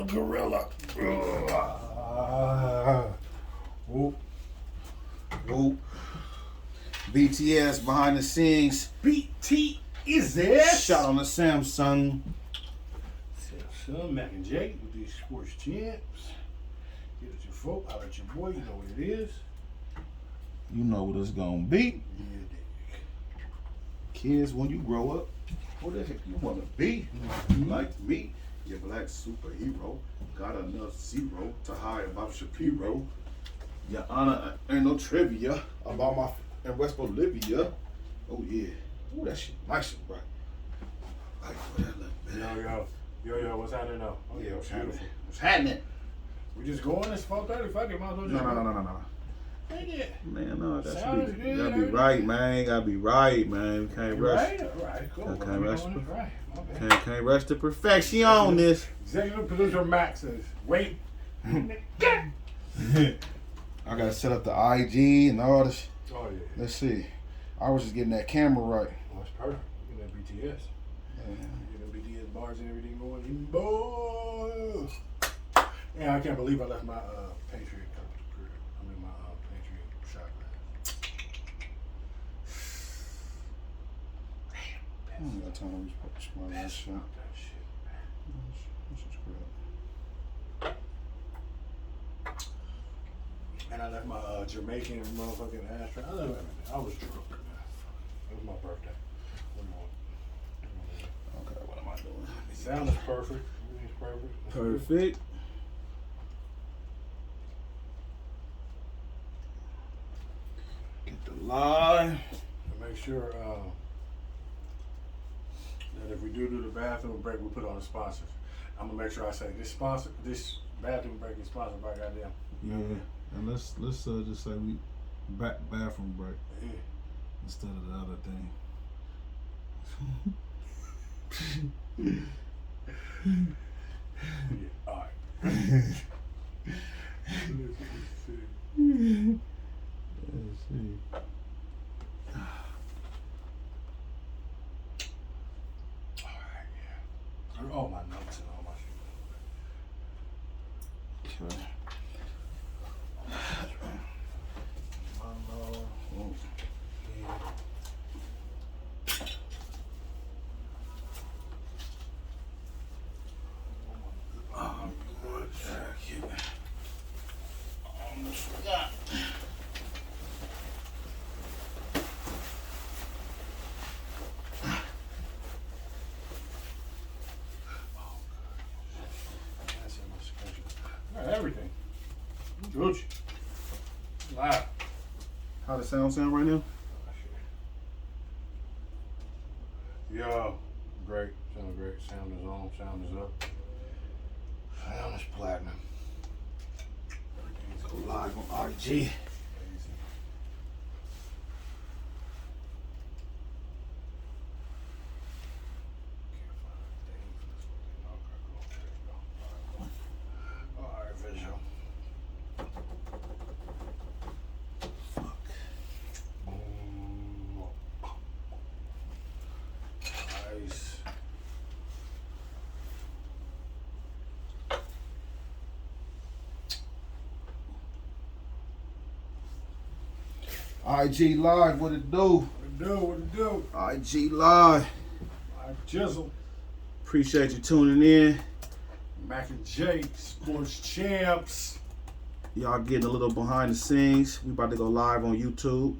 gorilla. Whoop. Whoop. BTS behind the scenes. BT is this? Shot on the Samsung. Samsung, Mac and Jake with these sports champs. Get at your folk, out at your boy, you know what it is. You know what it's gonna be. Yeah, Kids, when you grow up, what the heck you wanna be? Mm-hmm. Like me, your black superhero. Got enough zero to hide about Shapiro. Your honor, ain't no trivia about my in West Bolivia. Oh yeah. Oh, that shit nice and bright. Like where that look, man. Yo, what's happening now? Oh yeah, what's happening? What's happening? We just going, it's 4:30, fuck it, might as well just No. Dang it. Man, no, that Sounds should be, good, gotta be right, man. Gotta be right, man. We can't rush. Right? Alright, cool. Can't rush. Right. Okay. Can't rush to perfection on this. Executive producer Max says, wait. I gotta set up the IG and all this. Oh yeah. Let's see. I was just getting that camera right. Oh, that's perfect. You get that BTS. You get them BTS bars and everything going. Boy. Yeah, I can't believe I left my Patriot cup at the crib. I mean my Patriot shot glass. I don't got time to smell that shit. That shit, man. This is great. And I left my Jamaican motherfucking ashtray. I left everything. I was drunk. It was my birthday. What do you want? Okay, what am I doing? The sound is perfect. Everything's perfect. Perfect. Get the line. And make sure that if we do the bathroom break, we put on the sponsors. I'm gonna make sure I say this bathroom break is sponsored by goddamn. Yeah, and let's just say we bathroom break instead of the other thing. Yeah, all right. Let's see. Alright, yeah. All my notes and all my shit. Okay. Everything. Gucci. Loud. How the sound right now? Yo, great. Sound great. Sound is on. Sound is up. Sound is platinum. Go live on IG. IG Live, what it do? What it do? IG Live. I jizzle. Appreciate you tuning in. Mac and Jake, sports champs. Y'all getting a little behind the scenes. We about to go live on YouTube.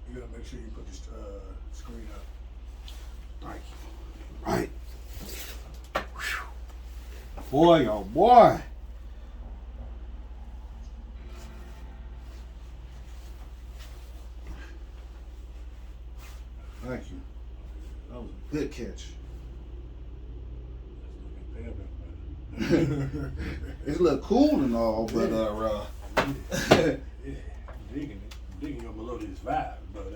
You gotta make sure you put this screen up. Thank you. Right. Boy, oh boy. Thank you. That was a good catch. It's a little cool and all, but yeah, digging it. Digging your melodious vibe, but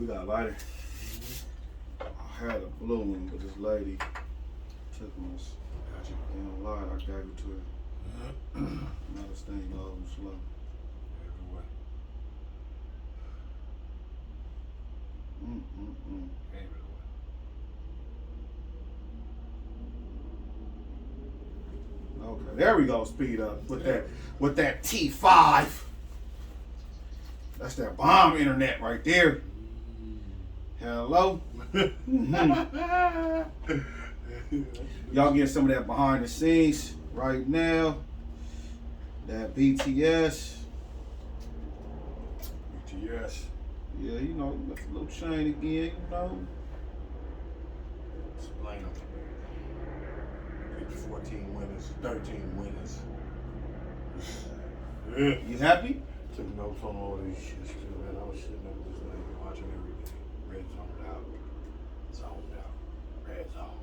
We got a lighter. I had a blue one, but this lady took my damn lighter. I gave it to her. Now this thing low and slow. Everywhere. Okay, there we go. Speed up with that T5. That's that bomb internet right there. Hello. Y'all getting some of that behind the scenes right now. That BTS. BTS. Yeah, you know, a little chain again, you know. Explain them. 14 winners, 13 winners. Yeah. You happy? Took notes on all these shits too, man. I was sitting there with this lady watching everything. Red zoned out. Zoned out. Red zone.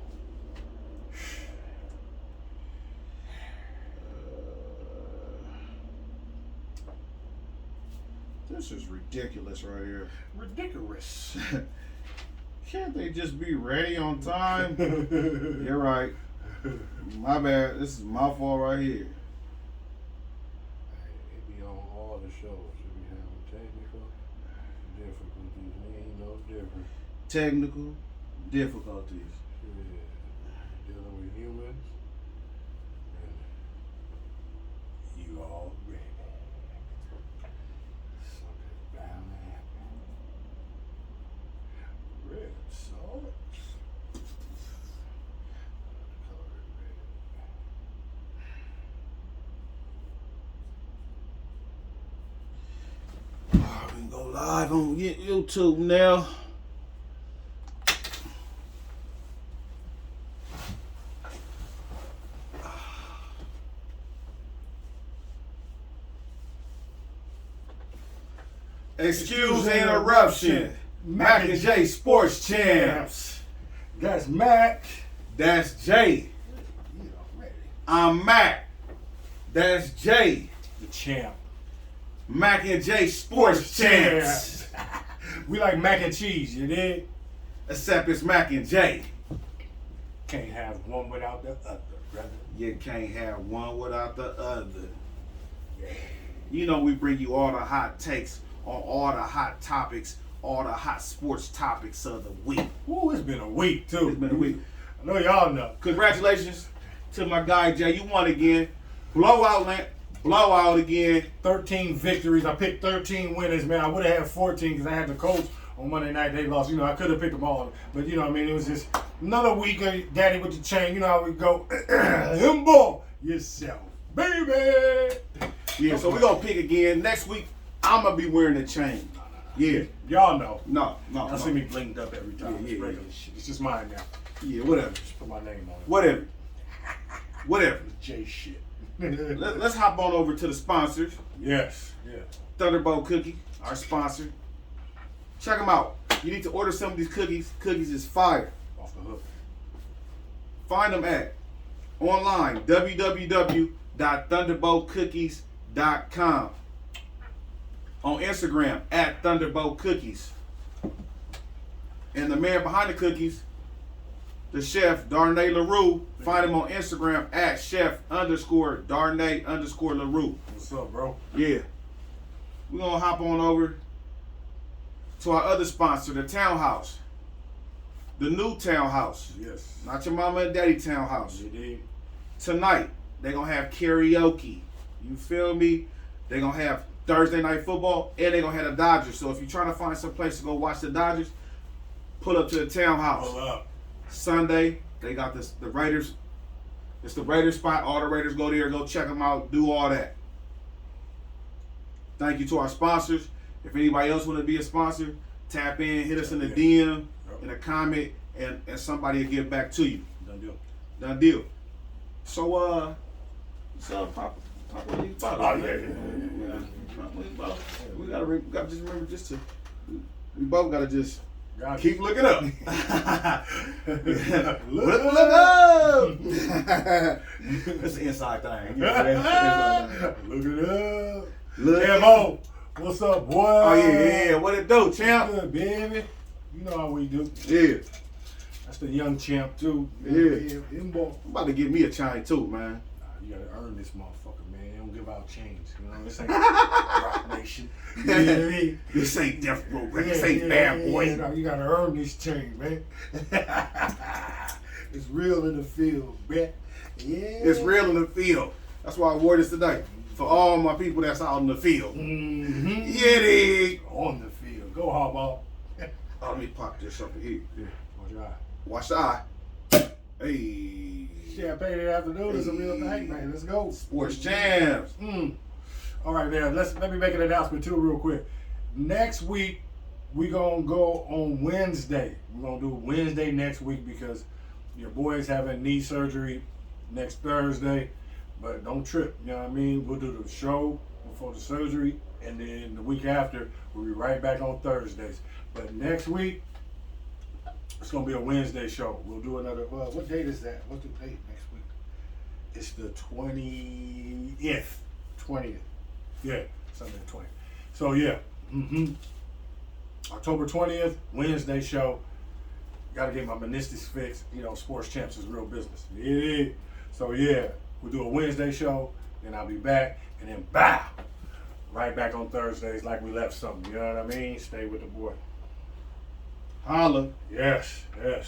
This is ridiculous right here. Ridiculous. Can't they just be ready on time? You're right. My bad. This is my fault right here. Hey, it be on all the shows. It be having technical difficulties. We ain't no different. Technical difficulties. Yeah. Dealing with humans. And you already. Something's bound to happen. Red salt. We can go live on YouTube now. Excuse the interruption. Mac and J Sports Champs. That's Mac. That's Jay. I'm Mac. That's Jay. The champ. Mac and J Sports Champs. We like mac and cheese, you dig? Except it's Mac and J. Can't have one without the other, brother. You can't have one without the other. You know we bring you all the hot takes on all the hot topics, all the hot sports topics of the week. Ooh, it's been a week, too. It's been a week. I know y'all know. Congratulations to my guy Jay. You won again. Blowout again. 13 victories. I picked 13 winners, man. I would have had 14 because I had the Colts on Monday night. They lost. You know, I could have picked them all. But, you know what I mean? It was just another week of Daddy with the chain. You know how we go. Himbo yourself, baby. Yeah, so we're going to pick again. Next week, I'm going to be wearing the chain. Yeah. Y'all know. No. Y'all see me blinged up every time. Yeah, It's regular shit. It's just mine now. Yeah, whatever. Just put my name on it. Whatever. J shit. Let's hop on over to the sponsors. Yes. Thunderbolt Cookie, our sponsor. Check them out. You need to order some of these cookies. Cookies is fire. Off the hook. Find them at online www.thunderboltcookies.com. On Instagram at Thunderbolt Cookies. And the man behind the cookies, the chef Darnay LaRue. Find him on Instagram at chef_Darnay_LaRue. What's up, bro? Yeah. We're going to hop on over to our other sponsor, the Townhouse. The new Townhouse. Yes. Not your mama and daddy Townhouse. Indeed. Tonight, they're going to have karaoke. You feel me? They're going to have Thursday night football, and they're going to have the Dodgers. So if you're trying to find some place to go watch the Dodgers, pull up to the Townhouse. Pull up. Sunday, they got the Raiders. It's the Raiders spot. All the Raiders go there, go check them out, do all that. Thank you to our sponsors. If anybody else want to be a sponsor, tap in, hit us in the DM, in a comment, and somebody will get back to you. Done deal. So, what's up, Papa? Papa, you about? Oh, yeah. We gotta just remember just to. We both gotta just. Keep looking up. Look up. It's an inside thing. Look it up. Look M.O. What's up, boy? Oh, yeah. What it do, champ? Good, baby. You know how we do. Yeah. That's the young champ, too. Yeah. I'm about to get me a chain, too, man. You gotta earn this motherfucker, man. They don't give out chains. You know, this ain't Rock Nation. You know what I mean? This ain't Death Row Records. This ain't Bad Boy. No, you gotta earn this chain, man. It's real in the field, man. Yeah. It's real in the field. That's why I wore this today. For all my people that's out in the field. Mm-hmm. Yeah, they. On the field. Go, Harbaugh. Oh, let me pop this up here. Yeah, watch your eye. Watch the eye. Hey. Champagne in the afternoon is a real thing, man. Let's go. Sports Jams. All right, man. Let me make an announcement too, real quick. Next week we gonna go on Wednesday. We're gonna do Wednesday next week because your boy's having knee surgery next Thursday. But don't trip. You know what I mean? We'll do the show before the surgery, and then the week after we'll be right back on Thursdays. But next week it's gonna be a Wednesday show. We'll do another. What date is that? What's the date next week? It's the 20th. 20th. Yeah, Sunday the 20th. So yeah. October 20th, Wednesday show. Gotta get my meniscus fixed. You know, Sports Champs is real business. Yeah. So yeah, we'll do a Wednesday show, then I'll be back, and then bow, right back on Thursdays like we left something. You know what I mean? Stay with the boy. Holla. Yes. Good.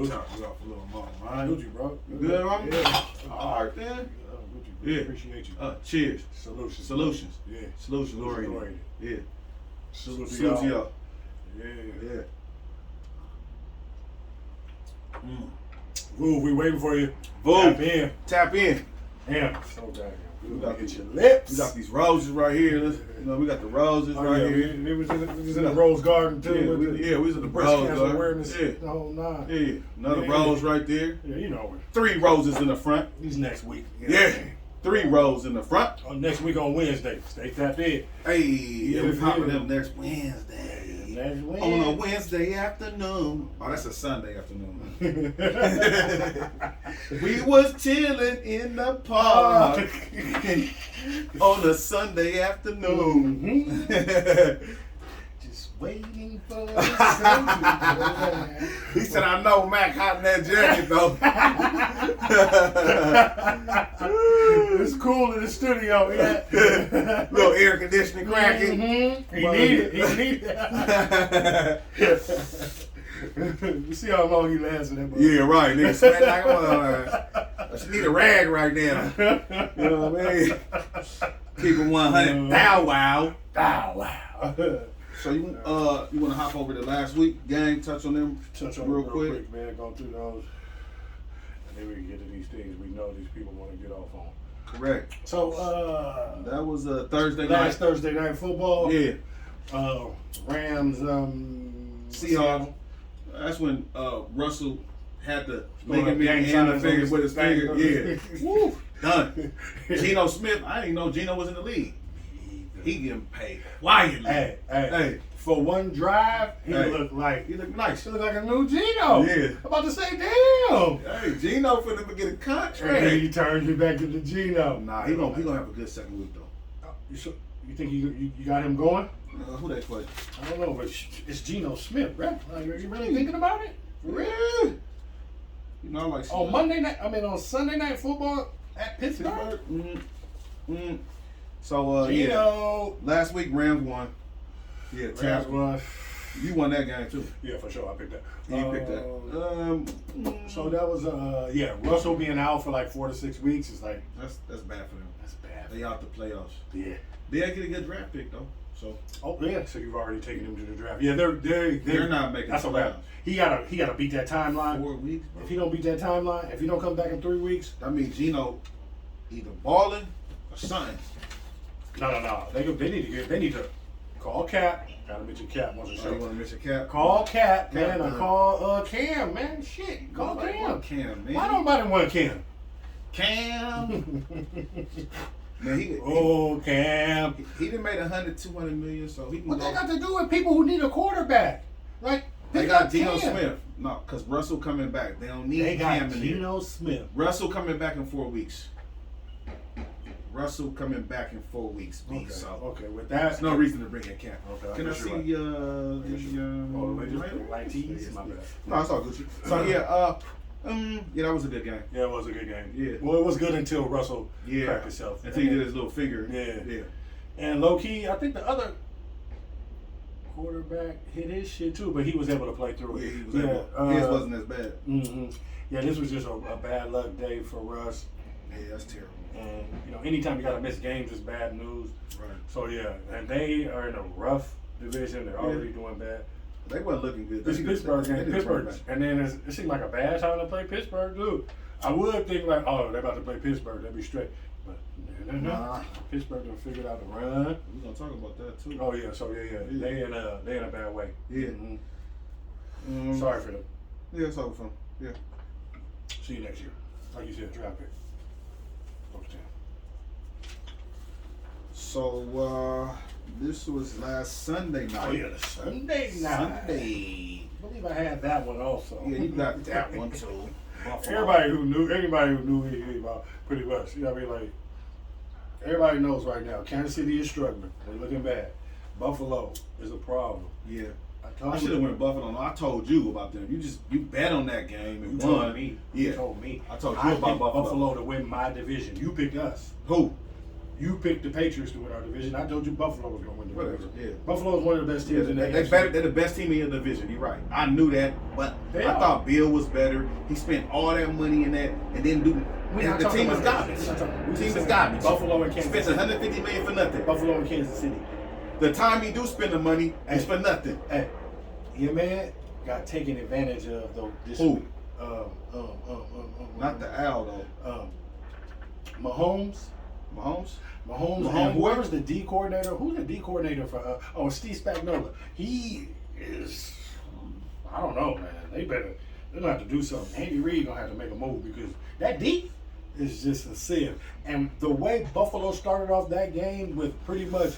Talk you off a little more, man. Gucci, bro. You good, Ronnie? Yeah. All right, then. Gucci, Yeah. appreciate you. Cheers. Solutions. Yeah. Solutions oriented. Yeah. Salute to Salute to y'all. y'all. Yeah. Yeah. Ooh, we waiting for you. Boom. Tap in. Tap in. Damn, so goddamn good. We got Get these- your lips. We got these roses right here. We got the roses right here. We was in the Rose Garden too. Yeah, with we was in the breast Rose cancer Garden. awareness. Yeah. The whole nine. Yeah. Another Yeah. rose right there. Yeah, you know it. 3 roses in the front. These next week. Yeah. 3 roses in the front. Next week on Wednesday. Stay tapped in. Hey, yeah, we Yeah. popping them next Wednesday. Next week. On a Wednesday afternoon. Oh, that's a Sunday afternoon. We was chilling in the park on a Sunday afternoon. Just waiting for the sun to He said, I know Mac hot in that jacket though. It's cool in the studio. Yeah. Little air conditioning cracking. He needed it. You see how long he lasted that much. Yeah, right. Nigga sweat like a she need a rag right now. You know what I mean? Keep it 100. Bow wow. Bow wow. So you want to hop over to last week gang? Touch on them real quick, man. Go through those, and then we can get to these things we know these people want to get off on. Correct. So that was a Thursday last night. Thursday night football. Yeah. Rams. Seahawks. That's when Russell had to Throwing make up me gang hand signs the on finger his with his finger. finger. Yeah. Woo. Done. Geno Smith. I didn't know Geno was in the league. He getting paid quietly. Hey. For one drive, he looked like he looked nice. He looked like a new Geno. Yeah. I'm about to say, damn. Hey, Geno finna get a contract. And then he turns you back into Geno. Nah, he gonna have a good second week though. You think you got him going? Who they play? I don't know, but it's Geno Smith, right? Are you really thinking about it? For real? Yeah. You know, I like On Monday night, on Sunday night football at Pittsburgh. So Geno. last week Rams won. Yeah, Rams won. You won that game too. Yeah, for sure. I picked that. You picked that. So that was Russell being out for like 4 to 6 weeks is like That's bad for them. that's bad. They out the playoffs. Yeah. They get a good draft pick though. So So you've already taken him to the draft. Yeah, they're not making that's the a wrap. playoffs. He gotta beat that timeline. 4 weeks. Bro. If he don't beat that timeline, if he don't come back in 3 weeks, I mean Geno either balling or something. no. They need to call Cap. Gotta mention Cap once a You show. want to mention Cap? Call Cap, man, or Cap, call Cam, man. Shit, call Nobody Cam. want Cam, man. Why nobody want Cam? Cam. Man, Cam. he done made 100-200 million, so he can What go. that got to do with people who need a quarterback? Like They pick got up Geno Cam. Smith. No, because Russell coming back. They don't need They got Cam in there. Geno Smith. Russell coming back in 4 weeks. Russell coming back in 4 weeks. B. Okay. So Okay. With there's that, no reason to bring in Cam. Okay, Can I guess see you're right. Light tees? My bad. No, it's all Gucci. So yeah, that was a good game. Yeah, it was a good game. Yeah. Well, it was good until Russell cracked himself. Until he did his little finger. Yeah. And low key, I think the other quarterback hit his shit too, but he was able to play through it. Yeah, he was able. His wasn't as bad. Mm-hmm. Yeah, this was just a bad luck day for Russ. Yeah, that's terrible. And anytime you gotta miss games is bad news. Right. So yeah, and they are in a rough division. They're already doing bad. They wasn't looking good. This Pittsburgh game, Pittsburgh, and then it seemed like a bad time to play Pittsburgh, dude. I would think like, oh, they're about to play Pittsburgh, they'll be straight. But no. Pittsburgh done figured out the run. We're gonna talk about that too. Oh yeah, so yeah. They in a bad way. Yeah. Mm-hmm. Sorry for them. Yeah, it's over for them. Yeah. See you next year. Like you said, draft pick. So this was last Sunday night. Oh yeah, the Sunday night. I believe I had that one also. Yeah, you got that one too. Anybody who knew anything about pretty much. You know what I mean? Like everybody knows right now, Kansas City is struggling. They're looking bad. Buffalo is a problem. Yeah. I should have went Buffalo. I told you about them. You bet on that game and won. Told me. Yeah. You told me. I told you I about picked Buffalo. Buffalo to win my division. You picked us. Who? You picked the Patriots to win our division. I told you Buffalo was going to win the Whatever. division. Yeah. Buffalo is one of the best teams in the AFC. They're the best team in your division. You're right. I knew that, but I thought Bill was better. He spent all that money in that and didn't do. The team is garbage. The team is garbage. Buffalo and Kansas City. Spent $150 million for nothing. Buffalo and Kansas City. The time he do spend the money is for nothing. Hey, your man got taken advantage of though this Who? week. Not the Owl though. Mahomes. Mahomes. Whoever's the D coordinator. Who's the D coordinator for? Steve Spagnuolo. He is. I don't know, man. They're gonna have to do something. Andy Reid gonna have to make a move because that D is just a sin. And the way Buffalo started off that game with pretty much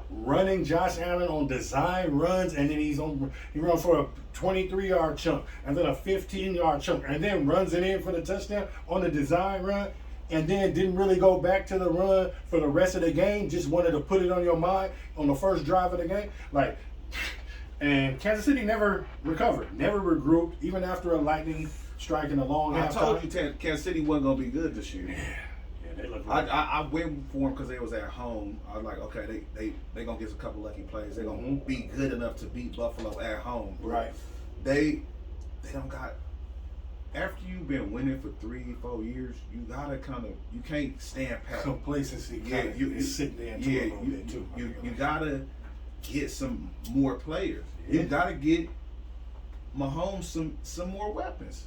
running Josh Allen on design runs, and then he runs for a 23-yard chunk, and then a 15-yard chunk, and then runs it in for the touchdown on the design run, and then didn't really go back to the run for the rest of the game. Just wanted to put it on your mind on the first drive of the game, and Kansas City never recovered, never regrouped, even after a lightning strike in a long half time. I told you Kansas City wasn't gonna be good this year. They look I went for them because they was at home. I was like, okay, they gonna get a couple lucky plays. They gonna be good enough to beat Buffalo at home. Right. They don't got. After you've been winning for 3-4 years, you gotta you can't stand pat. Complacency. Yeah, you sit there and you gotta get some more players. Yeah. You gotta get Mahomes some more weapons.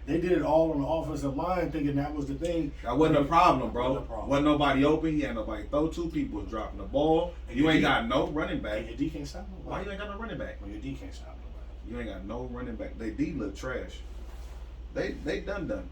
They did it all on the offensive line, thinking that was the thing. That wasn't a problem, bro. Wasn't nobody open. He had nobody throw to. People was dropping the ball. And you ain't got no running back. And your D can't stop nobody. Why you ain't got no running back? Well, your D can't stop nobody. You ain't got no running back. They D look trash. They done. The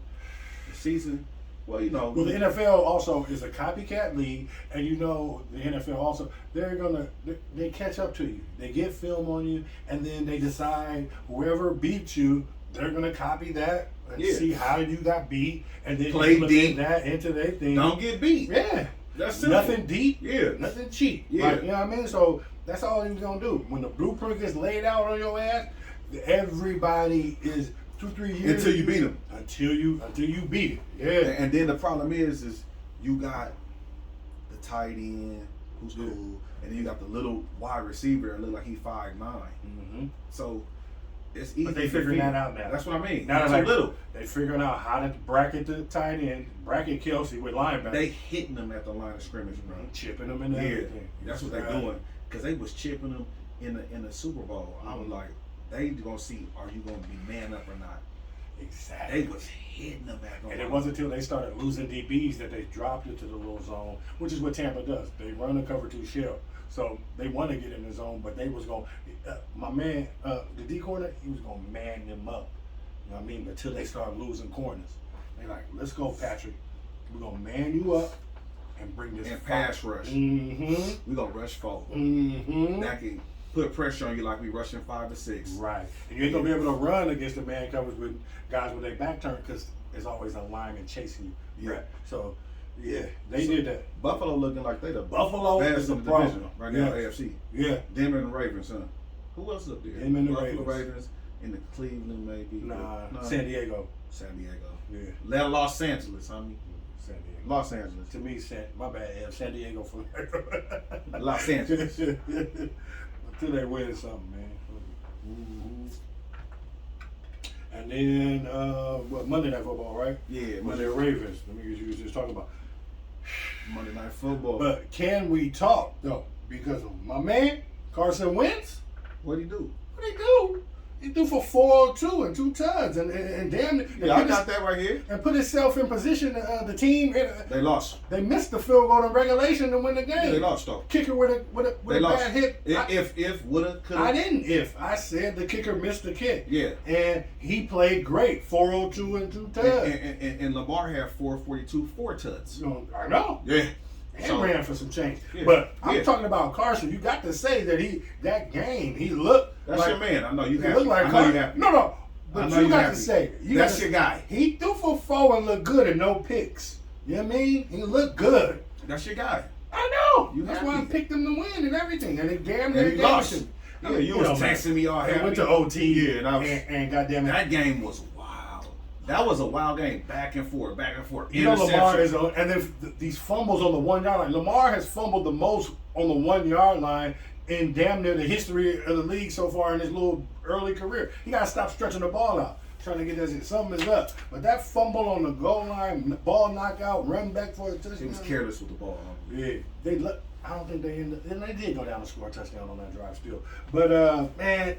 season, well, you know. Well, the NFL also is a copycat league, and you know the NFL also they catch up to you. They get film on you, and then they decide whoever beats you, they're gonna copy that. And see how you got beat, and then play deep that into their thing. Don't get beat. Yeah, that's simple. Nothing deep. Yeah, nothing cheap. Yeah, you know what I mean. So that's all he's gonna do. When the blueprint gets laid out on your ass, everybody is 2-3 years until you beat them. Until you beat it. Yeah. And then the problem is you got the tight end who's cool, and then you got the little wide receiver that look like he's 5'9". Mm-hmm. So. It's easy. But they figuring that out now. That's what I mean. Now they're like, little. They figuring out how to bracket the tight end, bracket Kelsey with linebacker. They hitting them at the line of scrimmage, bro. Chipping them in everything. That's what they're doing. Because they was chipping them in the Super Bowl. I was like, they gonna see, are you gonna be man up or not? Exactly. They was hitting them back on. And it wasn't until they started losing DBs that they dropped it to the little zone, which is what Tampa does. They run a cover 2 shell. So they want to get in the zone, but they was going. My man, the D corner, he was going to man them up. You know what I mean? Until they start losing corners, they like, let's go, Patrick. We're gonna man you up and bring this and pass rush. Mm-hmm. We gonna rush forward. Mm-hmm. That can put pressure on you like we rushing 5 or 6. Right. And you ain't gonna be able to run against the man coverage with guys with their back turned because there's always a lineman chasing you. Yeah. Right. So they did that. Buffalo looking like they the Buffalo best is the in the problem division right now, AFC. Yeah. Them and the Ravens, huh? Who else up there? Them and the Buffalo Ravens. And the Cleveland maybe. Nah. No. San Diego. San Diego. Yeah. Los Angeles, homie. San Diego. Los Angeles. To me, my bad. San Diego for Los Angeles. Until they win something, man. Mm-hmm. And then Monday Night Football, right? Yeah, Monday Ravens. Let me you was just talking about Monday Night Football. But can we talk though? Because of my man Carson Wentz. What'd he do? What he do? He threw for 402 and 2 tons, and damn it. Yeah, I got that right here. And put himself in position. The team they lost. They missed the field goal in regulation to win the game. Yeah, they lost though. Kicker with a bad hit. If woulda coulda. I didn't. I said the kicker missed the kick. Yeah. And he played great. 402 and 2 tons. And Lamar had 442 4 tuds. I know. Yeah. And ran for some change. Yeah. But I'm talking about Carson. You got to say that game he looked. That's like, your man. I know you he happy. looked like I know you happy. No. But you got to say that's your guy. He threw for 4 and looked good and no picks. You know what I mean? He looked good. That's your guy. I know. That's happy. why I picked him to win and everything. And they damn near he lost. him. Yeah, you was texting me all happy. Went to OT. Yeah, and goddamn it. That game was wild. That was a wild game. Back and forth. You know Lamar is and then these fumbles on the 1 yard line. Lamar has fumbled the most on the 1 yard line in damn near the history of the league so far in his little early career. He got to stop stretching the ball out, trying to get that. Something is up. But that fumble on the goal line, ball knockout, run back for a touchdown. He was careless with the ball. Yeah, I don't think they ended. And they did go down and score a touchdown on that drive still. But man,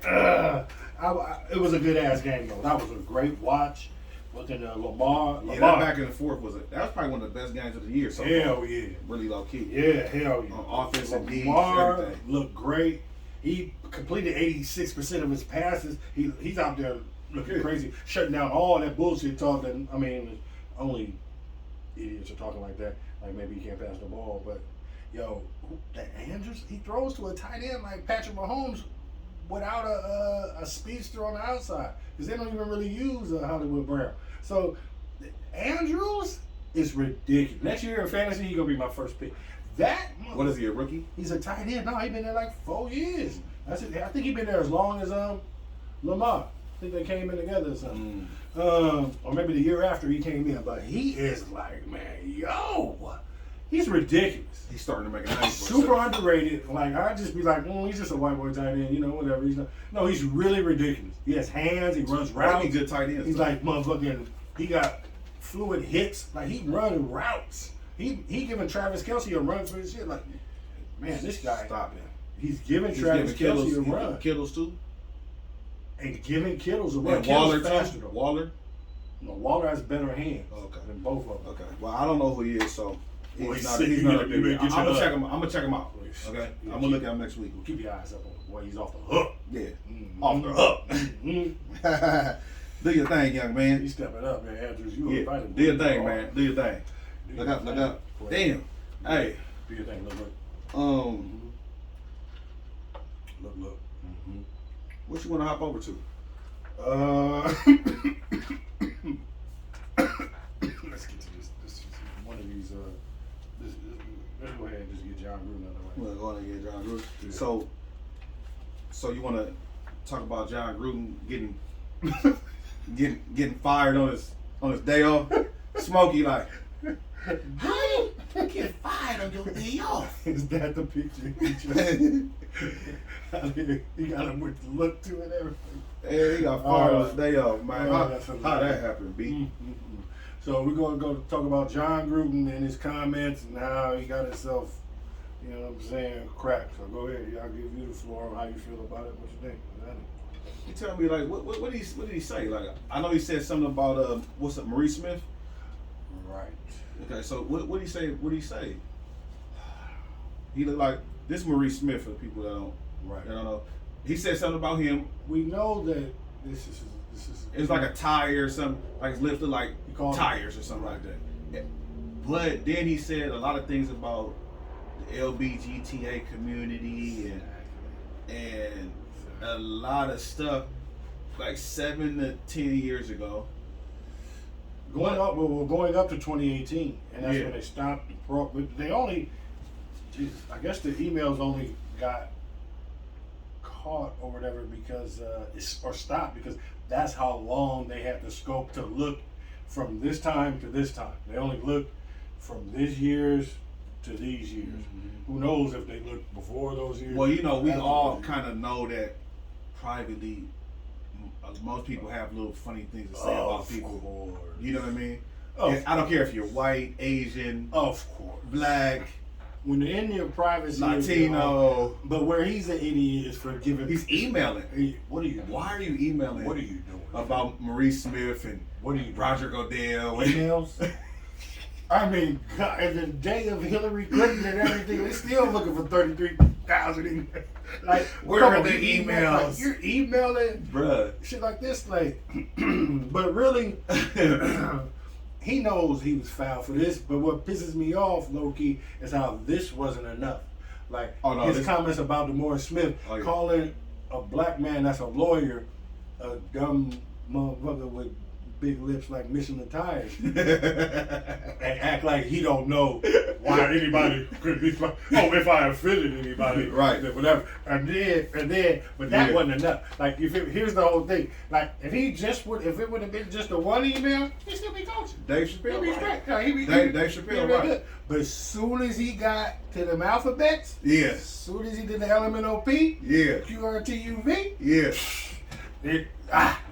it was a good ass game though. That was a great watch. Looking at Lamar. Yeah, that back and forth that was probably one of the best games of the year. So hell yeah, really low key. Yeah, hell yeah. On offense and defense, Lamar everything. Looked great. He completed 86% of his passes. He's out there looking crazy, shutting down all that bullshit talk. That only idiots are talking like that. Like maybe he can't pass the ball, but yo, that Andrews, he throws to a tight end like Patrick Mahomes without a speedster on the outside because they don't even really use Hollywood Brown. So Andrews is ridiculous. Next year in fantasy, he's gonna be my first pick. What is he, a rookie? He's a tight end. No, he's been there like 4 years. That's it. I think he's been there as long as Lamar. I think they came in together or something. Or maybe the year after he came in. But he is like, man, he's ridiculous. He's starting to make a name for super himself. Underrated. Like I'd just be like, he's just a white boy tight end, whatever. He's really ridiculous. He has hands. He runs routes. He's good tight ends. He's like motherfucking. He got fluid hits. Like he running routes. He giving Travis Kelce a run for his shit. Like, man, this guy. Stop it. He's giving Travis Kelce a run. Kittles too. And giving Kittles a run. And Waller faster too. Waller. No, Waller has better hands. Okay. Than both of them. Okay. Well, I don't know who he is, so he's not you up there. better I'm get gonna your check him. I'm gonna check him out. Okay. Yeah, I'm gonna look at him next week. Keep your eyes up on him. Boy, he's off the hook. Yeah. Mm-hmm. Off the hook. Do your thing, young man. He's stepping up, man. Andrews, you Yeah. invited. Do your thing, man. Do your thing. Look up. Damn. Hey. Do your thing. Look. Look. Mm-hmm. What you want to hop over to? Let's get to this one of these. Let's go ahead and just get John Gruden out of the way. We'll go ahead and get John Gruden. Yeah. So you want to talk about John Gruden getting fired on his day off? Smokey like, how you get fired on your day off? Is that the picture? He got him with the look to it and everything. Hey, he got fired on his day off, man. How that happened, B? Mm-hmm. So we're going to go talk about John Gruden and his comments and how he got himself, cracked. So go ahead. I'll give you the floor on how you feel about it. What you think? You tell me, like, what did he say? Like, I know he said something about Maurice Smith. Right. Okay, so what did he say? What did he say? He looked like this Maurice Smith for the people that don't know. He said something about him. We know that this is. It's like a tire or something, like it's lifted like tires or something like that. But then he said a lot of things about the LBGTA community and a lot of stuff like 7 to 10 years ago. Going up to 2018, and that's when they stopped. They only, I guess the emails only got caught or whatever because or stopped because that's how long they had the scope to look from this time to this time. They only looked from this year's to these years. Mm-hmm. Who knows if they looked before those years? Well, we all kind of know that privately. Most people have little funny things to say about people. Course. You know what I mean? I don't care if you're white, Asian, of course, black. When they're in your privacy, Latino. But where he's an idiot is for giving. He's emailing. What are you doing? Why are you emailing? What are you doing? About Maurice Smith and what are you doing? Roger Goodell. Emails? I mean, God, in the day of Hillary Clinton and everything, they're still looking for 33,000 emails. Like, where are the emails? Like, you're emailing, bruh, shit like this, like. But really, he knows he was fouled for this. But what pisses me off, low key, is how this wasn't enough. Like his comments about DeMaurice Smith calling a black man that's a lawyer a dumb motherfucker with big lips like Michelin tires and act like he don't know why anybody could be if I offended anybody, right, whatever, and then but that wasn't enough. Like here's the whole thing, like if it would have been just a one email, he'd still be coaching. Dave Chappelle, he'd be straight. No, Dave Chappelle, right. Good. But as soon as he got to them alphabets, as soon as he did the LMNOP, QRTUV,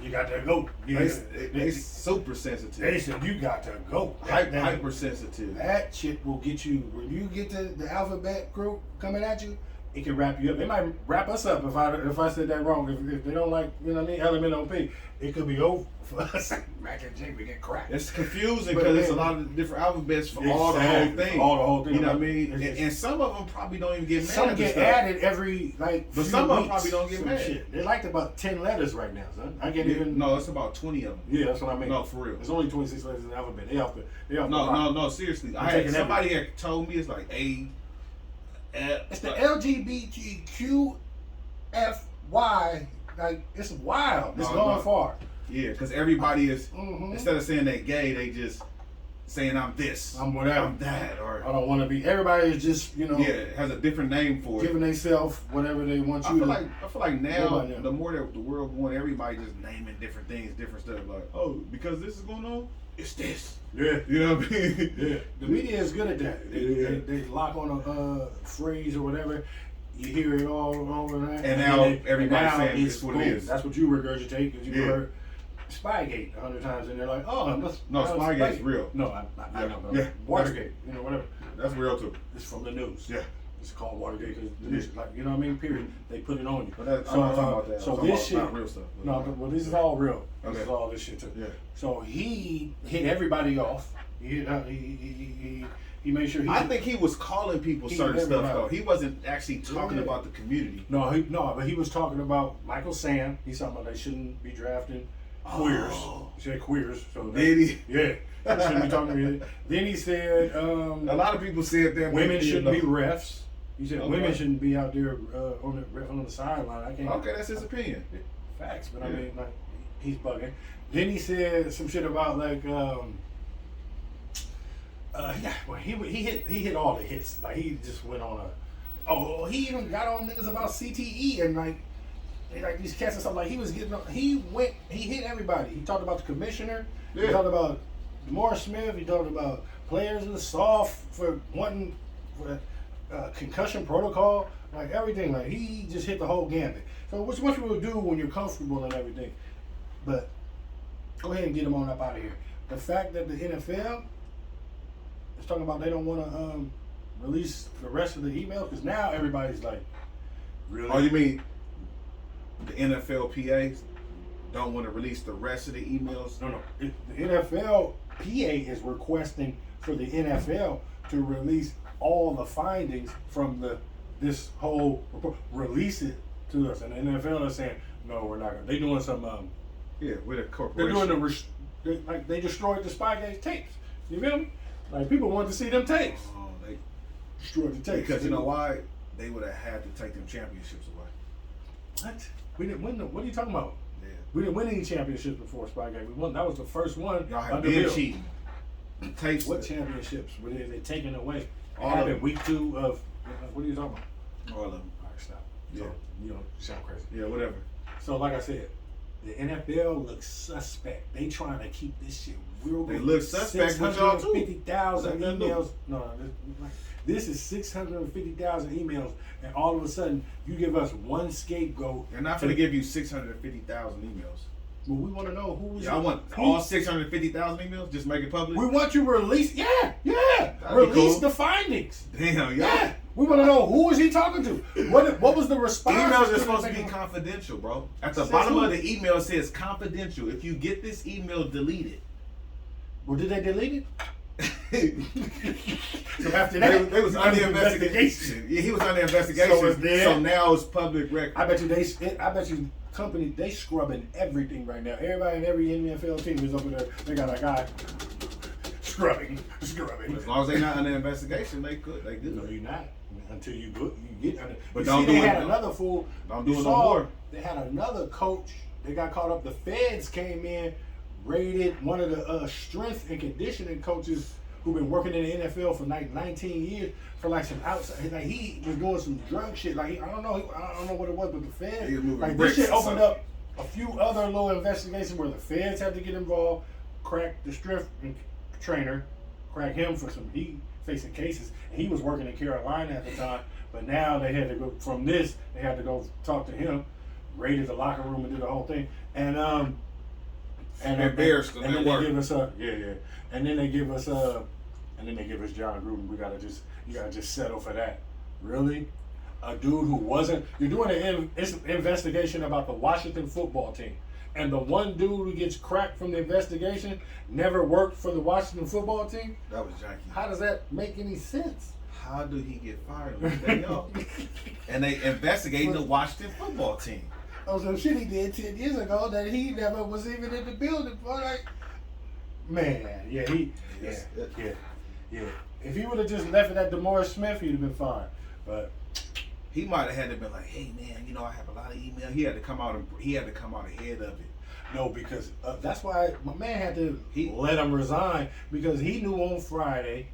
you got to go. They super sensitive. They said you got to go. Hypersensitive. That shit will get you, when you get to the alphabet crew coming at you, it can wrap you up. It might wrap us up if I said that wrong. If they don't like, you know what I mean, LMNOP, it could be over for us. Mac and Jake, we get cracked. It's confusing because it's a lot of different alphabets for all the whole thing. All the whole thing. You know what I mean? And some of them probably don't even get mad. Some get added every, like, but some of them probably don't get mad. Shit. They're like about 10 letters right now, son. I can't even. No, it's about 20 of them. Yeah, that's what I mean. No, for real. There's only 26 letters in the alphabet. They off the No, seriously. Somebody had told me it's like A. It's the LGBTQFY. Like, it's wild. It's going far. Yeah, because everybody is, instead of saying they gay, they just saying I'm this. I'm whatever. I'm that. Or I don't want to be. Everybody is just, has a different name for giving themselves whatever they want you I feel like now, the more that the world going, everybody just naming different things, different stuff. Like, oh, because this is going on, it's this. Yeah. You know what I mean? Yeah. The media is good at that. They lock on a phrase or whatever. You hear it all over that. And now everybody's saying it's what it is. That's what you regurgitate because you heard Spygate 100 times and they're like, no, Spygate's real. No, I know. Yeah. Watergate, whatever. That's real too. It's from the news. Yeah. It's called Watergate because the news, like, you know what I mean? Period. They put it on you. But I'm not talking about that. So this shit, not real stuff. Well, this is all real. Okay. This is all this shit too. Yeah. So he hit everybody off. He made sure. I think he was calling people certain stuff though. He wasn't actually talking about the community. No, but he was talking about Michael Sam. He's talking about they shouldn't be drafting queers. He said queers. So did he? Yeah. They shouldn't be talking about it. Then he said a lot of people said that women shouldn't be refs. He said women shouldn't be out there on the sideline. I can't. Okay, that's his opinion. Facts, but I mean, like, he's bugging. Then he said some shit about like he hit all the hits. Like he just went on he even got on niggas about CTE and like these cats and stuff. Like he was getting he hit everybody. He talked about the commissioner. He talked about DeMaurice Smith. He talked about players in the soft for wanting concussion protocol, like everything. Like he just hit the whole gambit. So what you will do when you're comfortable and everything. But go ahead and get him on up out of here. The fact that the NFL is talking about they don't want to release the rest of the emails because now everybody's like, really? Oh, you mean the NFLPA don't want to release the rest of the emails? No. The NFLPA is requesting for the NFL to release all the findings from this whole report. Release it to us, and the NFL is saying, no, we're not gonna. They doing some with a corporation. They're doing they destroyed the Spygate tapes. You feel me? Like people wanted to see them tapes. Oh, they destroyed the tapes because you know why? They would have had to take them championships away. What? We didn't win. What are you talking about? Yeah. We didn't win any championships before Spygate. We won. That was the first one. Y'all have under been Bill. cheating. What championships were they taken away? All It of happened them. week 2 of. What are you talking about? All of them. All right, stop. Yeah. So, you sound crazy. Yeah, whatever. So, like I said, the NFL looks suspect. They trying to keep this shit real good. They look suspect with y'all too. 650,000 Let them know. emails. No, this is 650,000 emails, and all of a sudden you give us one scapegoat. They're not going to give you 650,000 emails. Well, we want to know who was. Yeah, I want all 650,000 emails. Just make it public. We want you to release. Yeah. That'd Release be cool. the findings. Damn, y'all. Yeah. We want to know who was he talking to. What was the response? Emails are supposed to be confidential, bro. At the Says bottom who? of the email it says confidential. If you get this email, delete it. Well, did they delete it? So after They that, was under investigation. Yeah, he was under investigation. So it's dead? So now it's public record. I bet you company, they scrubbing everything right now. Everybody in every NFL team is over there. They got a guy scrubbing. As long as they're not under investigation, they good. No, you're not. Until you get under. But You don't see, do they it. had another fool. Don't You do it no saw more. They had another coach. They got caught up. The feds came in, raided one of the strength and conditioning coaches who've been working in the NFL for like 19 years for like some outside. Like he was doing some drug shit. Like I don't know what it was, but the feds He was moving like bricks this shit or opened something. up a few other little investigations where the feds had to get involved, crack the strength trainer, crack him for some facing cases. And he was working in Carolina at the time, but now they had to go from this. They had to go talk to him, raided the locker room and did the whole thing, and Embarrassed them and at then work. they give us and then they give us John Gruden. You gotta just settle for that. Really? A dude who wasn't. You're doing an investigation about the Washington football team, and the one dude who gets cracked from the investigation never worked for the Washington football team. That was janky. How does that make any sense? How did he get fired on the day of? And they investigating the Washington football team. Oh, some shit he did 10 years ago that he never was even in the building for. Like, man, yeah. If he would have just left it at DeMaurice Smith, he'd have been fine. But He might have had to been like, hey man, I have a lot of email. He had to come out ahead of it. no, because that's why my man had to let him resign, because he knew on Friday,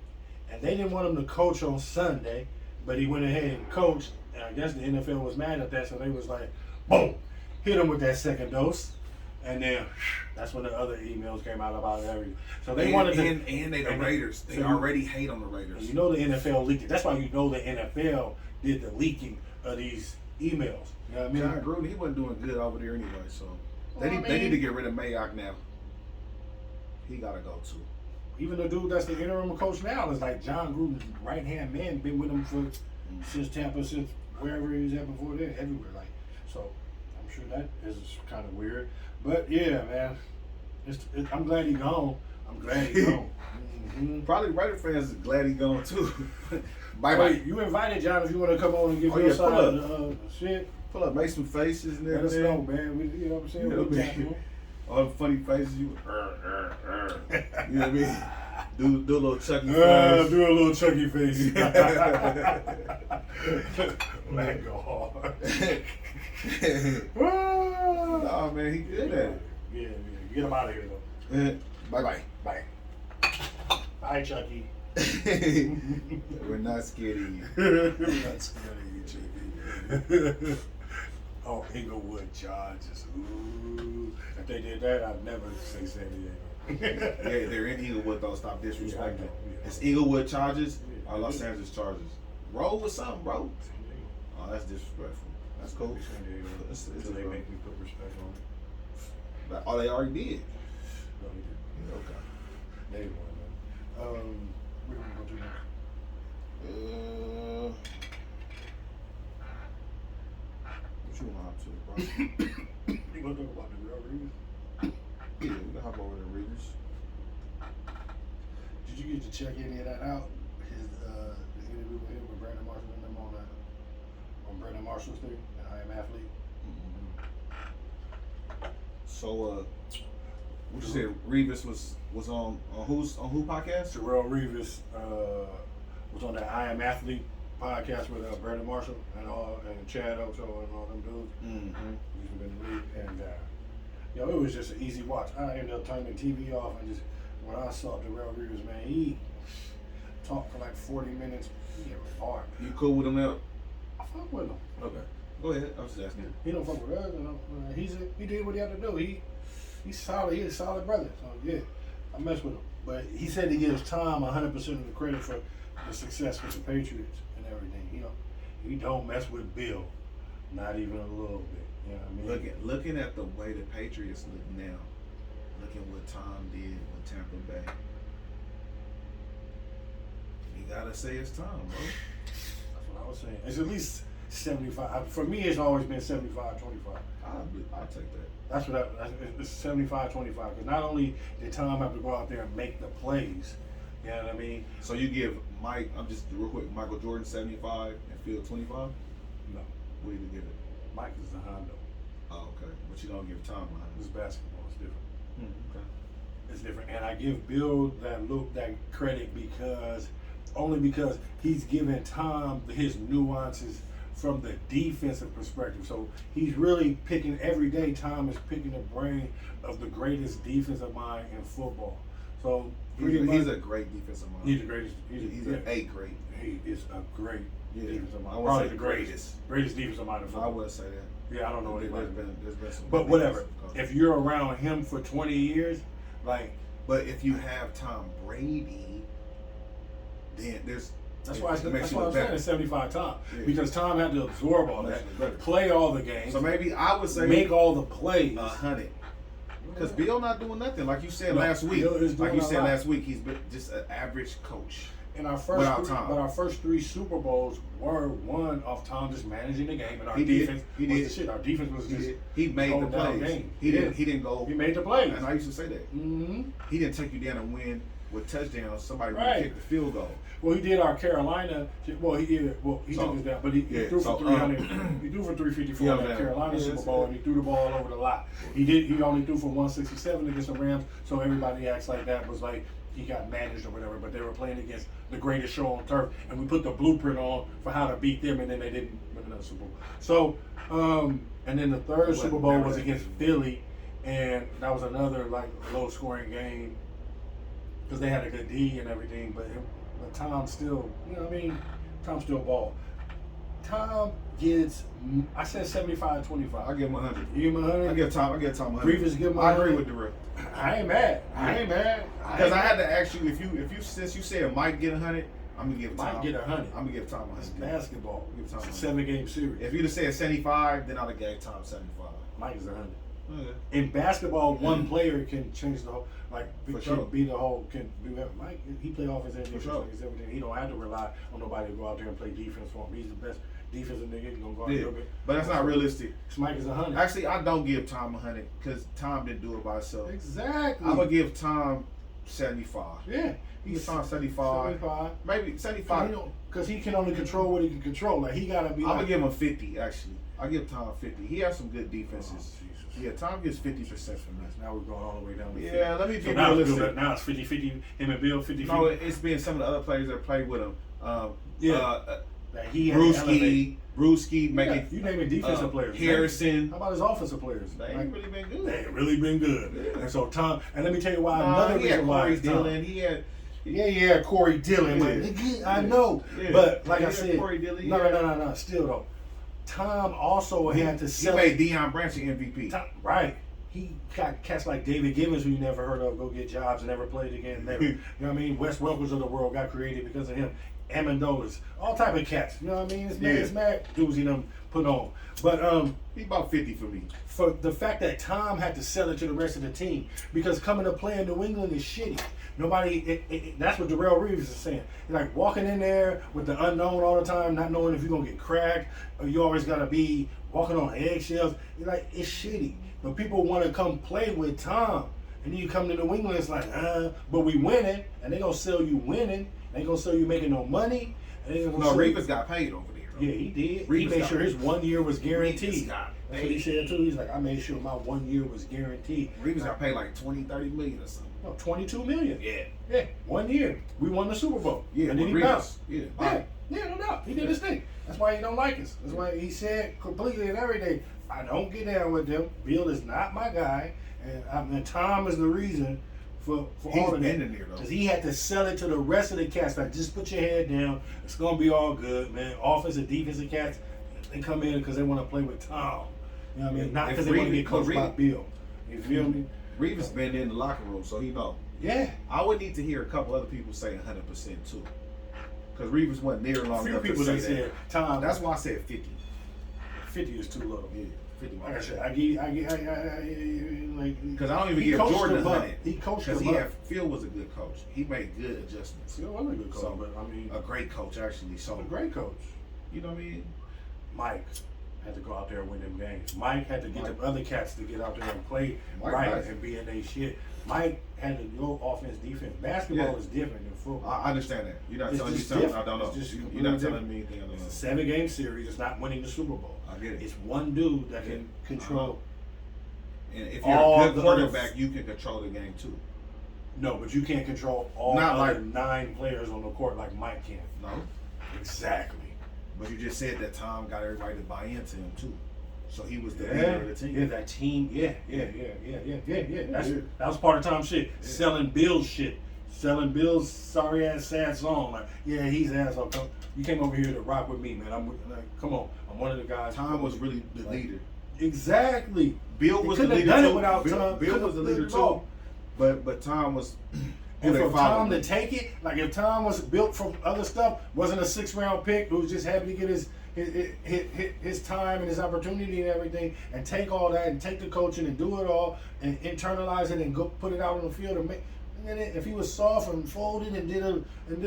and they didn't want him to coach on Sunday, but he went ahead and coached. And I guess the NFL was mad at that, so they was like, boom, hit him with that second dose. And then that's when the other emails came out about everything. So they wanted to. And they the Raiders. They already hate on the Raiders. You know the NFL leaked it. That's why you know the NFL did the leaking of these emails. You know what I mean? John Gruden, he wasn't doing good over there anyway, so they need to get rid of Mayock now. He gotta go too. Even the dude that's the interim coach now is like John Gruden's right hand man, been with him for since Tampa, since wherever he was at before then, everywhere. Like, so I'm sure that is kind of weird. But yeah, man, I'm glad he gone. I'm glad he gone. Mm-hmm. Probably Raider fans is glad he gone too. Bye Hey, bye. you invited John if you want to come on and give Oh, your yeah, side pull of the shit. Pull up, make some faces and Let us know, everything. man. You know what I'm saying? You know, We'll be man. happy. All the funny faces you. You know what I mean? Do a little Chucky face. Do a little Chucky face. Man, go hard. Oh man, he good at it. Yeah. Get him out of here, though. Bye bye. Bye. Bye, Chucky. We're not scared of you. We're not scared of you, Chucky. Oh, Inglewood Chargers. Ooh. If they did that, I'd never say San Diego. Yeah, they're in Inglewood though. Stop disrespecting. Yeah, I know, yeah. It's Inglewood Chargers or Yeah. Los Angeles Chargers. Roll with something, bro. Oh, that's disrespectful. That's cool. San Diego. It's Until they a- make me put respect on it. Like, oh, they already did. No, they didn't. Yeah, okay. They won, man. What are we gonna do next? What you want to, bro? You gonna talk about the real reasons? Yeah, we can hop over to Readers. Did you get to check any of that out? His the interview with him with Brandon Marshall and them on Brandon Marshall's thing, and I Am Athlete. So, what you said? Revis was on who podcast? Terrell Reeves was on the I Am Athlete podcast with Brandon Marshall and Chad Ocho and all them dudes. Mm-hmm. He's been in the league, and it was just an easy watch. I ended up turning the TV off and just when I saw Darrell Reeves, man, he talked for like 40 minutes. He was hard. You cool with him now? I fuck with him. Okay. Go ahead. I was just asking. He don't fuck with us. He did what he had to do. He's solid. He's a solid brother. So yeah, I mess with him. But he said he gives Tom 100% of the credit for the success with the Patriots and everything. He don't mess with Bill, not even a little bit. You know what I mean? Looking at the way the Patriots look now, looking what Tom did with Tampa Bay, you gotta say it's Tom, bro. That's what I was saying. It's at least 75. For me, it's always been 75-25. I'll take that. That's it's 75-25. Because not only did Tom have to go out there and make the plays, you know what I mean? So you give Mike, I'm just real quick, Michael Jordan 75 and Field 25? No. What do you give it? Mike is the Hondo. Oh, okay. But you don't give Tom a This Hondo. basketball is different. Okay. It's different. And I give Bill that credit only because he's giving Tom his nuances from the defensive perspective. So he's really picking every day. Tom is picking the brain of the greatest defensive mind in football. So He's a great defensive mind. He's the greatest. He's a great. He is a great defensive mind. I would Probably say the greatest defensive mind in I football. would say that. Yeah, I don't know anybody. There's been some. But whatever. If you're around him for 20 years, but if you have Tom Brady, then that's why I'm saying it's 75 Tom. Yeah. Because Tom had to absorb all that, play all the games. So maybe I would say make all the plays. 100. Because Bill not doing nothing, like you said last week. He's been just an average coach. And our first three Super Bowls were won off Tom just managing the game, and our defense was the shit. Our defense was just he made the plays. He didn't go. He made the plays, and I used to say that. Mm-hmm. He didn't take you down and win with touchdowns. Somebody kicked the field goal. Well, he did our Carolina. Well, he did. Well, he took us down, but he threw for 300. He threw for 354 in that Carolina Super Bowl, and he threw the ball over the lot. He only threw for 167 against the Rams, so everybody acts like that was like he got managed or whatever. But they were playing against the greatest show on turf, and we put the blueprint on for how to beat them, and then they didn't win another Super Bowl. So, and then the third Super Bowl was against Philly, and that was another low-scoring game because they had a good D and everything, but Tom still, Tom still ball. Tom gets, I said 75-25. I give him 100. You give him 100? I give Tom 100. Reeves give him 100. I agree with Darrell. I ain't mad. Because I had to ask you, if you since you said Mike get 100, I'm gonna give Tom. Mike get 100. I'm gonna give Tom 100. It's basketball. Give Tom It's a 7-game series. If you'd have said 75, then I'd have gave Tom 75. Mike is 100. Okay. In basketball, one player can change the whole, be the whole, can do that. Mike, he play offense and defense, everything. He don't have to rely on nobody to go out there and play defense for him. He's the best defensive nigga. He's gonna go out there. But that's not realistic. Mike is 100. Actually, I don't give Tom 100 because Tom didn't do it by himself. Exactly. I'm gonna give Tom 75. Yeah. He's Tom 75. Maybe 75. Because he can only control what he can control. He gotta be. I'm gonna give him 50. Actually, I give Tom 50. He has some good defenses. Yeah, Tom gets 50% from this. Now we're going all the way down to 50. Yeah, let me be realistic. Now it's 50-50. Him and Bill 50-50. No, it's been some of the other players that played with him. That he Brewski, making you naming defensive players. Harrison. How about his offensive players? They ain't really been good. They ain't really been good. Yeah. And so Tom, and let me tell you why. Another reason why Corey Dillon. He had Corey Dillon. Yeah. I know, but like I said, Corey Dillon, no. Still though, Tom also had to sell. He made Deion Branch an MVP. Right. He got cats like David Gibbons, who you never heard of, go get jobs and never played again. Never. You know what I mean? Wes Welkers of the world got created because of him. Amendolas, all type of cats. You know what I mean? It's mad dudes he done put on. But he about 50 for me. For the fact that Tom had to sell it to the rest of the team, because coming to play in New England is shitty. Nobody. That's what Darrell Reeves is saying. Like walking in there with the unknown all the time, not knowing if you're gonna get cracked, or you always gotta be walking on eggshells. It's shitty. But people want to come play with Tom, and then you come to New England, it's like, but we winning, and they gonna sell you winning. They ain't gonna sell you making no money. No, Reeves got paid over there. Yeah, he did. Reeves he made sure his 1 year was guaranteed. That's what he said too. He's like, I made sure my 1 year was guaranteed. Reeves got paid like 20, 30 million or something. No, 22 million. Yeah. Yeah, 1 year. We won the Super Bowl. Yeah, and then he Reeves. bounced. Yeah. Yeah, no doubt. He did his thing. That's why he don't like us. That's why he said completely and everything, I don't get down with them. Bill is not my guy. And Tom is the reason for all of that. Because he had to sell it to the rest of the cast. Like, just put your head down. It's going to be all good, man. Offensive, defensive cats, they come in because they want to play with Tom. You know what I mean? Not because they want to get coached by Bill. You feel me? Reeves been in the locker room, so he know. Yeah. I would need to hear a couple other people say 100% too. Because Reeves wasn't near long enough to say that. Said, Tom. That's why I said 50. 50 is too low. Yeah, 50. Like I said, because I don't even give Jordan 100. He coached because Phil was a good coach. He made good adjustments. Phil was a good coach, but I mean, a great coach actually. So a great coach. You know what I mean? Mike had to go out there and win them games. Mike had to get the other cats to get out there and play and be in their shit. Mike had to go offense, defense. Basketball is different than football. I understand that. You're not telling me something I don't know. You're not telling me anything I don't know. It's a 7-game series. It's not winning the Super Bowl. I get it. It's one dude that can control. And if you're a good quarterback, you can control the game too. No, but you can't control all other 9 players on the court like Mike can. No. Exactly. But you just said that Tom got everybody to buy into him too. So he was the leader of the team. Yeah, that team. Yeah. That was part of Tom's shit. Yeah. Selling Bill's shit. Selling Bill's sorry ass sad song. Like, yeah, he's an asshole. You came over here to rock with me, man. I'm like, come on. I'm one of the guys. Tom was really the leader. Exactly. Bill was the leader done too. It without Tom. Bill was the leader too. But Tom was. And for Tom to take it, like if Tom was built from other stuff, wasn't a 6th-round pick, who was just happy to get his time and his opportunity and everything, and take all that and take the coaching and do it all and internalize it and go put it out on the field and make. And then if he was soft and folded and and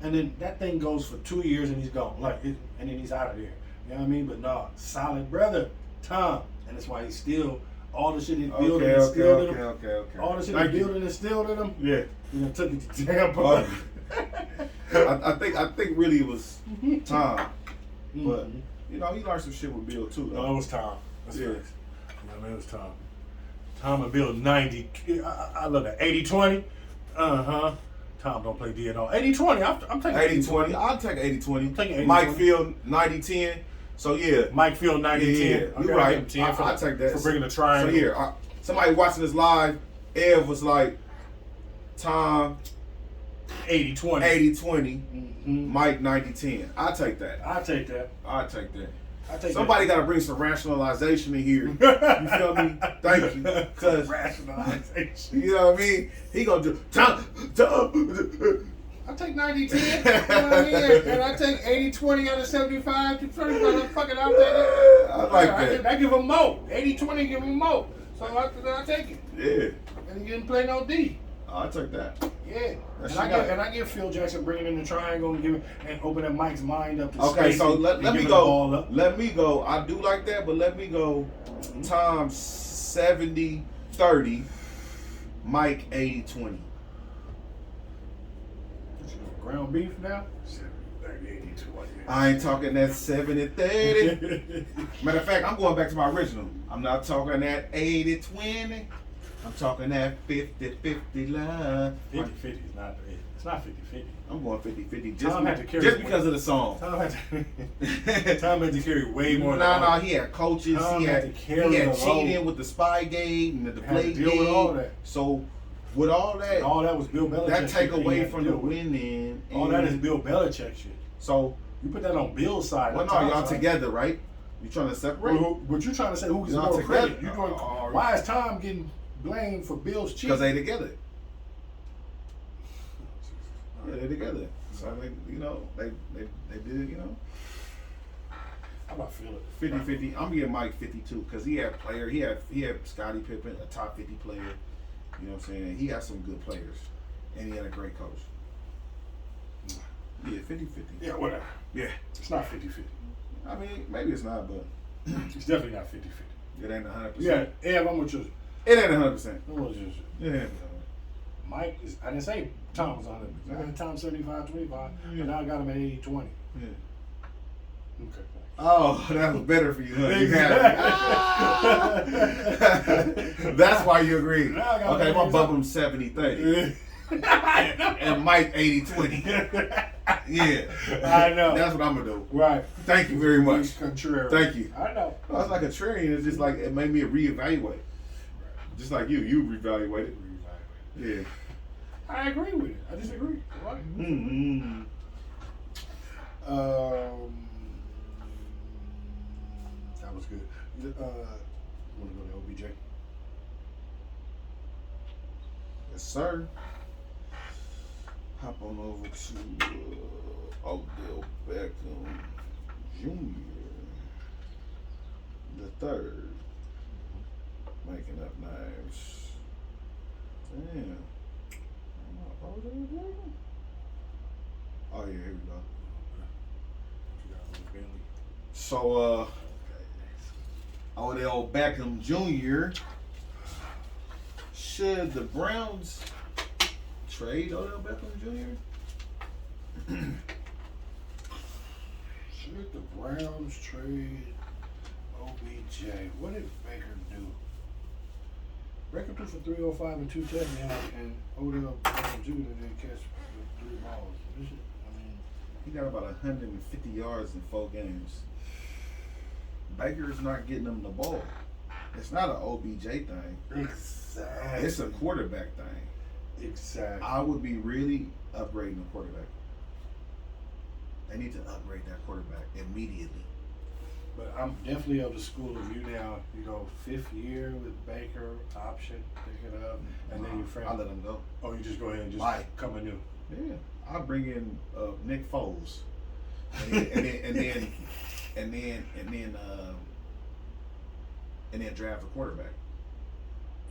then that thing goes for 2 years and he's gone, and then he's out of there. You know what I mean? But no, solid brother, Tom, and that's why he's still. All the shit he's building instilled in him. Okay. All the shit he's building instilled in him. Yeah. You know, took it to Tampa. I think really it was Tom. But, you know, he learned some shit with Bill too. No, it was Tom. That's it was Tom. Tom and Bill 90. I love that. 80-20. Tom don't play D at all. 80-20. I'm taking 80-20. I'll take 80-20. 80-20. Mike Field 90-10. So yeah, Mike Field 90-10. Yeah, you're right. I take that for bringing the triangle. So here, somebody watching this live, Ev was like, Tom 80-20. 80-20. Mike 90-10. I take that. I take that. Somebody got to bring some rationalization in here. You feel me? Thank you. Cause rationalization. You know what I mean? He gonna do Tom. I take 90-10, you know what I mean? And I take 80-20 out of 75 to 30. Fucking out there. I like that. I give him more. 80-20, give him more. So I take it. Yeah. And he didn't play no D. I take that. Yeah. And I give Phil Jackson bringing in the triangle and opening Mike's mind up to space. Okay, so let me go. Let me go. I do like that, but let me go. Tom 70-30, Mike 80-20. Ground beef now? 70-30, 80-20. I ain't talking that 70-30. Matter of fact, I'm going back to my original. I'm not talking that 80-20. I'm talking that 50-50 line. 50-50 is not. It's not 50-50. I'm going 50-50 just because of the song. Tom had to carry way more. No, he had coaches. He had cheating with the Spygate and the play deal with all that. So with all that was Bill Belichick. That take away from the winning. All that is Bill Belichick shit. So you put that on Bill's side. Well, no, y'all together, right? You trying to separate? But you trying to say who's more credit? Why is Tom getting blamed for Bill's cheating? Because they together. Yeah, they together. So they did it. How about Philip? 50-50. I'm giving Mike 52 because he had player. He had Scottie Pippen, a top 50 player. You know what I'm saying? He had some good players, and he had a great coach. Yeah, 50-50. Yeah, whatever. Yeah, it's not 50-50. I mean, maybe it's not, but it's definitely not 50-50. It ain't 100%. Yeah, I'm with you. It ain't 100%. Yeah. Mike is. I didn't say Tom was 100%. I got Tom 75-25, but now I got him at 80-20. Yeah. Okay. Oh, that was better for you, huh? Exactly. That's why you agreed. Now I gotta Okay, I'm figure gonna bump him 70-30. And Mike 80-20. Yeah. I know. That's what I'm gonna do. Right. Thank you very much. Contrary. Thank you. I know. No, it's like a contrarian. It's just like it made me reevaluate. Just like you reevaluated. Yeah. I agree with it. I disagree. Right. Mm-hmm. That was good. Want to go to OBJ? Yes, sir. Hop on over to Odell Beckham Jr. the third. Making up names. Damn. Oh yeah, here we go. So Odell Beckham Jr. Should the Browns trade Odell Beckham Jr.? Should the Browns trade OBJ? What did Baker do? Baker threw for 305 and 2 touchdowns, and Odell Beckham Jr. didn't catch the 3 balls. I mean, He got about 150 yards in 4 games. Baker's not getting him the ball. It's not an OBJ thing. exactly. It's a quarterback thing. Exactly. I would be really upgrading the quarterback. They need to upgrade that quarterback immediately. But I'm definitely of the school of you now. You go 5th year with Baker option, pick it up, and then your friend. I'll let him go. Oh, you just go ahead and just come anew. Yeah, I'll bring in Nick Foles, and then draft a quarterback.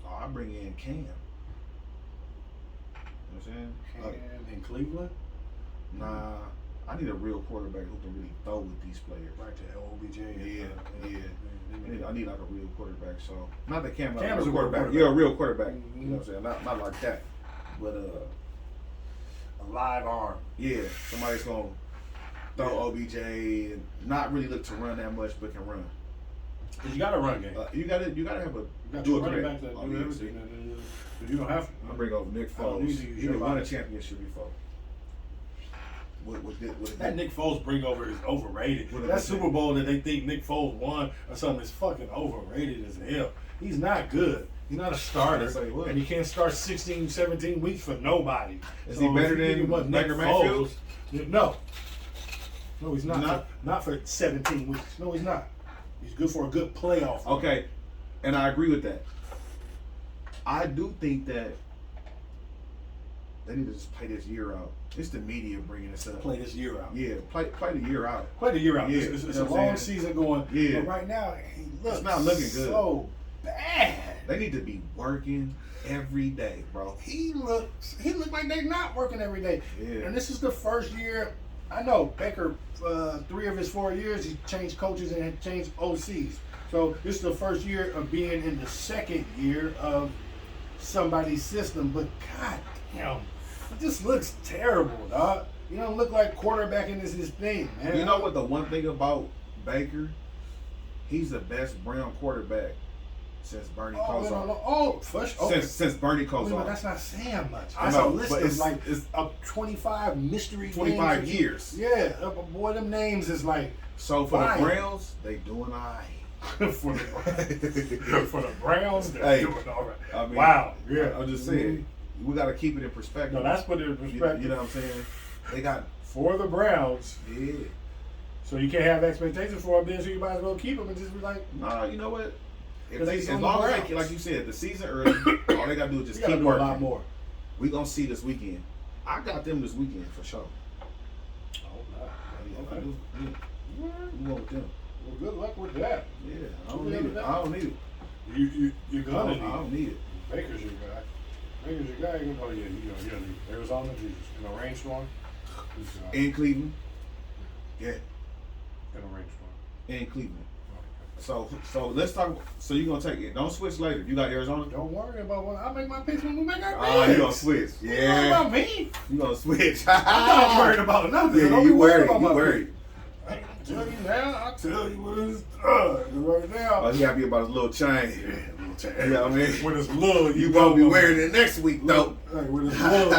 Oh, I bring in Cam. You know what I'm saying? And in Cleveland? Nah, I need a real quarterback who can really throw with these players. Right to OBJ. I need like a real quarterback. So not that Cam is a quarterback. You're a real quarterback. Mm-hmm. You know what I'm saying? Not like that, but a live arm. Yeah, somebody's gonna throw OBJ and not really look to run that much, but can run. Cause you got a run game. You gotta have a dual running back that do everything. You don't have to. I bring over Nick Foles. He won a championship before. That Nick Foles bring over is overrated. That Super Bowl that they think Nick Foles won or something is fucking overrated as hell. He's not good. He's not a starter. And he can't start 16, 17 weeks for nobody. Is he better than Baker Mayfield? No. No, he's not. Not for 17 weeks. No, he's not. He's good for a good playoff. Okay. And I agree with that. I do think that they need to just play this year out. It's the media bringing this up. Play this year out. Yeah, play the year out. Play the year out. Yeah, it's a long season going. Yeah. But right now, he looks not looking good. So bad. They need to be working every day, bro. He looks like they're not working every day. Yeah. And this is the first year. I know Baker, 3 of his 4 years, he changed coaches and changed OCs. So this is the first year of being in the second year of somebody's system. But God damn. It just looks terrible, dog. You don't look like quarterbacking is his thing, man. You know what the one thing about Baker? He's the best Brown quarterback since Bernie Kosar. Since Bernie Kosar. But that's not saying much. I know, but it's like 25 mystery 25 names. years. Yeah, boy, them names is like. So for the Browns, they doing all right. for the Browns, they're doing all right. I mean, wow. Yeah, I'm just saying. We got to keep it in perspective. No, that's put it in perspective. You know what I'm saying? They got for the Browns. Yeah. So you can't have expectations for them, then so you might as well keep them and just be like, nah, you know what? As long as they, like you said, the season early, all they got to do is just keep working. A lot more. We gonna see this weekend. I got them this weekend for sure. Okay. We going with them. Well, good luck with that. Yeah, I don't need it. You're gonna need it. I don't need it. Baker's your guy. Baker's your guy. Oh yeah, you know, Arizona, Jesus, in a rainstorm. In Cleveland. Yeah. In a rainstorm. In Cleveland. So let's talk. So you gonna take it? Don't switch later. You got Arizona? Don't worry about what I make my picks when we make our picks. Oh, you gonna switch? Yeah. Don't worry about me. You gonna switch? I'm not worried about nothing. Yeah, Don't you be worried worried. about You my worried. I tell you now, I'll tell you what it's right now. Oh, he happy about his little chain. Yeah, little chain. You know what I mean? When it's little, you won't be wearing it next week, though. Like, when it's little,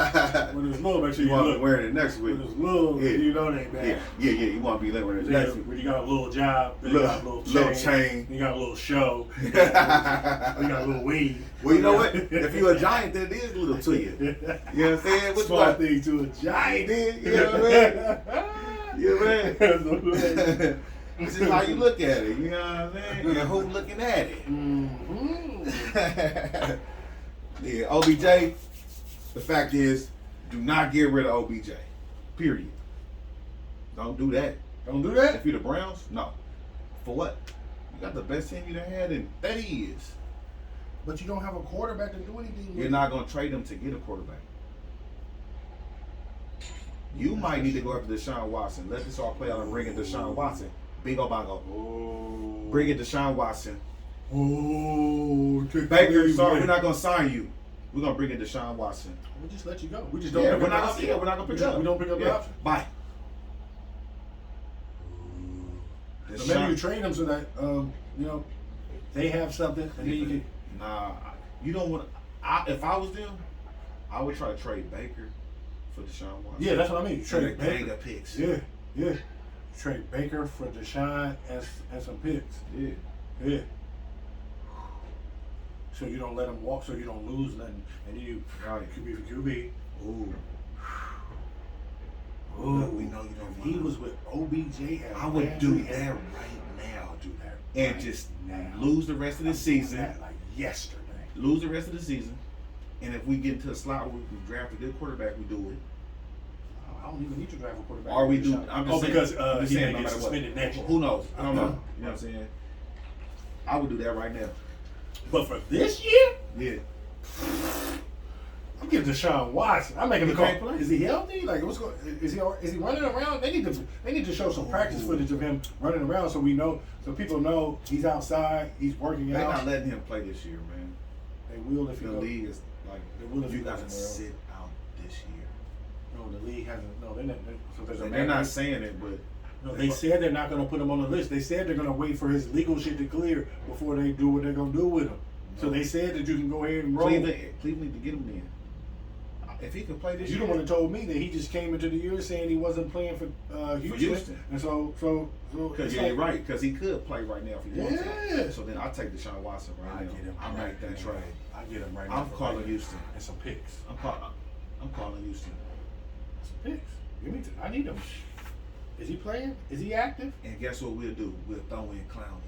make sure you won't be wearing it next week. When it's little, you know it ain't bad. Yeah. You want to be wearing it next week. When you got a little job, you got a little chain. You got a little show. You got a little weed. Well, you know what? If you're a giant, then it is little to you. You know what I'm saying? What's small thing to a giant. You know what I mean? You know what I mean? This is how you look at it. You know what I'm saying? And who looking at it? Mm-hmm. Yeah, OBJ, the fact is, do not get rid of OBJ. Period. Don't do that. Don't do that? If you're the Browns, no. For what? You got the best team you done had in 30 years. But you don't have a quarterback to do anything with. You're not going to trade them to get a quarterback. You might need to go after Deshaun Watson. Let this all play out and bring in Deshaun Watson. Bingo bongo. Oh. Bring in Deshaun Watson. Oh. Baker, sorry, we're not going to sign you. We're going to bring in Deshaun Watson. We'll just let you go. We just don't we're not going to pick up. We don't pick up the option. Bye. So maybe you train them so that, they have something and then you can. Nah, you don't want to. If I was them, I would try to trade Baker for Deshaun Watson. Yeah, that's what I mean. Trade Baker picks. Yeah. Trade Baker for Deshaun and some picks. Yeah. So you don't let them walk, so you don't lose nothing, and you QB for QB. Ooh. We know you don't. He was with OBJ. I would do that right now. And just lose the rest of the season. Like yesterday. Lose the rest of the season. And if we get into a slot where we draft a good quarterback, we do it. I don't even need to draft a quarterback. Or we do. I'm just saying. Because he may no get suspended next year. Who knows? I don't know. You know what I'm saying? I would do that right now. But for this year? Yeah. I'm giving Deshaun Watson. I'm making the call. call. Is he healthy? Like, what's going? Is he running around? They need to show some practice footage of him running around so we know, so people know he's outside, he's working out. They're not letting him play this year, man. They will if the league is like. They will if you got to sit out this year. No, the league hasn't. No, they're not. They're not saying it, but. No, they said they're not going to put him on the list. They said they're going to wait for his legal shit to clear before they do what they're going to do with him. No. So they said that you can go ahead and roll. Cleveland need to get him in. If he could play this year. You the one that told me that he just came into the year saying he wasn't playing for Houston. And so because you're right, because he could play right now if he wants to. So then I'll take Deshaun Watson right now. Get him. I'll make that trade. I get him right now. I'm calling Houston and some picks. I'm calling Houston. Some picks. Give me. I need him. Is he playing? Is he active? And guess what we'll do? We'll throw in Clowney.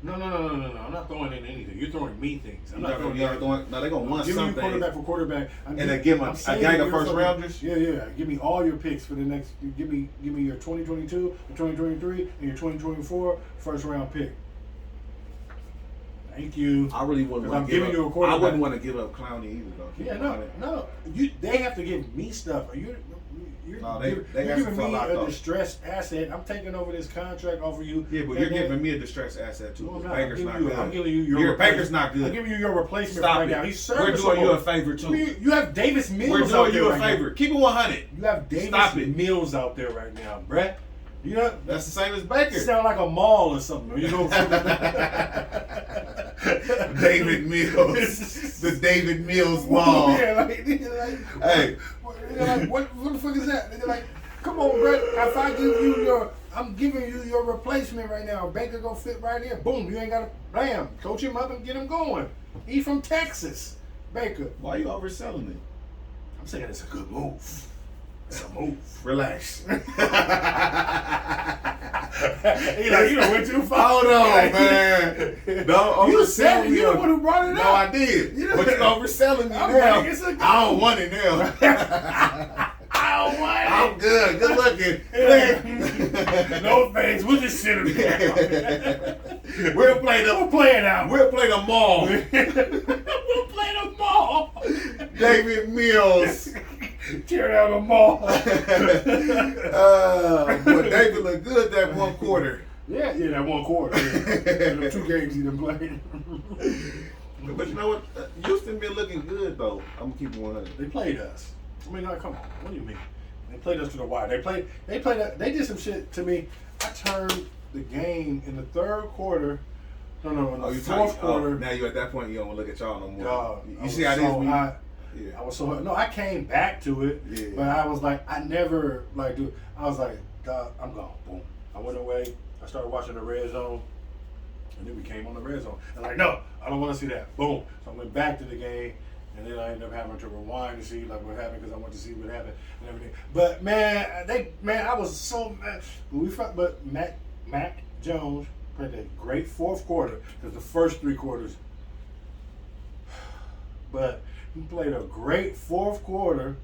No. I'm not throwing in anything. You're throwing me things. I'm not throwing. No, they're gonna want something. Give me quarterback for quarterback. And then give them a gang of first rounders. Yeah. Give me all your picks for the next. Give me your 2022, your 2023, and your 2024 first round pick. Thank you. I really wouldn't want to give up. You a quarterback. I wouldn't want to give up Clowney either, though. Yeah, no. They have to give me stuff. You're giving me a distressed asset. I'm taking over this contract over you. Yeah, but you're giving me a distressed asset too. No, Baker's not good. I'm giving you your Baker's not good. I'm giving you your replacement Stop right it. now. He's serviceable. We're doing you a favor too. You have Davis Mills. We're doing you a favor. Keep it 100. You have Davis Mills out there right now, Brett. You know that's the same as Baker. You sound like a mall or something. You know. David Mills, the David Mills Mall. Yeah, hey, what the fuck is that? They're like, come on, Brett. If I give you I'm giving you your replacement right now. Baker gonna fit right in. Boom, you ain't gotta blam. Coach him up and get him going. He from Texas, Baker. Why are you overselling it? I'm saying it's a good move. It's a move. Relax. You went too far. Hold on, man. Don't oversell me. You're the one who brought it up. No, I did. But you're overselling me now. Like, I don't want it now. I don't want it. I'm good. Good looking. No thanks. We'll just sit him down. We'll play the mall. We'll play the mall. David Mills. Tear down the mall. But David looked good that one quarter. Yeah, that one quarter. Yeah. The 2 games he done played. But you know what? Houston been looking good though. I'm gonna keep it 100. They played us. I mean, come on. What do you mean? They played us to the wire. They did some shit to me. I turned the game in the third quarter. No, in the fourth quarter. Now you at that point, you don't want to look at y'all no more. Dog, you see how so these I was so no. I came back to it, but I was like, I never like do. I was like, dog, I'm gone. Boom. I went away. I started watching the red zone, and then we came on the red zone. And like, no, I don't want to see that. Boom. So I went back to the game. And then I ended up having to rewind to see like what happened because I wanted to see what happened and everything. But I was so mad. But Mac Jones played a great fourth quarter because the first three quarters. But he played a great fourth quarter.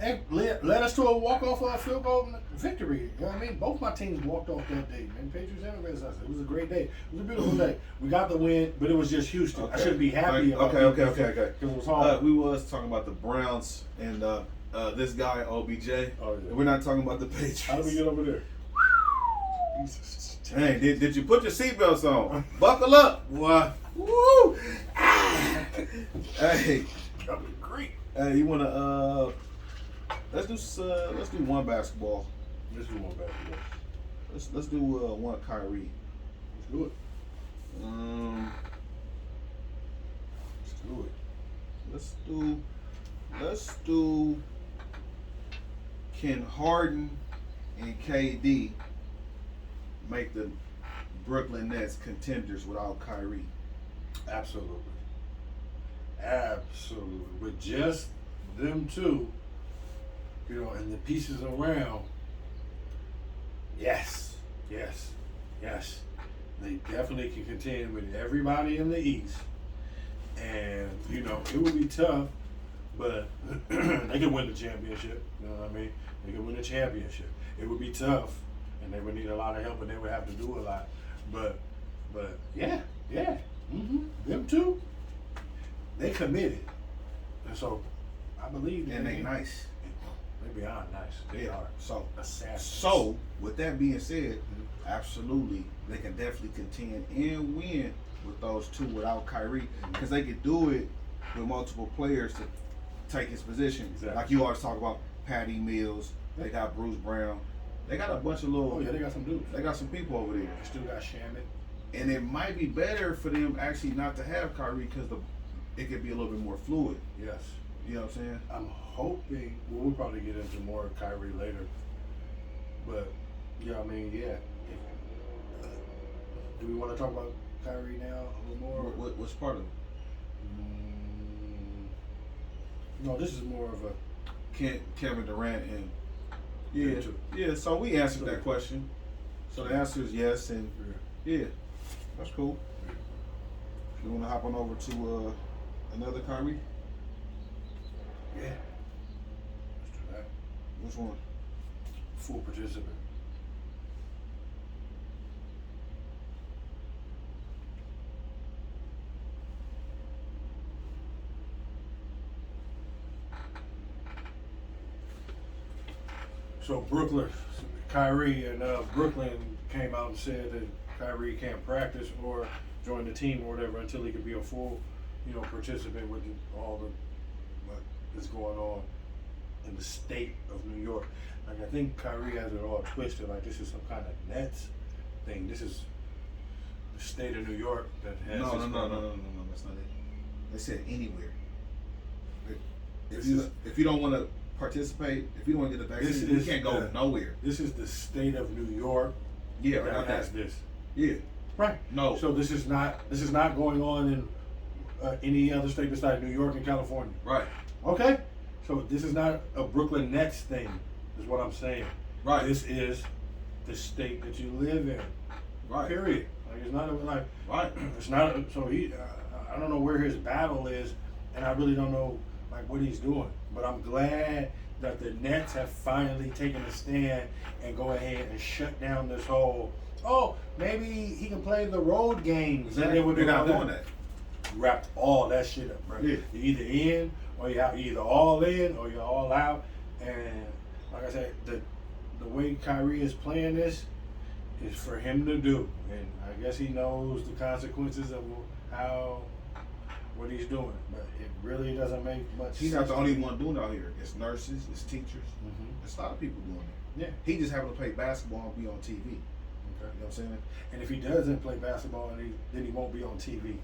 And led us to a walk-off field goal victory. You know what I mean? Both my teams walked off that day, man. Patriots and the Red Sox. It was a great day. It was a beautiful day. We got the win, but it was just Houston. Okay. I shouldn't be happy about it. Okay. Because it was hard. We was talking about the Browns and this guy, OBJ. Oh, yeah. We're not talking about the Patriots. How do we get over there? Hey, did you put your seatbelts on? Buckle up. What? Woo! Hey. That was great. Hey, you want to... Let's do one basketball. Let's do one basketball. Let's do one Kyrie. Let's do it. Let's do it. Let's do. Can Harden and KD make the Brooklyn Nets contenders without Kyrie? Absolutely. With just them two. And the pieces around, yes. They definitely can contend with everybody in the East. And, it would be tough, but they could win the championship. You know what I mean? They could win the championship. It would be tough, and they would need a lot of help, and they would have to do a lot. But yeah. Them two, they committed. And so, I believe that. And they nice. They're beyond nice. They are. So assassins. So, with that being said, absolutely, they can definitely contend and win with those two without Kyrie, because they could do it with multiple players to take his position. Exactly. Like you always talk about Patty Mills. They got Bruce Brown. They got a bunch of little. Oh yeah, they got some dudes. They got some people over there. They still got Shamit. And it might be better for them actually not to have Kyrie because it could be a little bit more fluid. Yes. You know what I'm saying? I'm hoping, we'll probably get into more of Kyrie later. But, yeah. Do we want to talk about Kyrie now a little more? What's part of it? No, this is more of a... Kevin Durant and... Yeah, so we answered that question. So the answer is yes, and yeah, that's cool. You want to hop on over to another Kyrie? Yeah. Let's do that. Which one? Full participant. So Kyrie and Brooklyn came out and said that Kyrie can't practice or join the team or whatever until he could be a full, participant with all what is going on in the state of New York. Like, I think Kyrie has it all twisted. Like, this is some kind of Nets thing. This is the state of New York that has. No, that's not it. They said anywhere. If you don't want to participate, if you don't want to get the vaccine, you can't go nowhere. This is the state of New York. Yeah, that has this. Yeah. Right. No. So this is not going on in any other state besides New York and California. Right. Okay. So this is not a Brooklyn Nets thing, is what I'm saying. Right. This is the state that you live in. Right. Period. Like, it's not like. Right. It's not. So I don't know where his battle is, and I really don't know like what he's doing. But I'm glad that the Nets have finally taken a stand and go ahead and shut down this whole. Oh, maybe he can play the road games. Exactly. And they're not doing that. Wrapped all that shit up, bro. Yeah. You're either in or you're either all in or you're all out. And like I said, the way Kyrie is playing this is for him to do. And I guess he knows the consequences of what he's doing, but it really doesn't make much He's sense. not the only one doing it out here. It's nurses, it's teachers. Mm-hmm. There's a lot of people doing it. Yeah. He just happened to play basketball and be on TV. Okay. You know what I'm saying? And if he doesn't play basketball, then he won't be on TV.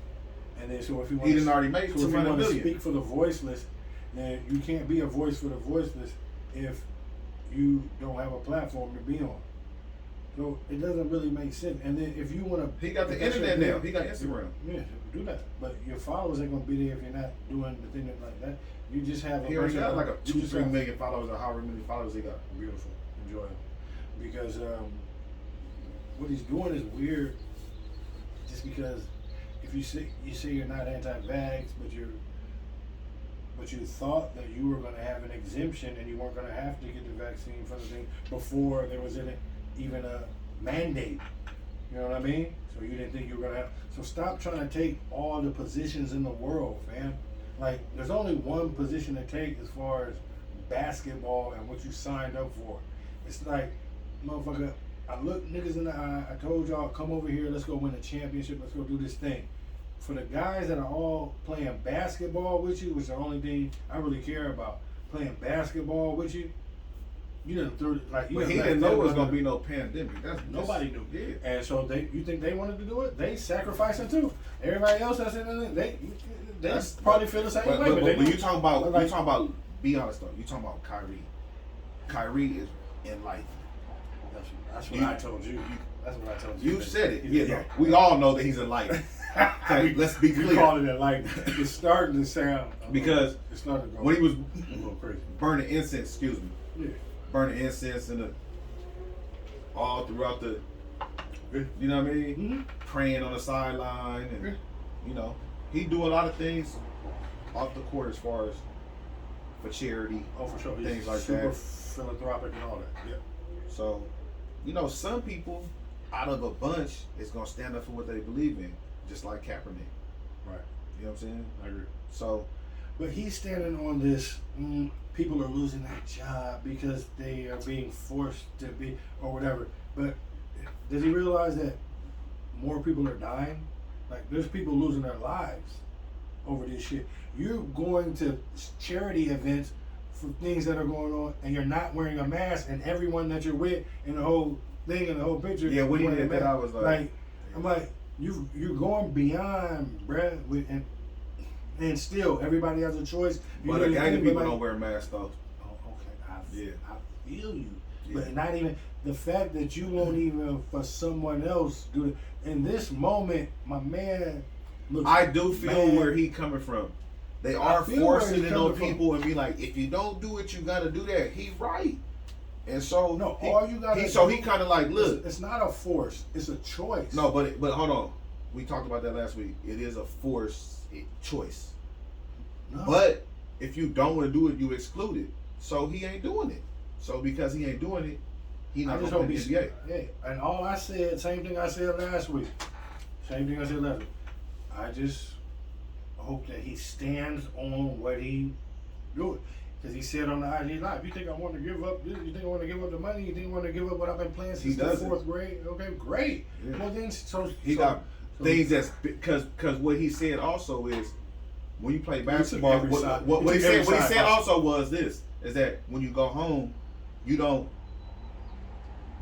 And then so if he He wants, didn't already make so if you $200 want to million. speak for the voiceless, then you can't be a voice for the voiceless if you don't have a platform to be on. So it doesn't really make sense. And then if you want to, He got the internet now. He got Instagram. Yeah, do that. But your followers ain't gonna be there if you're not doing the thing like that. You just have a He already bunch got of, like a you 2, just 3 have- million followers or however many followers he got. Beautiful. Enjoy him. Because what he's doing is weird. Just because if you say you're not anti-vax, but you thought that you were going to have an exemption and you weren't going to have to get the vaccine for the thing before there was even a mandate. You know what I mean? So you didn't think you were going to have. So stop trying to take all the positions in the world, fam. Like, there's only one position to take as far as basketball and what you signed up for. It's like, motherfucker, I look niggas in the eye. I told y'all, come over here. Let's go win a championship. Let's go do this thing. For the guys that are all playing basketball with you, which is the only thing I really care about, playing basketball with you, you done threw it like you. But he didn't know it was gonna be no pandemic. That's nobody knew. Yeah. And so you think they wanted to do it? They sacrificing too. Everybody else that's in it, they probably feel the same way. But they when don't. you talking about, Like- you talking about, be honest though. You talking about Kyrie. Kyrie is in life. That's what I told you. That's what I told you. You said it. Yeah. We all know that he's in life. Okay, let's be You clear. called it like it's starting to sound Because it's starting to go when he was a little crazy. burning incense, excuse me, Yeah. burning incense in all throughout the, you know what I mean? Mm-hmm. Praying on the sideline, and you know, he do a lot of things off the court as far as for charity. Oh, for sure. He's Things like super that. philanthropic and all that. Yeah. So, you know, some people out of a bunch is gonna stand up for what they believe in, just like Kaepernick. Right. You know what I'm saying? I agree. So, But he's standing on this. People are losing their job because they are being forced to be or whatever. But does he realize that more people are dying? Like, there's people losing their lives over this shit. You're going to charity events for things that are going on, and you're not wearing a mask, and everyone that you're with in the whole thing in the whole picture. yeah, when he wearing a did that, mask. I was like, I'm like, you're going beyond, bruh, and still everybody has a choice. but a gang of people don't wear masks though. Oh, okay, Yeah. I feel you, Yeah. but not even the fact that you won't even for someone else do it in this moment. My man, looks I do feel mad. where he coming from. They are feel where forcing he's it on coming from. people and be like, if you don't do it, you gotta do that. He right. And so No, all you gotta so do- he kind of like, look, It's not a force; it's a choice. no, but hold on. We talked about that last week. It is a forced choice. No. But if you don't want to do it, you exclude it. So he ain't doing it. So because he ain't doing it, he I not just gonna hope play he's the NBA. yeah. And all I said, same thing I said last week. Same thing I said last week. I just hope that he stands on what he do. Because he said on the IG Live, you think I want to give up this? You think I want to give up the money? You think I want to give up what I've been playing since the doesn't. 4th grade? Okay, great. Yeah. Well then, He got things that's because what he said also is when you play basketball. every side. What He he took said, every what he side said possible. also was this: is that when you go home, you don't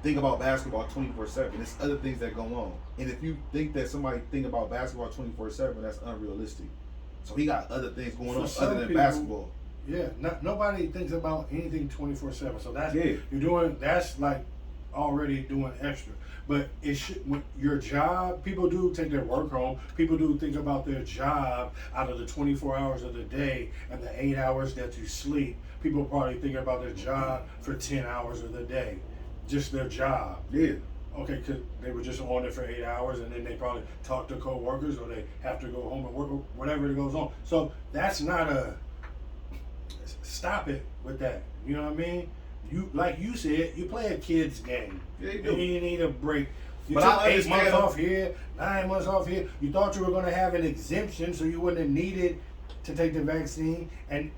think about basketball 24/7. There's other things that go on, and if you think that somebody think about basketball 24/7, that's unrealistic. So he got other things going For on some other than people, basketball. Yeah, nobody thinks about anything 24/7. So that's Yeah. you're doing. That's like already doing extra. But it should when your job. People do take their work home. People do think about their job out of the 24 hours of the day and the 8 hours that you sleep. People probably thinking about their job for 10 hours of the day, just their job. Yeah. Okay, cause they were just on it for 8 hours, and then they probably talk to coworkers, or they have to go home and work, or whatever it goes on. So that's not a stop it with that. You know what I mean? You like you said, you play a kid's game. Yeah, you And do. you need a break. You But took I 8 months understand- off here, 9 months off here. You thought you were going to have an exemption, so you wouldn't have needed to take the vaccine. And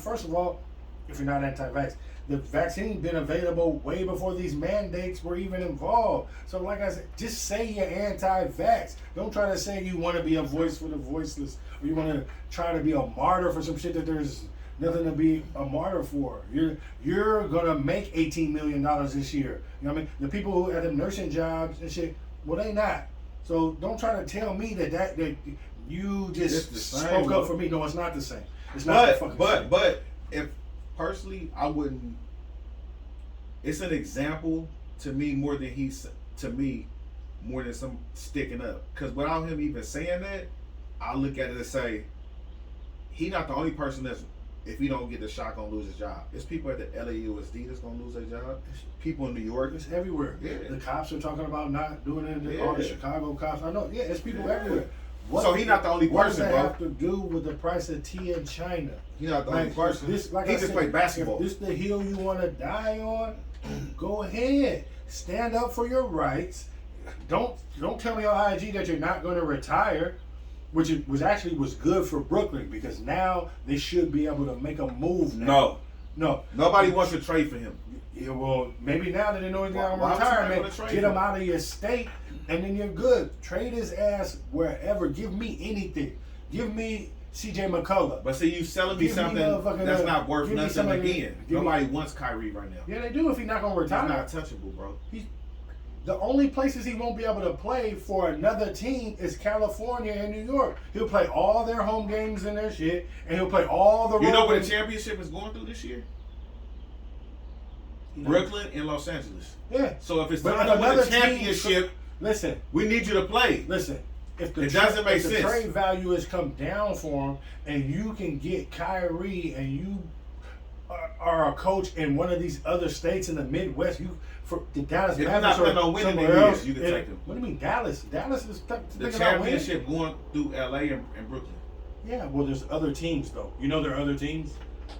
first of all, if you're not anti-vax. The vaccine been available way before these mandates were even involved. So like I said, just say you're anti-vax. Don't try to say you want to be a voice for the voiceless, or you want to try to be a martyr for some shit that there's nothing to be a martyr for. You're gonna make $18 million this year. You know what I mean? The people who have them nursing jobs and shit, well, they not. So don't try to tell me that you just spoke up for me. No, it's not the same. It's not the fucking same. But if personally, I wouldn't. It's an example to me more than some sticking up. Because without him even saying that, I look at it and say, he not the only person that's, if he don't get the shot, gonna lose his job. It's people at the LAUSD that's gonna lose their job. People in New York. It's everywhere. Yeah. The cops are talking about not doing it. All the Chicago cops. I know. Yeah, it's people everywhere. So he's not the only person, bro. What does that bro. have to do with the price of tea in China? He's not the only person. He just played basketball. If this the hill you want to die on, go ahead. Stand up for your rights. Don't tell me on IG that you're not going to retire, which was good for Brooklyn, because now they should be able to make a move now. No. Nobody wants to trade for him. Yeah, well, maybe now that they know he's not going to retire, get him out of your state, and then you're good. Trade his ass wherever. Give me anything. Give me CJ McCullough. But see, you selling me something that's not worth nothing again. Nobody wants Kyrie right now. Yeah, they do if he's not going to retire. He's not touchable, bro. The only places he won't be able to play for another team is California and New York. He'll play all their home games and their shit, and he'll play all the road games. You know what the championship is going through this year? Brooklyn and Los Angeles. Yeah. So if it's time to win a championship, listen, we need you to play. Listen, if it doesn't make sense. The trade value has come down for him, and you can get Kyrie, and you are a coach in one of these other states in the Midwest, for the Dallas Mavericks or somewhere else, you can take them. What do you mean Dallas? Dallas is the championship going through LA and Brooklyn. Yeah, well, there's other teams though. You know, there are other teams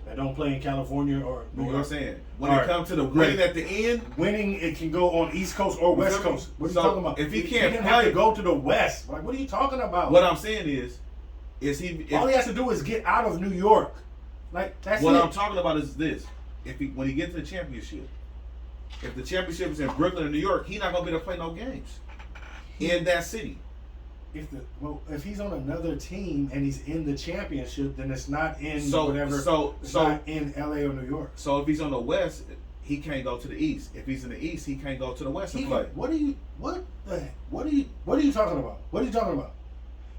that don't play in California or New York. What I'm saying, when it comes to the winning at the end, winning it can go on East Coast or West Coast. What are you talking about? If he can't have to go to the West, like what are you talking about? What I'm saying is all he has to do is get out of New York. Like that's what I'm talking about is this: when he gets to the championship, if the championship is in Brooklyn or New York, he's not gonna be able to play no games in that city. If he's on another team and he's in the championship, then it's not in not in LA or New York. So if he's on the West, he can't go to the East. If he's in the East, he can't go to the West and play. What are you talking about? What are you talking about?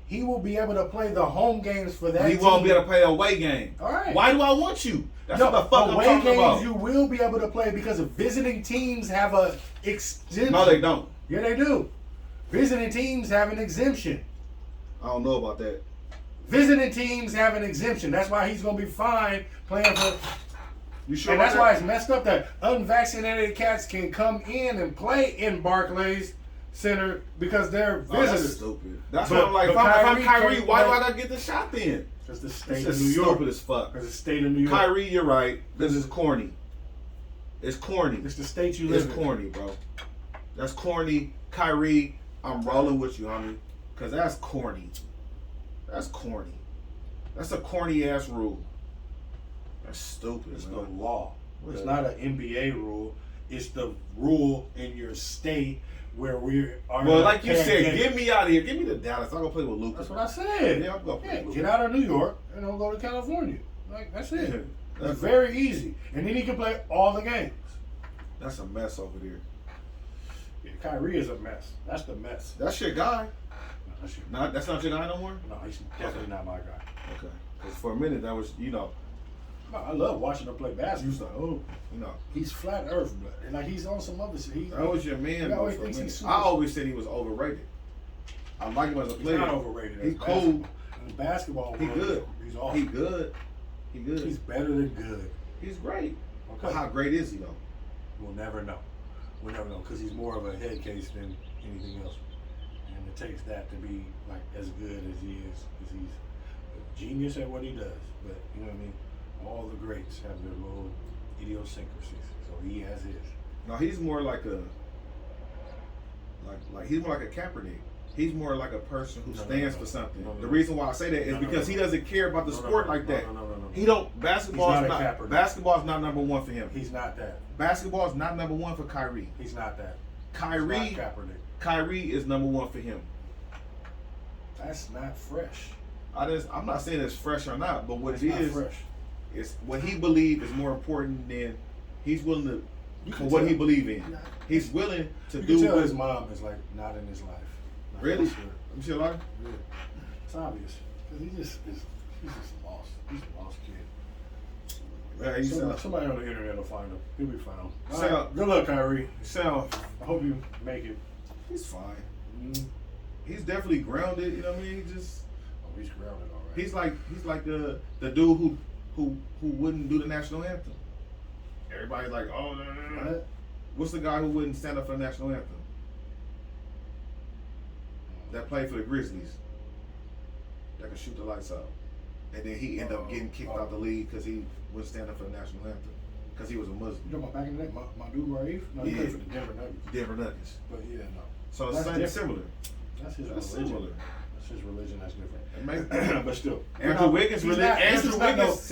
He will be able to play the home games for that. He won't be able to play away game. All right. Why do I want you? That's what the fuck I'm talking games about. You will be able to play because visiting teams have a extension. No, they don't. Yeah, they do. Visiting teams have an exemption. I don't know about that. Visiting teams have an exemption. That's why he's going to be fine playing for. You sure? And that's why it's messed up that unvaccinated cats can come in and play in Barclays Center because they're visitors. That's stupid. That's what I'm like. If I'm Kyrie, why do I gotta get the shot then? Because the state of New York. Stupid as fuck. Because the state of New York. Kyrie, you're right. This is corny. It's corny. It's the state you live in. It's corny, bro. That's corny. Kyrie, I'm rolling with you, homie. Because that's corny. That's corny. That's a corny ass rule. That's stupid. It's the law. It's not an NBA rule. It's the rule in your state where we are. Well, like you said, get me out of here. Give me to Dallas. I'm gonna play with Luka. That's what I said. Yeah, I'm gonna play with Luka. Get out of New York and don't go to California. Like that's it. Yeah, that's very easy. And then he can play all the games. That's a mess over there. Yeah, Kyrie is a mess. That's the mess. That's your guy. No, that's not your guy no more? No, he's definitely not my guy. Okay. Because for a minute that was, I love watching him play basketball. Like, he's flat earth, but like he's on some other shit. That was your man. I always said he was overrated. I like him as a player. He's not overrated. He's cool. In basketball, he good. He's awesome. He good. He's better than good. He's great. Okay. But how great is he though? We'll never know. Because he's more of a head case than anything else. And it takes that to be like as good as he is. Because he's a genius at what he does. But you know what I mean? All the greats have their little idiosyncrasies. So he has his. No, he's more like he's more like a Kaepernick. He's more like a person who stands for something. The reason why I say that is because he doesn't care about the sport like that. He don't. Basketball is not number one for him. He's not that. Basketball is not number one for Kyrie. He's not that. Kyrie is number one for him. That's not fresh. I'm not saying it's fresh or not, but what It's it not is, fresh. it's what he believes is more important than he's willing to for can what tell. he believes in. He's willing to You do. can tell his mom is like not in his life. Like, Really? Sure. I'm sure like. Yeah. It's obvious because he's just lost. He's a lost kid. Man, Somebody on the internet will find him. He'll be found. All Sound- right. Good luck, Kyrie. Sound. I hope you make it. He's fine. Mm. He's definitely grounded. You know what I mean? He's grounded all right. He's like the dude who wouldn't do the national anthem. Everybody's like, oh no. What? What's the guy who wouldn't stand up for the national anthem? That played for the Grizzlies. That could shoot the lights out. And then he ended up getting kicked out the league because he wouldn't stand up for the national anthem. Because he was a Muslim. You talking about back in the day? My dude Raif? No, he played for the Denver Nuggets. Denver Nuggets. But yeah, no. So That's it's similar. That's his That's religion. similar. That's his religion. That's different. But still, Andrew Wiggins said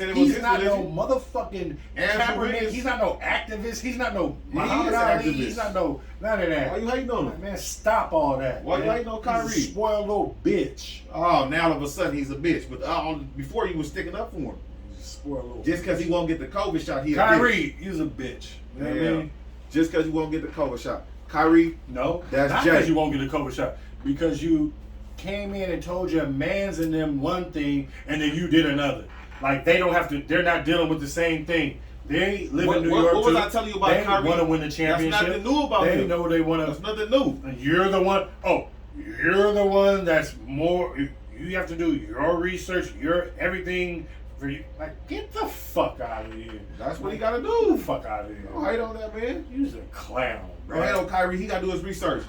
it was he's his not religion. no motherfucking Andrew Kaepernick. Wiggins- He's not no activist. He's not no He Muhammad is Ali. activist. He's not no none of that. Why you hating on him? Man, stop all that. Why you man. hating on Kyrie? He's a spoiled little bitch. Oh, now all of a sudden he's a bitch. But before he was sticking up for him. He's a spoiled little. Just because he won't get the COVID shot, he a Kyrie, he's a bitch. You know what I mean? Just because you won't get the COVID shot. Kyrie, No, That's not Jay. because you won't get a COVID shot. Because you came in and told your mans and them one thing, and then you did another. Like they don't have to. They're not dealing with the same thing. They live in New York. What was I telling you about they Kyrie? Want to win the championship. That's nothing new about they him. know they want That's to. nothing new. And you're the one. Oh, you're the one that's more. You have to do your research. Your everything for you. Like get the fuck out of here. That's what he got to Get do. the fuck out of here. Don't hate on that, man. You's a clown, bro. Don't hate on Kyrie. He got to do his research.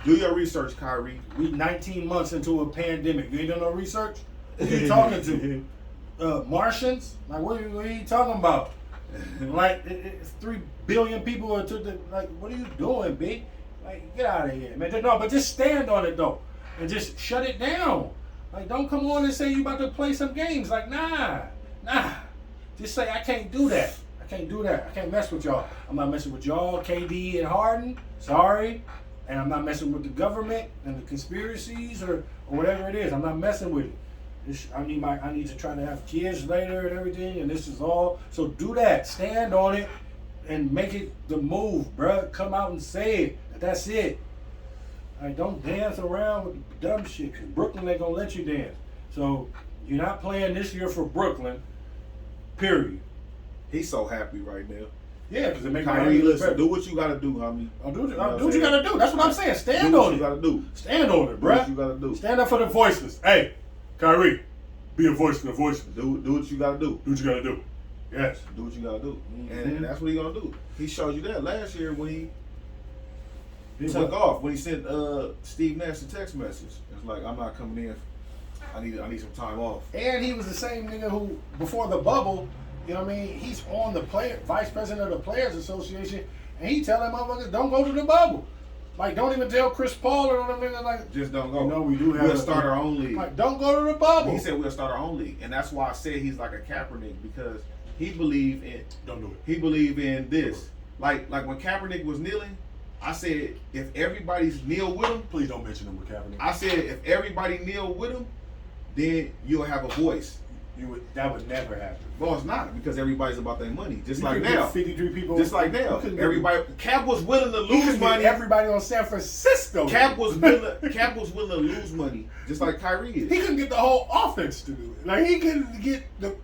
Do your research, Kyrie. We 19 months into a pandemic. You ain't done no research? Who you talking to? Martians? Like, what are you talking about? Like, it's 3 billion people are like, what are you doing, B? Like, get out of here, man. No, but just stand on it, though. And just shut it down. Like, don't come on and say you about to play some games. Like, nah. Just say, I can't do that. I can't mess with y'all. I'm not messing with y'all, KD and Harden. Sorry. And I'm not messing with the government and the conspiracies or whatever it is. I'm not messing with it. I need to try to have kids later and everything, and this is all. So do that. Stand on it and make it the move, bruh. Come out and say it. That's it. Like, don't dance around with dumb shit, because Brooklyn ain't gonna let you dance. So you're not playing this year for Brooklyn, period. He's so happy right now. Yeah, because it makes Kyrie, listen, do what you got to do, homie. Do what you gotta do. That's what I'm saying. Stand do what on you it. got to do. Stand on it, Do bruh. what you got to do. Stand up for the voiceless. Hey, Kyrie, be a voice for the voiceless. Do what you got to do. Do what you gotta do. Yes. Do what you got to do. Mm-hmm. And that's what he going to do. He showed you that last year when he took off, when he sent Steve Nash a text message. It's like, I'm not coming in. I need some time off. And he was the same nigga who, before the bubble, you know what I mean? He's on the vice president of the Players Association, and he telling motherfuckers, don't go to the bubble. Like, don't even tell Chris Paul or them niggas, like, Just don't go. You know, we do have We'll start our own league. like, don't go to the bubble. He said we'll start our own league. And that's why I said he's like a Kaepernick, because he believed in Don't do it. He believed in this. Like when Kaepernick was kneeling, I said if everybody's kneel with him, Please don't mention him with Kaepernick. I said if everybody kneel with him, then you'll have a voice. That would never happen. Well, it's not, because everybody's about their money. Just You like could get now. 53 people. Just like now. You couldn't get- Everybody Cap was willing to you couldn't lose get money. Everybody on San Francisco. Cap was willing to lose money, just like Kyrie is. He couldn't get the whole offense to do it. Like, he couldn't get the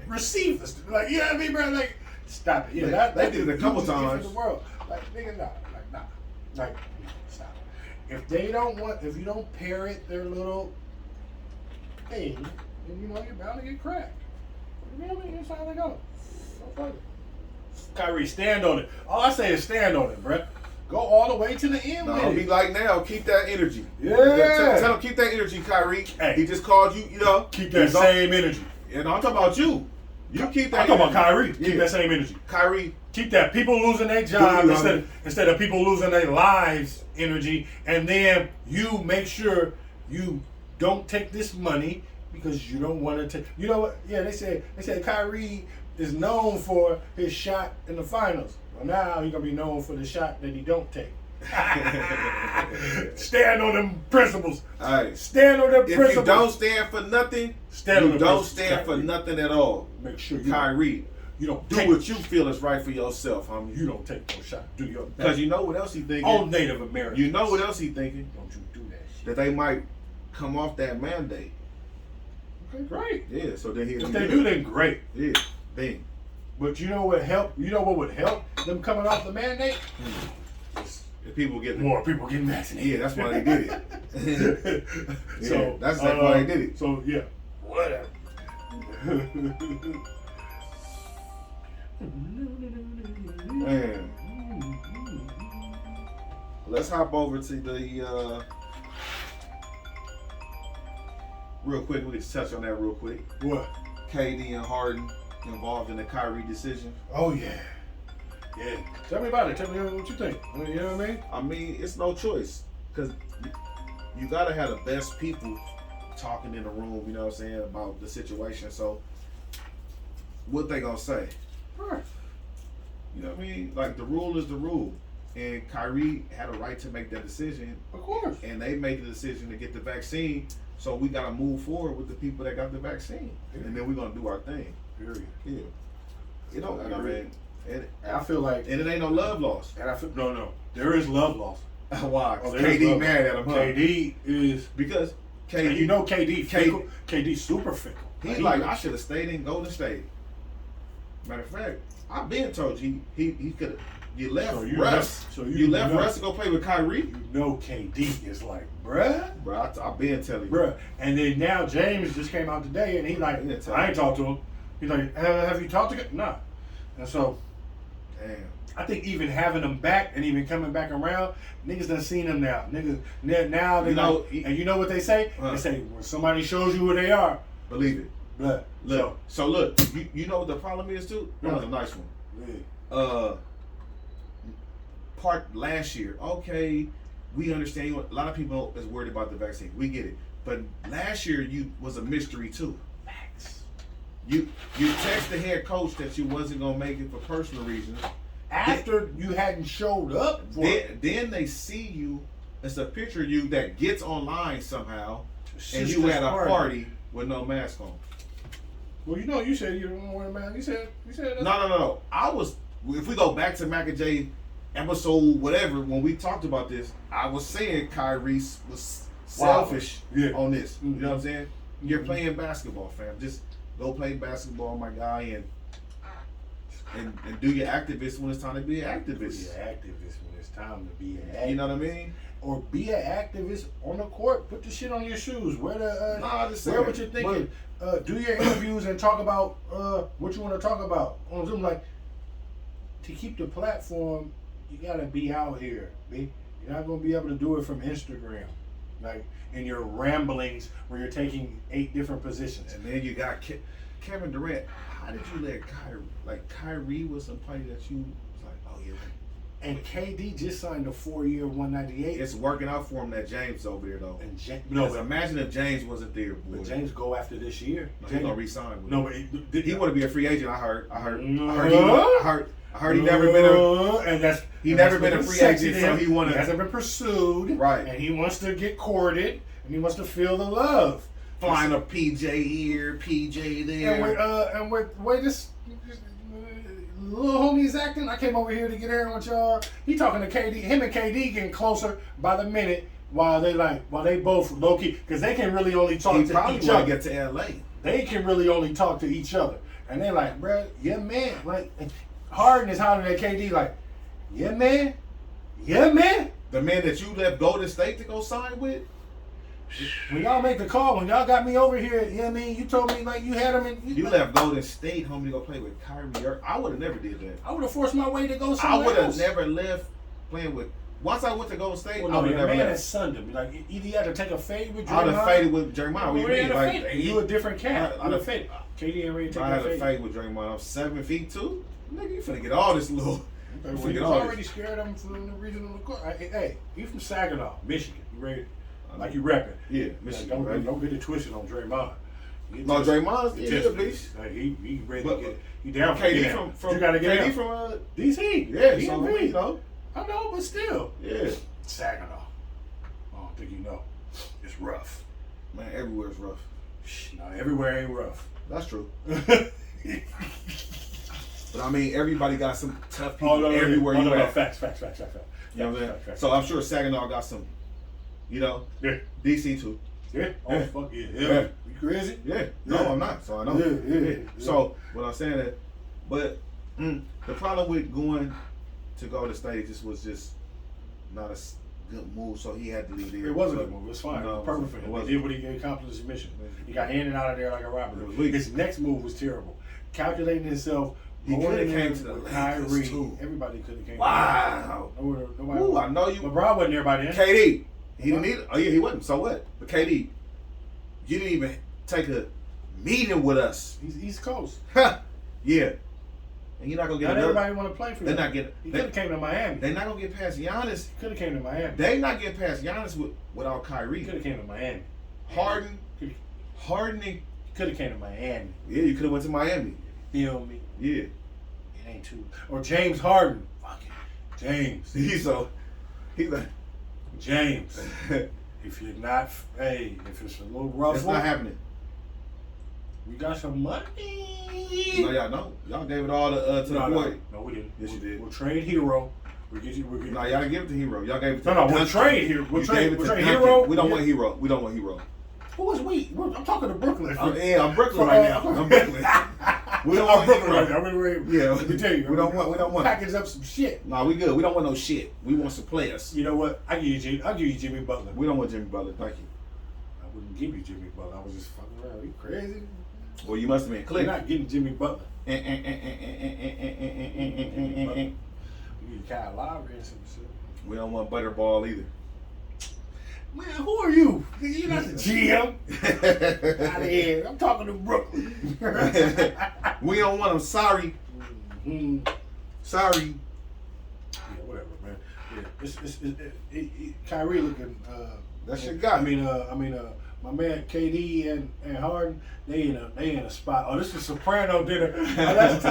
receivers to do it. Like, you know what I mean, bro? Like, stop it. Yeah, They did it a couple dude is different times. in the world. Like, nigga, nah. Like, stop it. If you don't parrot their little thing, then you know you're bound to get cracked. You know what I mean? That's how they go. No further. Kyrie, stand on it. All I say is stand on it, bruh. Go all the way to the end with Don't be it. like now. Keep that energy. Yeah. Tell him keep that energy, Kyrie. Hey. He just called you. You know. Keep that same energy. And I'm talking about you. You keep that. I'm talking about energy. Kyrie. Keep that same energy. Kyrie. Keep that people losing their job Do you, instead of people losing their lives energy, and then you make sure you don't take this money Because you don't want to take. You know what? Yeah, they said Kyrie is known for his shot in the finals. Well, now he's gonna be known for the shot that he don't take. Stand on them principles. All right. Stand on them principles. If you don't stand for nothing, you don't stand for nothing at all. Make sure Kyrie, you don't do what you feel is right for yourself, homie. You don't take no shot. Do your best. Because you know what else he thinking? All Native Americans. You know what else he thinking? Don't you do that shit. That they might come off that mandate. Okay, great. Yeah, so then if they do, then great. Yeah, bang. But you know what help? You know what would help them coming off the mandate? If people get more people getting vaccinated. Yeah, that's why they did it. Yeah, so that's exactly why they did it. So yeah, whatever. Man, let's hop over to the real quick. We can touch on that real quick. What? KD and Harden involved in the Kyrie decision. Oh yeah. Yeah. Tell me about it. Tell me what you think. You know what I mean? I mean, it's no choice. Because you got to have the best people talking in the room, you know what I'm saying, about the situation. So, what they going to say? Right. You know what I mean? Like, the rule is the rule. And Kyrie had a right to make that decision. Of course. And they made the decision to get the vaccine. So, we got to move forward with the people that got the vaccine. Yeah. And then we're going to do our thing. Period. Yeah. You know, I mean... And I feel like, and it ain't no love lost. And I feel no, there is love lost. Why? Oh, KD mad at him. KD is because KD. And you know KD fickle. KD super fickle. He's like, I should have stayed in Golden State. Matter of fact, I've been told you he could have. You left Russ. You left Russ to go play with Kyrie. You know KD is like, bruh. I've been telling you. Bruh. And then now James just came out today and he like, I ain't talked to him. He's like, have you talked to him? Nah. And so. Damn. I think even having them back and even coming back around, niggas done seen them now. Niggas now they know, and you know what they say? They say when somebody shows you who they are, believe it. Blood. Look. So look, you know what the problem is too? That was a nice one. Yeah. Part last year, okay, we understand. A lot of people is worried about the vaccine. We get it, but last year you was a mystery too. You text the head coach that you wasn't gonna make it for personal reasons. After you hadn't showed up for then they see you. It's a picture of you that gets online somehow, and you at a party with no mask on. Well, you know, you said you don't wear a mask. You said that. No. I was. If we go back to Mac and J episode whatever, when we talked about this, I was saying Kyrie was selfish on this. Mm-hmm. You know what I'm saying? You're playing basketball, fam. Just go play basketball, my guy, and do your activist when it's time to be an activist. Be an activist when it's time to be an activist. You know what I mean? Or be an activist on the court. Put the shit on your shoes. Wear the wear what you're thinking. Do your interviews and talk about what you want to talk about on Zoom. Like, to keep the platform, you gotta be out here, B. You're not gonna be able to do it from Instagram. Like in your ramblings where you're taking 8 different positions. And then you got Kevin Durant. How did you let Kyrie was somebody that you was like, oh yeah. And KD just signed a 4-year, 198. It's working out for him that James over there though. And imagine if James wasn't there. Boy. But James go after this year. No, he's gonna resign with him. But he want to be a free agent. I heard he never been he never been a free agent, so he hasn't been pursued. Right. And he wants to get courted and he wants to feel the love. Flying a PJ here, PJ there. And with way this little homie's acting, I came over here to get in with y'all. He talking to KD, him and KD getting closer by the minute while they both low key, because they can really only talk to each other. Get to LA. They can really only talk to each other, and they like, bruh, yeah man, like Harden is hollering at KD like, yeah man. The man that you left Golden State to go sign with. When y'all make the call, when y'all got me over here, you know what I mean? You told me like you had him in. You left Golden State, homie, to go play with Kyrie. I would have never did that. I would have forced my way to go somewhere I would have never left playing with. Once I went to Golden State, I would have never left. Man sunned him. Like either you had to take a fade with Draymond. I would have faded with Draymond. You a different cat. I'd have faded. KD ain't ready to take I had a fade with Draymond. I'm 7 feet 2. Nigga, you finna get all this little. Well, you was already scared of him from the region on the court. Hey, you from Saginaw, Michigan. You ready? Like you repping. Yeah, Michigan. Like, don't get it twisted on Draymond. No, Draymond's a beast. Like, he ready to get. He down for KD get out. from you gotta get KD out. from DC. Yeah, He so in we V. know. I know, but still. Yeah. Saginaw. I don't think you know. It's rough. Man, everywhere's rough. No, everywhere ain't rough. That's true. But I mean, everybody got some tough people everywhere you at. Facts. You know what I'm saying? So I'm sure Saginaw got some, Yeah. DC too. Yeah. Oh, fuck yeah. You crazy? Yeah. No, I'm not. So I know. Yeah. So what I'm saying is, but the problem with going to Golden State was just not a good move. So he had to leave there. It was a good move. It was fine. No, Perfect for him. He did what he accomplished his mission. He got in and out of there like a robber. His next move was terrible. Calculating himself. He could have came to the Kyrie. too. Everybody could have came. Wow. Nobody. Ooh, I know you. LeBron wasn't there by then. KD. He didn't need it. Oh yeah, he wasn't. So what? But KD, you didn't even take a meeting with us. He's East Coast. Yeah. And you're not gonna get Not another. everybody want to play for you. They're not getting. He could have came to Miami. They're not gonna get past Giannis. Could have came to Miami. They not getting past Giannis without Kyrie. Could have came to Miami. Harden and Could have came to Miami. yeah, you could have went to Miami. Feel me? Yeah. It ain't too. Or James Harden. Fuck it. James. He's like James. If you're not, if it's a little rough, it's not happening. We got some money. No, y'all don't. Y'all gave it all to the boy. No, we didn't. Yes, you did. We'll trade Hero. We'll get you. No, y'all didn't give it to Hero. Y'all gave it to we'll trade Hero. We'll trade Duncan. Hero. We don't want Hero. We don't want Hero. Who is we? I'm talking to Brooklyn. I'm Brooklyn right now. I'm Brooklyn. We don't want Brooklyn Hero. right now. Yeah, let me tell you. We don't want. Package up some shit. No, we good. We don't want no shit. We want some players. You know what? I'll give you Jimmy Butler. We don't want Jimmy Butler. Thank you. I wouldn't give you Jimmy Butler. I was just fucking around. Are you crazy? Well, you must have been You're clear. not getting Jimmy Butler. You need Kyle Lowry and some shit. We don't want Butterball either. Man, who are you? You're not the GM. Out of here. I'm talking to Brooklyn. We don't want him. Sorry. Sorry. Yeah, whatever, man. Yeah, Kyrie looking. That shit got me. My man KD and Harden, they in a spot. Oh, this is Soprano dinner. Oh, that's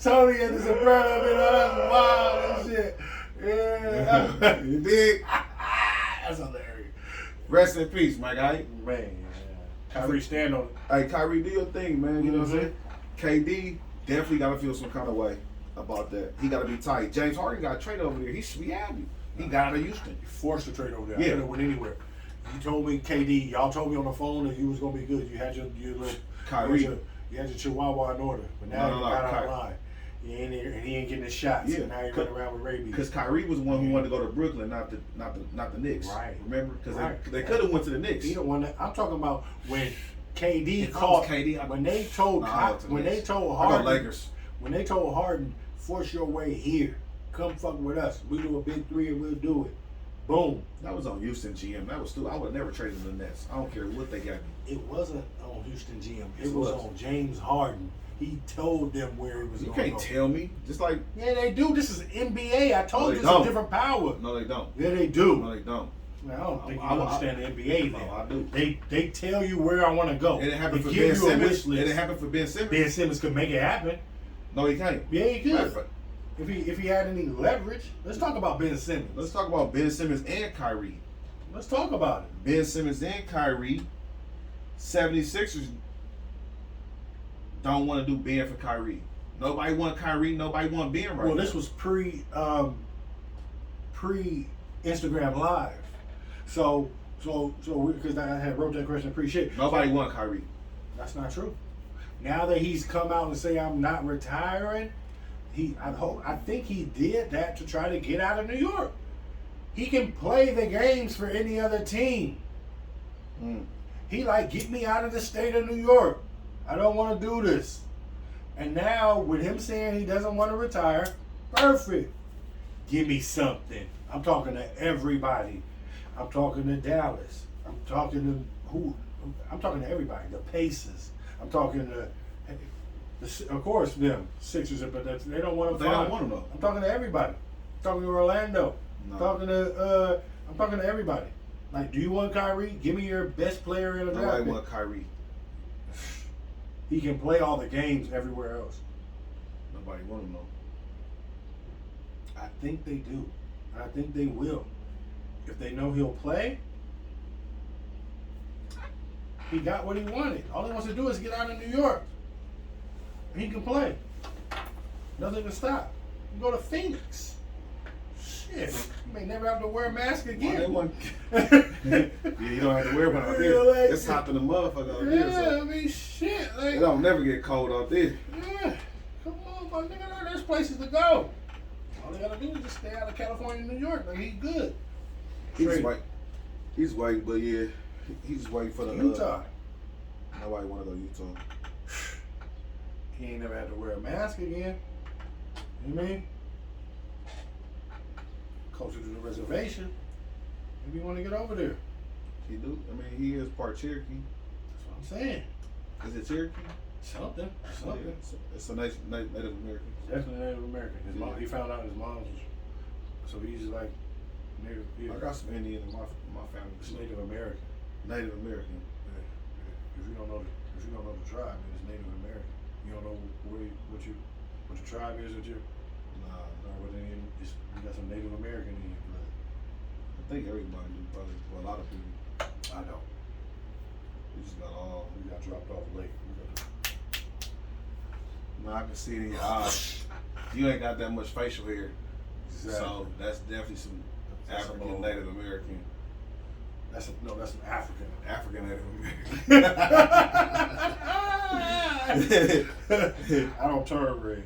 Tony at the Soprano dinner. That's wild and shit. Yeah. You dig? That's hilarious. Rest in peace, my guy. Man, Kyrie stand on it. Hey, Kyrie, do your thing, man. You know what I'm saying? KD definitely got to feel some kind of way about that. He got to be tight. James Harden got traded over there. He should be happy. He got out of Houston. You forced to trade over there. Yeah. I could have went anywhere. You told me, KD, y'all told me on the phone that you was going to be good. You had your little Kyrie. You had your chihuahua in order. But now you got out of line. He ain't getting his shots. Yeah. And now you're running around with rabies. Because Kyrie was the one who wanted to go to Brooklyn, not the Knicks. Right. Remember? Because Right. they could have went to the Knicks. He don't want that. I'm talking about when KD If I called. was KD, when they told Lakers. When they told Harden, force your way here, come fuck with us. We do a big three and we'll do it. Boom. That was on Houston GM. That was still. I would have never traded the Nets. I don't care what they got me. It wasn't on Houston GM. Yes, It was on James Harden. He told them where he was You going to can't go. tell me. Just like Yeah, they do. This is NBA. I told you it's don't. a different power. no, they don't. Yeah, they do. No, they don't. Man, I don't think you I understand the NBA No, then. I do. They tell you where I want to go. It didn't happen They for give Ben you a Simmons. wish It list. didn't happen for Ben Simmons. Ben Simmons could make it happen. No, he can't. Yeah, he Matter could. of fact, If he had any leverage. Let's talk about Ben Simmons. let's talk about Ben Simmons and Kyrie. Let's talk about it. Ben Simmons and Kyrie. 76ers don't want to do Ben for Kyrie. Nobody want Kyrie. Nobody want Ben right now. Well, this was pre Instagram Live, so because I had wrote that question, appreciate. Nobody want Kyrie. That's not true. Now that he's come out and say I'm not retiring, I think he did that to try to get out of New York. He can play the games for any other team. He get me out of the state of New York. I don't want to do this. And now with him saying he doesn't want to retire, perfect. Give me something. I'm talking to everybody. I'm talking to Dallas. I'm talking to who? I'm talking to everybody. The Pacers. I'm talking to, of course, them Sixers, but they don't want to. They don't want him though. I'm talking to everybody. I'm talking to Orlando. No. I'm talking to everybody. Like, do you want Kyrie? Give me your best player in the draft. Nobody pick. want Kyrie. he can play all the games everywhere else. Nobody want him though. I think they do. I think they will. If they know he'll play, he got what he wanted. All he wants to do is get out of New York. He can play. Nothing can stop. You go to Phoenix. Shit. You may never have to wear a mask again. Yeah, you don't have to wear one out there. Like, it's hot than a motherfucker out there. So I mean, shit. Like, it don't never get cold out there. Yeah. Come on, my nigga. There's places to go. All they gotta do is just stay out of California and New York. Like, he's good. He's white. He's white, but yeah, he's white for the Utah. Nobody want to go to Utah. He ain't never had to wear a mask again. You know what I mean? Closer to the reservation. Maybe you want to get over there. He do. I mean, he is part Cherokee. That's what I'm saying. Is it Cherokee? Something. Yeah, it's a Native American. Definitely Native American. His mom. He found out his mom was. So he's like Native. Yeah. I got some Indian in my family. It's Native American. Native American. Yeah. If you don't know the tribe, then it's Native American. You don't know what the tribe is with you. Nah. But then you got some Native American in your blood. I think everybody do, probably. Well, a lot of people. I know. We just got all. We got dropped off late. No, I can see it in your eyes. You ain't got that much facial hair. Exactly. So that's definitely some African Native American. That's some African. African Native American. I don't turn red.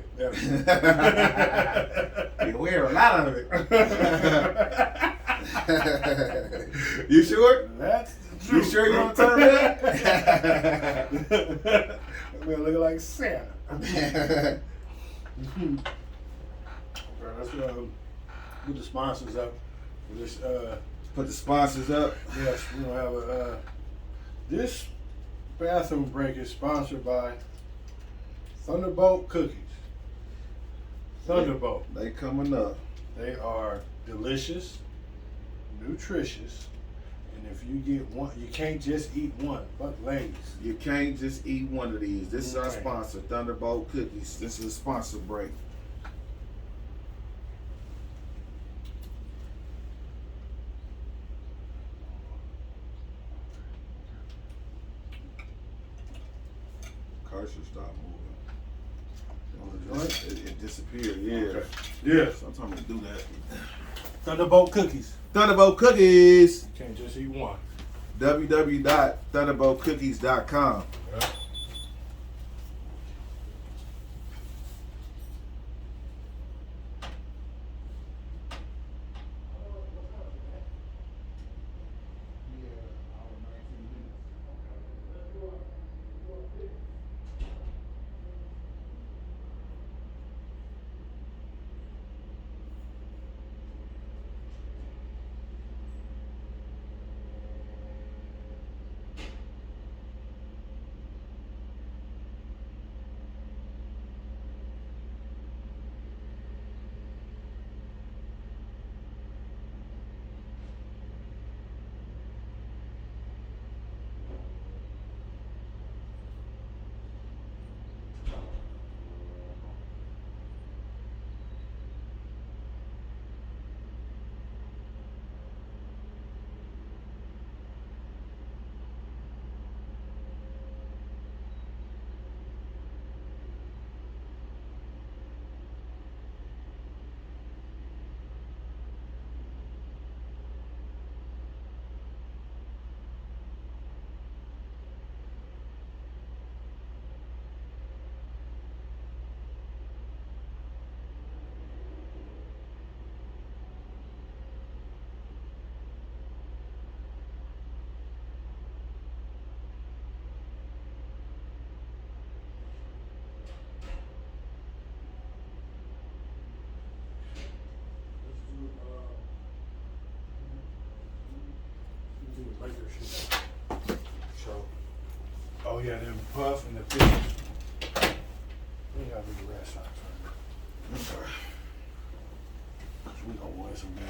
You wear a lot of it. You sure? That's the truth. You sure you don't turn red? We're looking like Santa. Okay, let's put the sponsors up for this. Put the sponsors up. Yes, we're gonna have a. This bathroom break is sponsored by Thunderbolt Cookies. Thunderbolt. They coming up. They are delicious, nutritious, and if you get one, you can't just eat one. But ladies, You can't just eat one of these. This is our Okay. sponsor, Thunderbolt Cookies. This is a sponsor break. Car should stop moving. It disappeared, yeah. Okay. Yeah. Sometimes they do that. Thunderbolt Cookies. Thunderbolt Cookies. You can't just eat one. www.thunderboltcookies.com. Yeah. So, oh yeah, them puff and the fish. We gotta do the Red Sox right now. We gonna win some games.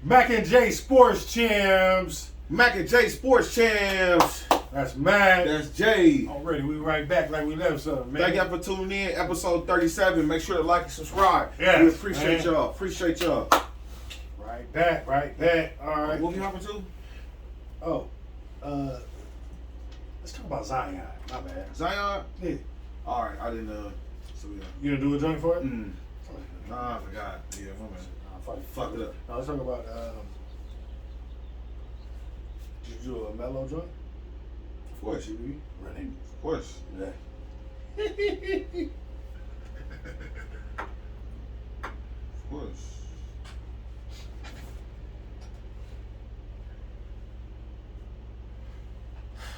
Mac and J Sports Champs. Mac and J Sports Champs. That's Matt. That's Jay. Already, we right back like we left something, man. Thank y'all for tuning in. Episode 37. Make sure to like and subscribe. Yes, we appreciate man. y'all. Appreciate y'all. Right back. All right. What we hopping to? Oh, let's talk about Zion. My bad. Zion? Yeah. All right. I didn't. So yeah. You gonna do a joint for it? Nah, I forgot. Yeah, my man. Fuck it up. No, let's talk about. Did you do a mellow joint? Of course. Running. Of course. Yeah. Of course.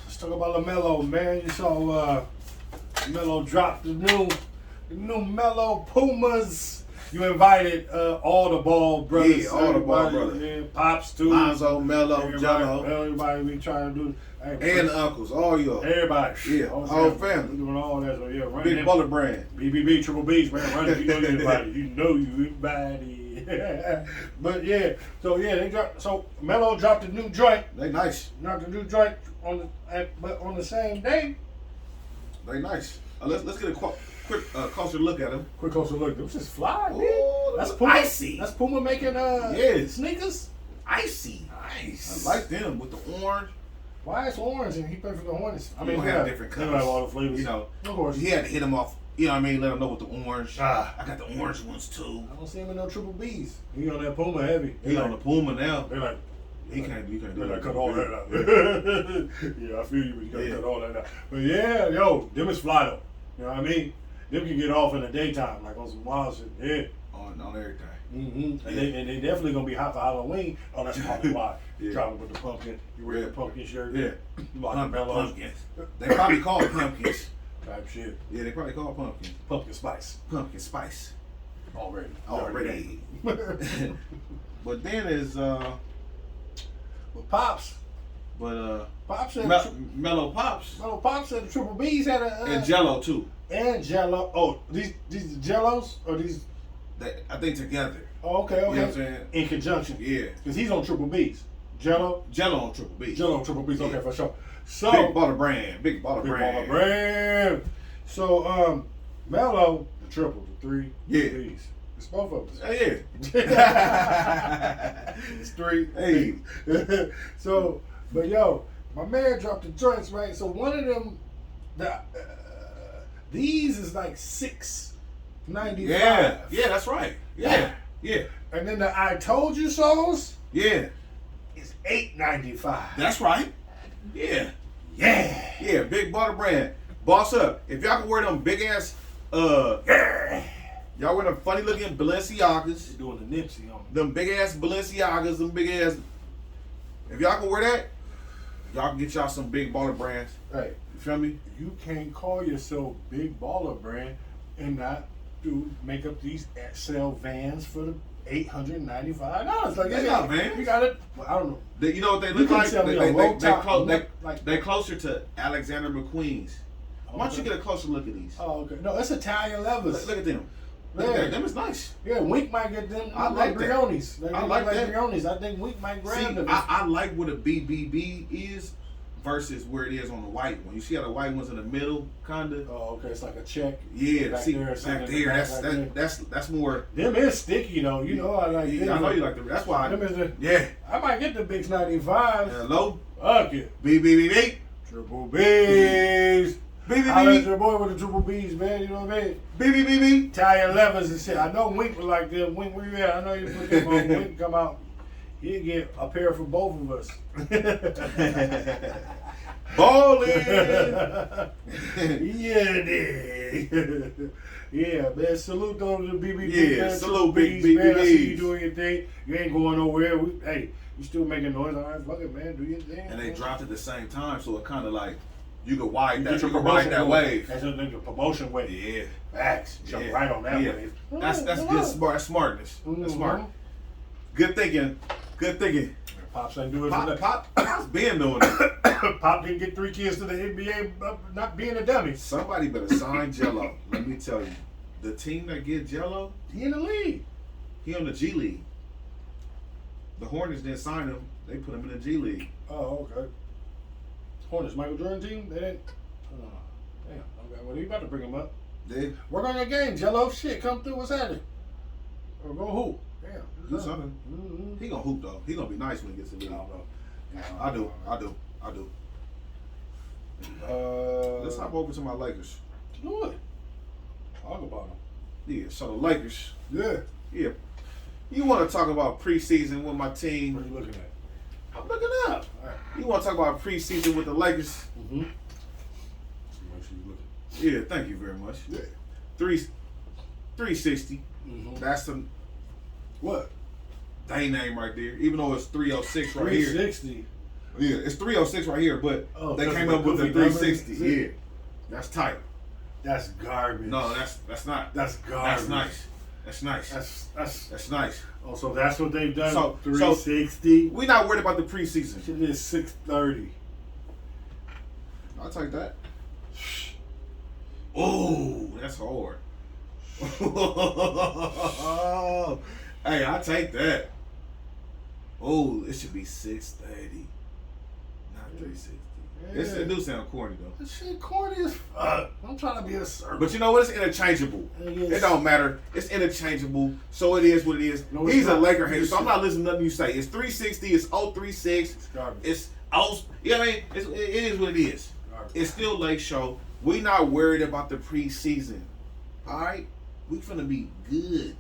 Let's talk about LaMelo, man. You saw LaMelo drop the new Melo Pumas. You invited all the ball brothers. Yeah, all the ball brothers. Yeah, Pops too. Lonzo, Melo, Jello. Everybody be trying to do. Hey, And the uncles, all y'all. everybody. Yeah, all family. We doing all that. So yeah, run Big them. baller brand. BBB, Triple B's, man. Run it. You know everybody. You know everybody. But yeah, so yeah, they dropped. So Melo dropped a new joint. They nice. Dropped a new joint but on the same day. They nice. Let's get a quick closer look at them. Quick closer look. This is fly, man. Ooh, That's Puma. icy. That's Puma making Yes. sneakers. Icy. Nice. I like them with the orange. Why is orange and he played for the Hornets? I mean, we have different they colors. have all the flavors. You know, of course. he had to hit them off. You know what I mean? Let them know with the orange. Ah. I got the orange ones too. I don't see him in no Triple B's. He on that Puma heavy. He on the Puma now. They're like, He can't do they're like, that. cut all that out. Yeah, I feel you, but you gotta cut all that out. But yeah, them is fly though. You know what I mean? Them can get off in the daytime, like on some wild shit. Yeah. On everything. Mm-hmm. And they definitely gonna be hot for Halloween. Oh, that's probably why. Yeah. Driving with the pumpkin. You wear the pumpkin shirt. Yeah. Like mellows. Pumpkins. They probably call it pumpkins. Type shit. Yeah, they probably call it pumpkins. Pumpkin spice. Pumpkin spice. Already. But then is But Pops said Mellow Pops Pops said the Triple B's had a and Jello too. and Jello. Oh, these Jellos or these? I think together. Oh, okay. You know what I'm saying? In conjunction. Yeah. Because he's on Triple B's. Jello on Triple B. Jello on Triple B's. Yeah. Okay, for sure. So Big baller brand. Big baller brand. So Melo, the triple, the three Yeah. B's. It's both of us. Yeah. It's three. Hey. So, but yo, my man dropped the joints, right? So one of them, these is like $6.95. Yeah, that's right. Yeah. And then the I Told You So's Yeah. is $8.95. That's right. Yeah. Yeah. Big baller brand. Boss up. If y'all can wear them big ass y'all wear them funny looking Balenciagas. Doing the Nipsey on me. Them big ass Balenciagas, them big ass. If y'all can wear that, y'all can get y'all some big baller brands. Hey, You feel me? you can't call yourself Big Baller Brand and not make up these sell vans for the $895. Like They got vans. You got it. Well, I don't know. You know what they You look can like? tell me a low top They closer to Alexander McQueen's. Why don't you get a closer look at these? Oh, okay. No, it's Italian levers. Look at them. Look at them. Them is nice. Yeah, Wink might get them. I like that. Briones. I like that. Briones. I think Wink might grab See, them. I like what a BBB is versus where it is on the white one. You see how the white one's in the middle, kinda. Oh, okay. It's like a check. Yeah, back see, there, back something there. back there. That's more. Them is sticky though. You know I like them. Yeah, I know you like them. That's why. Them is the, Yeah. I might get the Big 95. Hello. Fuck it. BBB. Triple B's. I like BBB. your boy with the Triple B's, man. You know what I mean? BBB. Italian levers and shit. I know Wink was like this. Wink, where you at? I know you put them on. Wink come out. He'd get a pair for both of us. Ballin'. Yeah, dude. Yeah, man. Salute though to the BBB. Yeah, man. salute Big Big man. I see you BBBs. doing your thing. You ain't going nowhere. Hey, you still making noise. All right, fuck it, man. Do your thing. And they dropped at the same time, so it kind of like you could ride that. Get You your could ride that promotion wave. That's your promotion wave. Yeah. Facts. Jump Yeah. right on that Yeah. wave. That's good. Smartness. That's smart. Mhm. Good thinking. Good thinking. Pops ain't doing it. Pop's been doing it. Pop didn't get 3 kids to the NBA not being a dummy. Somebody better sign Jello. Let me tell you, the team that get Jello, He in the league. he on the G League. The Hornets didn't sign him. They put him in the G League. Oh, okay. Hornets, Michael Jordan team. They didn't. Damn. Okay, well, you about to bring them up. They Work on your game, Jello. Shit, come through. What's happening? Or go hoop. Damn. do something. He gonna hoop though. He gonna be nice when he gets to the league. I do. Let's hop over to my Lakers. Do it. Talk about them. Yeah, so the Lakers. Yeah. Yeah. You want to talk about preseason with my team? What are you looking at? I'm looking up. All right. You want to talk about preseason with the Lakers? Mm-hmm. Make sure you looking. Yeah, thank you very much. Yeah. 360. Mm-hmm. That's the What? they name right there. Even though it's 306 right here. 360. Yeah, it's 306 right here, but they came up with the goofy 360. numbers? Yeah, that's tight. That's garbage. No, that's not. That's garbage. That's nice. That's nice. That's nice. Oh, so that's what they've done. So 360. We not worried about the preseason. Shit is 630. I'll take that. Oh, that's hard. Hey, I'll take that. Oh, it should be 630, not 360. Yeah. It do sound corny though. That shit corny as fuck. I'm trying to be a servant. But you know what? It's interchangeable. It don't matter. It's interchangeable. So it is what it is. No, He's a not. Laker hater, so I'm not listening to nothing you say. It's 360. It's 036. It's garbage. It's you know what I mean? It is what it is. Garbage. It's still Lake Show. We not worried about the preseason. All right, we finna be good.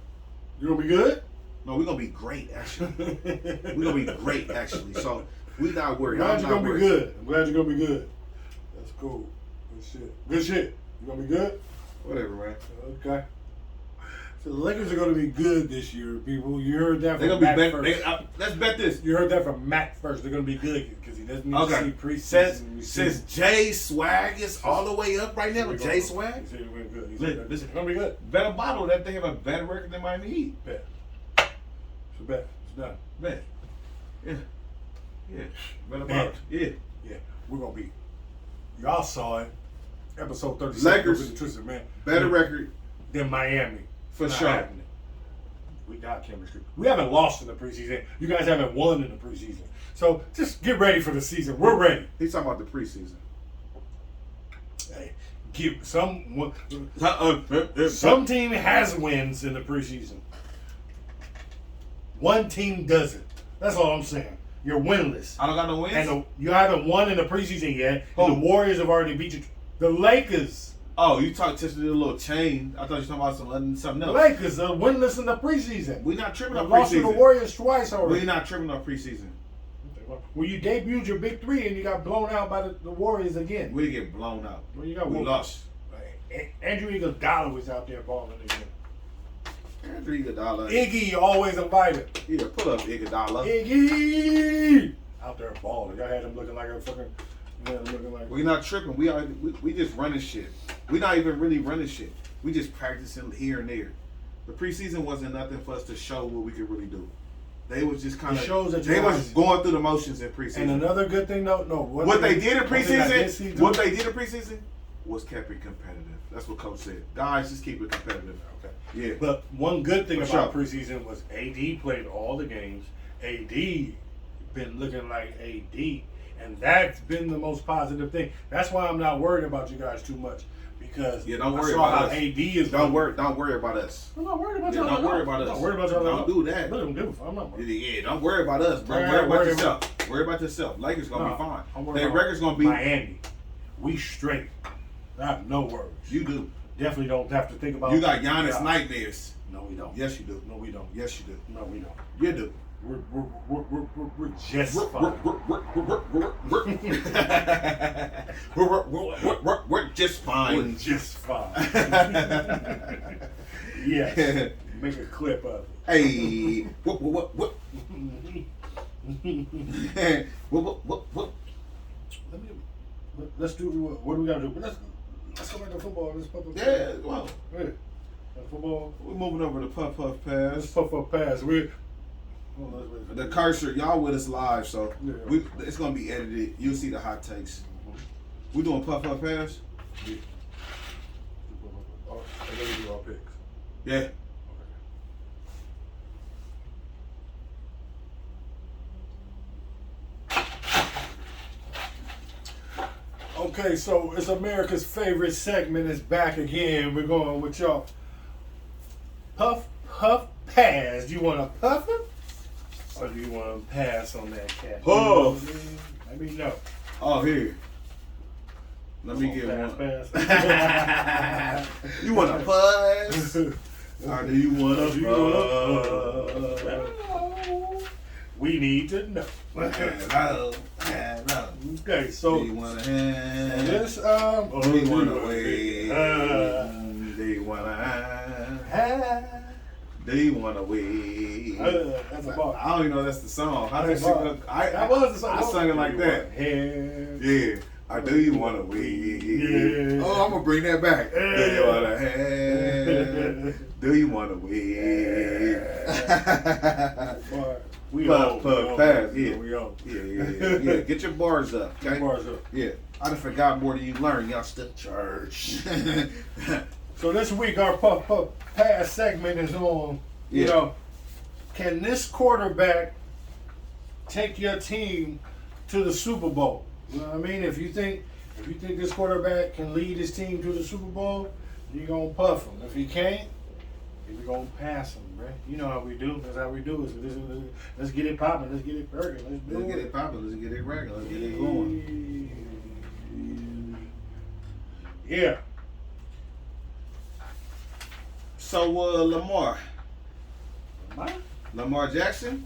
You gonna be good? No, we're gonna be great actually. We're gonna be great actually. So we not worried. Glad I'm you're not gonna worried. be good. I'm glad you're gonna be good. That's cool. Good shit. Good shit. You gonna be good? Whatever, man. Okay. So the Lakers are gonna be good this year, people. You heard that They're from gonna be Matt better. first. Let's bet this. You heard that from Matt first. They're gonna be good because he doesn't need to see preseason. Since Jay Swag is all the way up right now, Jay Swag. He said he went good. He Listen, said listen. it's gonna be good. Bet a bottle that they have a better record than Miami Heat. Bet. It's a bet. It's done. Bet. Yeah. Yeah. Bet a Bet. bottle. Yeah. Yeah. We're gonna be. Y'all saw it. Episode 37. Lakers. Twisted, man. Better record than Miami. for Not sure. happening. We got chemistry. We haven't lost in the preseason. You guys haven't won in the preseason. So just get ready for the season. We're ready. He's talking about the preseason. Hey, some team has wins in the preseason. One team doesn't. That's all I'm saying. You're winless. I don't got no wins. And you haven't won in the preseason yet. Who? The Warriors have already beat you. The Lakers. Oh, you just did a little chain. I thought you were talking about something The else. Lakers are winless in the preseason. We not tripping They on lost to the preseason. Warriors twice already. We not tripping on preseason. Well, you debuted your big three and you got blown out by the Warriors again. We didn't get blown out. Well, you got We whooped. lost. Andrew Iguodala was out there balling again. Andrew Iguodala. Iggy always invited. Yeah, pull up Iguodala. Iggy out there balling. Y'all had him looking like a fucking. Looking like. We not tripping. We just running shit. We not even really running shit. We just practicing here and there. The preseason wasn't nothing for us to show what we could really do. They was just kind of. They was going through the motions in preseason. And another good thing, what they did in preseason was kept it competitive. That's what Coach said. Guys, just keep it competitive. Okay. Yeah. But one good thing For about sure. preseason was AD played all the games. AD been looking like AD, and that's been the most positive thing. That's why I'm not worried about you guys too much because don't worry I saw about how us. AD is. Don't worry about us. I'm not worried about Yeah, y'all. don't worry about us. I'm not worried about y'all. Don't do that. Look, I'm good. I'm not worried. Yeah, don't worry about us, bro. I ain't Worry about worried yourself. Worry about yourself. Lakers gonna be fine. I'm worried Their about record's gonna be. Miami. We straight. I have no worries. You do. Definitely don't have to think about. You got Giannis Yeah. nightmares. No, we don't. Yes, you do. No, we don't. Yes, you do. No, we don't. You do. We're just fine. We're just fine. We're just fine. Yes. Make a clip of it. Hey, what? Let's do what do we gotta do? Let's go back to football. Let's puff up. Yeah, well, Yeah. Football. we're moving over to Puff Puff Let's Pass. puff up pass. The cursor, y'all with us live, so Yeah. it's gonna be edited. You'll see the hot takes. We doing Puff Puff Pass? Yeah. I gotta do our picks. Yeah. Okay, so it's America's favorite segment is back again. We're going with y'all. Puff, puff, pass. Do you want to puff him? Or do you want to pass on that cat? Puff. Let me know. Oh, here. Let me get one. Pass. You want to pass? Or do you want to pass? We need to know. Okay, so do you want to hand? this Do you want to wait? Do you want to hand? Do you want to wait? That's a bar. I don't even know that's the song. How That's did a she bar. go? That was the song. I sung it like that. Yeah. Or do you want to wait? Yeah. Oh, I'm going to bring that back. Do you want to hand? Do you want to wait? We Puff, pass. Yeah. We on. Yeah. Get your bars up. Okay? Bars up. Yeah. I done forgot more than you learned. Y'all still church. So this week our puff pass segment is on. You know, can this quarterback take your team to the Super Bowl? You know what I mean? If you think this quarterback can lead his team to the Super Bowl, you're gonna puff him. If he can't, we're gonna pass him, right? You know how we do. That's how we do it. Let's get it popping. Let's get it perking. Let's get it popping. Let's get it regular. Let's get it going. Yeah. So Lamar Jackson.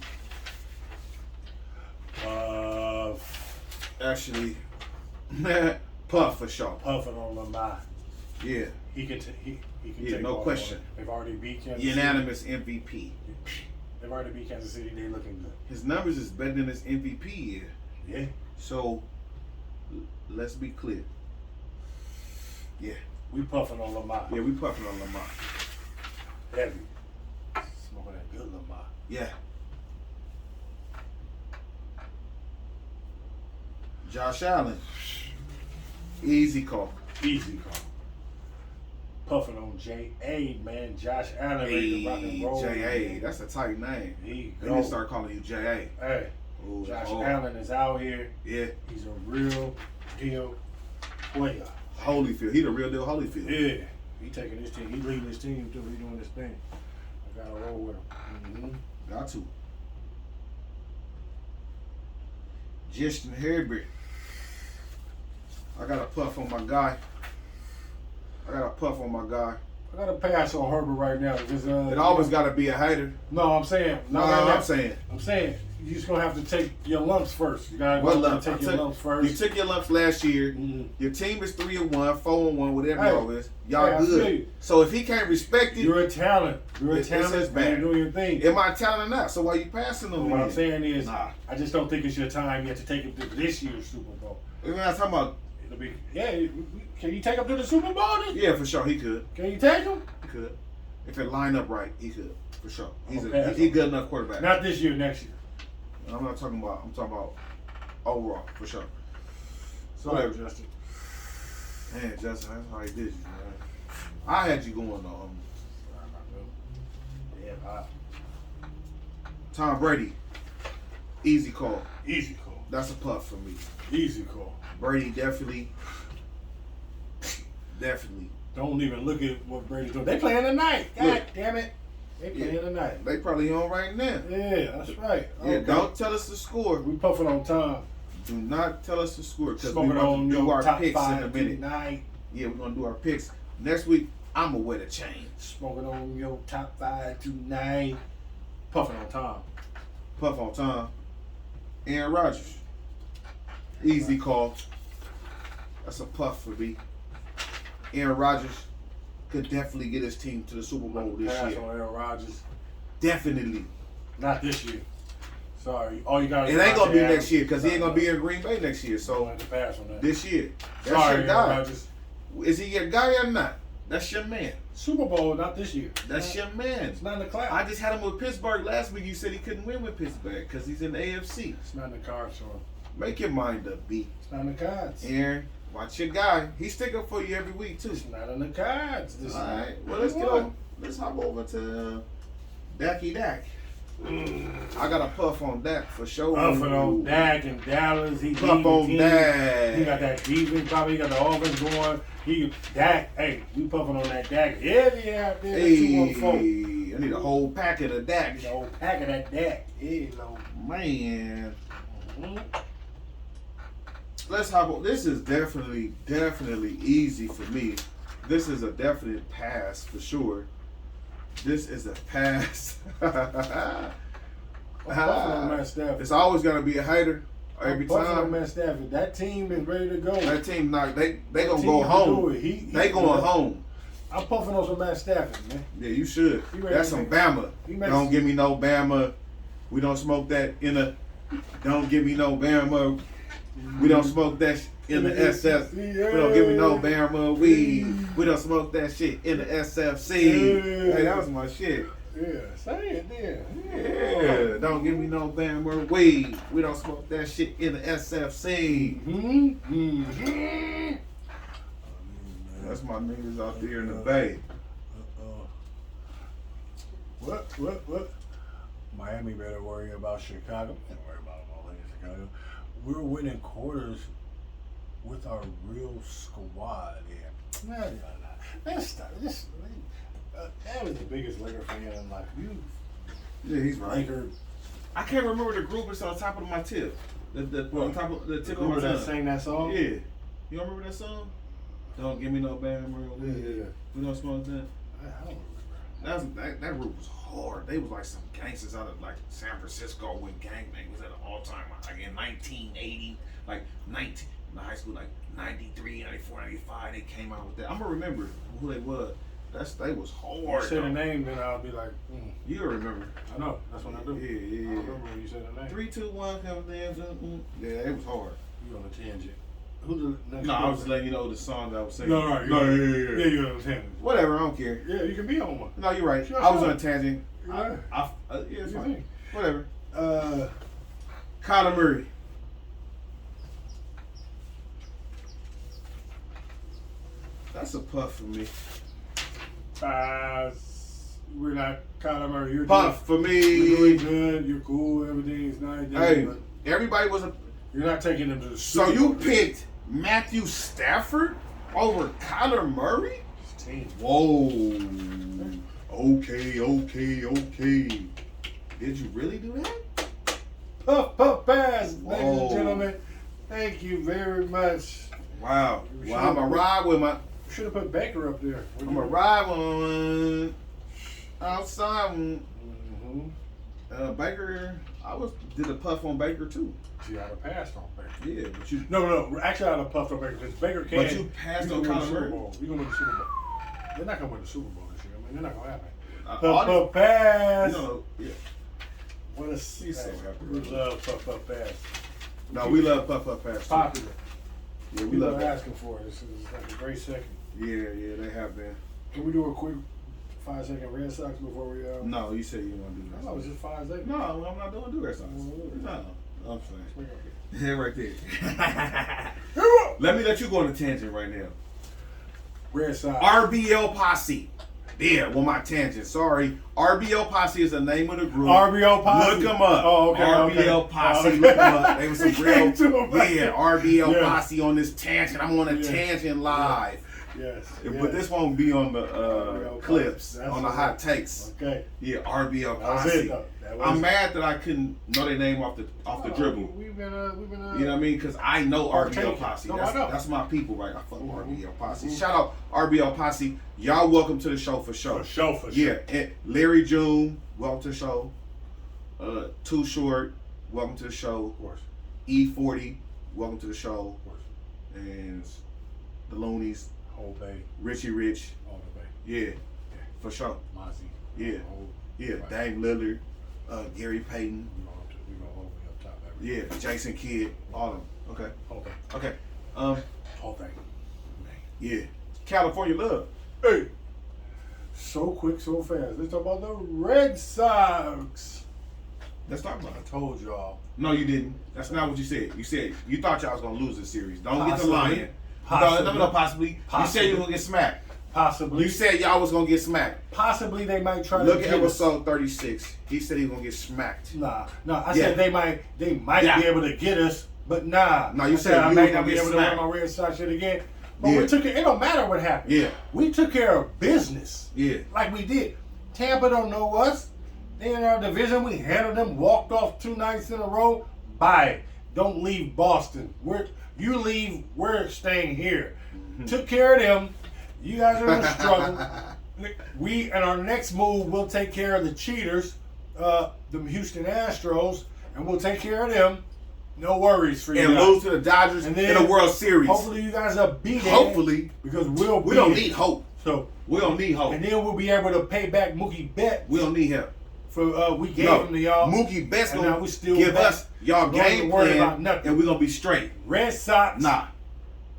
Actually, puff for sure. Puffing on Lamar. Yeah. He can take no question. They've already beat Kansas City. Unanimous MVP. They've already beat Kansas City. They're looking good. His numbers is better than his MVP year. Yeah. So let's be clear. Yeah. We puffing on Lamar. Yeah, we puffing on Lamar. Heavy. Smoking that good Lamar. Yeah. Josh Allen. Easy call. Easy call. Puffing on J.A., man. Josh Allen ready to rock and roll. J.A. That's a tight name. They need to start calling you J.A. Hey. Ooh, Josh Allen is out here. Yeah. He's a real deal player. Holyfield. He the real deal Holyfield. Yeah. He taking his team. He leading his team too. He doing his thing. I gotta roll with him. Mm-hmm. Got to. Justin Herbert. I got a puff on my guy. I got a pass on Herbert right now because it always got to be a hater. No, I'm saying. I'm saying you just gonna have to take your lumps first. You gotta take your lumps first. You took your lumps last year. Mm-hmm. Your team is 3-1, 4-1, whatever y'all is. Y'all good. So if he can't respect it, you're a talent. You're doing your thing. Am I a talent or not? So why you passing on me? What I'm saying is, I just don't think it's your time yet to take him to this year's Super Bowl. We're not talking about. It'll be Can you take him to the Super Bowl? Then? Yeah, for sure he could. Can you take him? He could. If it lined up right, he could for sure. He's good enough quarterback. Not this year, next year. I'm talking about overall for sure. So whatever, Justin. Man, Justin, that's how he did you, man. I had you going on. Yeah, Tom Brady. Easy call. Easy call. That's a puff for me. Easy call. Brady definitely. Don't even look at what Brady's doing. They playing tonight. God damn it. They playing tonight. They probably on right now. Yeah, that's right. Yeah, okay. Don't tell us the score. We puffing on time. Do not tell us the score because we're going going to do our picks in a minute. Tonight. Yeah, we're going to do our picks. Next week, I'm going to wear the chain. Smoking on your top 5 tonight. Puffing on time. Puff on time. Aaron Rodgers. Easy call. That's a puff for me. Aaron Rodgers could definitely get his team to the Super Bowl this year. Pass on Aaron Rodgers. Definitely. Not this year. Sorry. All you got. It ain't gonna be next year because he ain't gonna be in Green Bay next year. So have to pass on that. This year. That's Sorry, your guy. Rodgers. Is he your guy or not? That's your man. Super Bowl, not this year. That's your man. It's not in the cloud. I just had him with Pittsburgh last week. You said he couldn't win with Pittsburgh because he's in the AFC. It's not in the cards, Sean. Make your mind up, B. It's not in the cards. Aaron, watch your guy. He's sticking up for you every week too. It's not in the cards. All right. Well, let's hop over to Dacky Dak. I got a puff on Dak for sure. Puffing on Dak in Dallas. He puff on Dak. He got that defense. Probably he got the offense going. Dak. Hey, we puffing on that Dak heavy out there. Hey, I need a whole packet of Dak. I need a whole pack of that Dak. Hey, man. Let's hop on. This is definitely easy for me. This is a definite pass for sure. This is a pass. It's always gonna be a hater every time. Matt Stafford. That team is ready to go. That team, they gonna go home. They going home. I'm puffing on some Matt Stafford, man. Yeah, you should. That's some Bama. Don't give me no Bama. We don't smoke that in a. Don't give me no Bama. We don't smoke that in the SF. We don't give me no Bama weed. We don't smoke that shit in the SFC. Hey, that was my shit. Yeah, say it then. Yeah, don't give me no Bama weed. We don't smoke that shit in the SFC. That's my niggas out there in the Bay. What? Miami better worry about Chicago. Don't worry about them all in Chicago. We're winning quarters with our real squad. Yeah. Let's stop. That was the biggest Laker fan in life. Yeah, he's right. Laker. I can't remember the group. It's on top of my tip. On top of the tip of my that sang that song? Yeah. You don't remember that song? Don't give me no Bama. Yeah. We don't smoke that. I don't remember. That group was hard. They was like some gangsters out of like San Francisco when gangbang was at an all-time, like in 1980, like 19 in high school, like 93, 94, 95. They came out with that. I'm gonna remember who they was. They was hard. You say the name, then I'll be like, You'll remember. I know. That's what I do. Yeah. I remember when you said the name. 3, 2, 1, come in. Yeah, it was hard. You on a tangent. Who the next? No, I was just letting you know the song that I was singing. No, right. Yeah, you're on a tangent. Whatever, I don't care. Yeah, you can be on one. No, you're right. Sure, I was on a tangent. Yeah, It's fine. Whatever. Kyler Murray. That's a puff for me. We're not Kyler Murray. You're puff for me. You're doing good. You're cool. Everything's nice. Hey, everybody was a. You're not taking them to the Super Bowl. So you picked Matthew Stafford over Kyler Murray? Team. Whoa. Okay. Did you really do that? Puff pass, ladies and gentlemen. Thank you very much. Wow. Well, I'm going to ride with my. Should have put Baker up there. I'm going to ride one outside. Baker, did a puff on Baker too. You had a pass on Baker. Yeah, but you. No. Actually, I had a puff on Baker because Baker can't. But you passed on Kyler Murray. You're going to win the Super Bowl. They're not going to win the Super Bowl this year. I mean, they're not going to happen. Puff pass. Yeah. What a season. We love puff pass. No, we love puff pass. Popular. Yeah, we love asking for it. This is like a great second. Yeah, they have been. Can we do a quick 5-second Red Sox before we? No, you said you want to do that. No, it's just 5 seconds. No, I'm not doing Red Sox. No, I'm saying. Yeah, right there. Let you go on a tangent right now. Red Sox. RBL Posse. Yeah, well, my tangent. Sorry. RBL Posse is the name of the group. RBL Posse. Look them up. Oh, okay. RBL Posse. Okay. Look them up. They were some real. Yeah, RBL Posse on this tangent. I'm on a tangent live. Yes. But this won't be on the clips, on the hot takes. Okay. Yeah, RBL That was Posse. it, though. I'm mad that I couldn't know their name off the dribble. We've been you know what I mean? Because I know RBL Posse. No, I know. That's my people, right? I fuck with RBL Posse. Shout out RBL Posse. Y'all welcome to the show for sure. For sure. Yeah, and Larry June, welcome to the show. Too Short, welcome to the show. Of course. E40, welcome to the show. Of course. And the Loonies. Whole Bay. Richie Rich. All the Bay. Yeah, for sure. Mozzie. Yeah, right. Dame Lillard, Gary Payton. We go all the way up top. Yeah, Jason Kidd, all of them. Okay. Whole Bay. Okay. Whole thing. Yeah. California love. Hey. So quick, so fast. Let's talk about the Red Sox. Let's talk about it. I told y'all. No, you didn't. That's not what you said. You said you thought y'all was gonna lose this series. Don't Possibly. get the lion. Possibly. No, possibly. You said you were gonna get smacked. Possibly. You said y'all was gonna get smacked. Possibly they might try Look to at episode 36. He said he was gonna get smacked. Nah. I said they might be able to get us, but nah. No, you said I you might was not gonna be get able to wear smacked. my Red Sox shit again. But we took it. It don't matter what happened. Yeah. We took care of business. Yeah. Like we did. Tampa don't know us. They in our division. We handled them. Walked off 2 nights in a row. Bye. Don't leave Boston. You leave. We're staying here. Mm-hmm. Took care of them. You guys are in a struggle. We and our next move, we'll take care of the cheaters, the Houston Astros, and we'll take care of them. No worries for you. And lose to the Dodgers in the World Series. Hopefully, you guys will beat them. Hopefully, because we don't need hope. So we don't need hope. And then we'll be able to pay back Mookie Betts. We don't need him. For we gave him to y'all. Mookie Betts gonna we still give us y'all game plan, about nothing. and we're gonna be straight. Red Sox. Nah.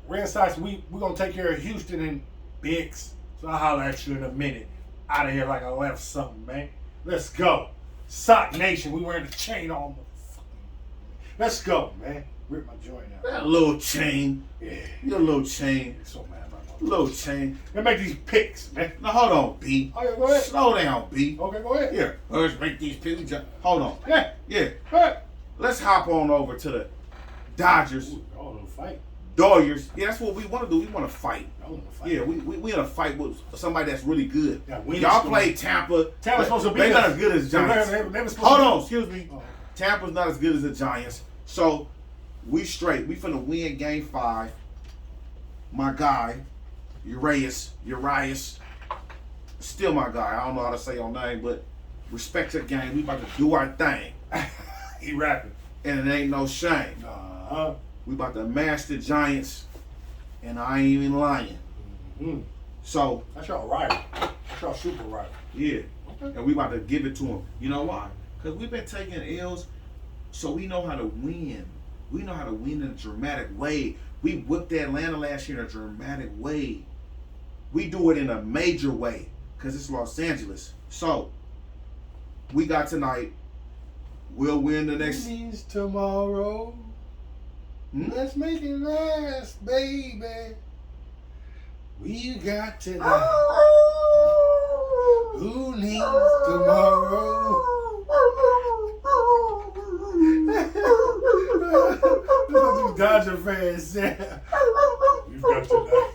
Red Sox. We're gonna take care of Houston and Biggs. So I'll holler at you in a minute. Out of here like I left something, man. Let's go. Sock Nation. We wearing the chain on. Let's go, man. Rip my joint out. That little chain. Yeah. Your little chain. I'm so mad about that. Little chain. Let's make these picks, man. Now hold on, B. Oh, yeah, go ahead. Slow down, B. Okay, go ahead. Here. Let's make these picks. Hold on. Yeah. Yeah. Go ahead. Let's hop on over to the Dodgers. Oh, no fight. Dodgers. Yeah, that's what we want to do. We want to fight. Fight. Yeah, we in a fight with somebody that's really good. Yeah, y'all play Tampa. Tampa's supposed to be They're not as good as Giants. Hold on, excuse me. Oh. Tampa's not as good as the Giants. So we straight. We finna win Game 5. My guy, Urias, still my guy. I don't know how to say your name, but respect your game. We about to do our thing. He rapping. And it ain't no shame. We about to mash the Giants, and I ain't even lying. Mm-hmm. So that's y'all rival. That's y'all super rival. Yeah. Okay. And we about to give it to them. You know why? Because we've been taking L's, so we know how to win. We know how to win in a dramatic way. We whipped Atlanta last year in a dramatic way. We do it in a major way because it's Los Angeles. So we got tonight. We'll win the next. It means tomorrow. Let's make it last, baby. We got tonight. Who needs tomorrow? That's what these Dodger fans said. You got tonight.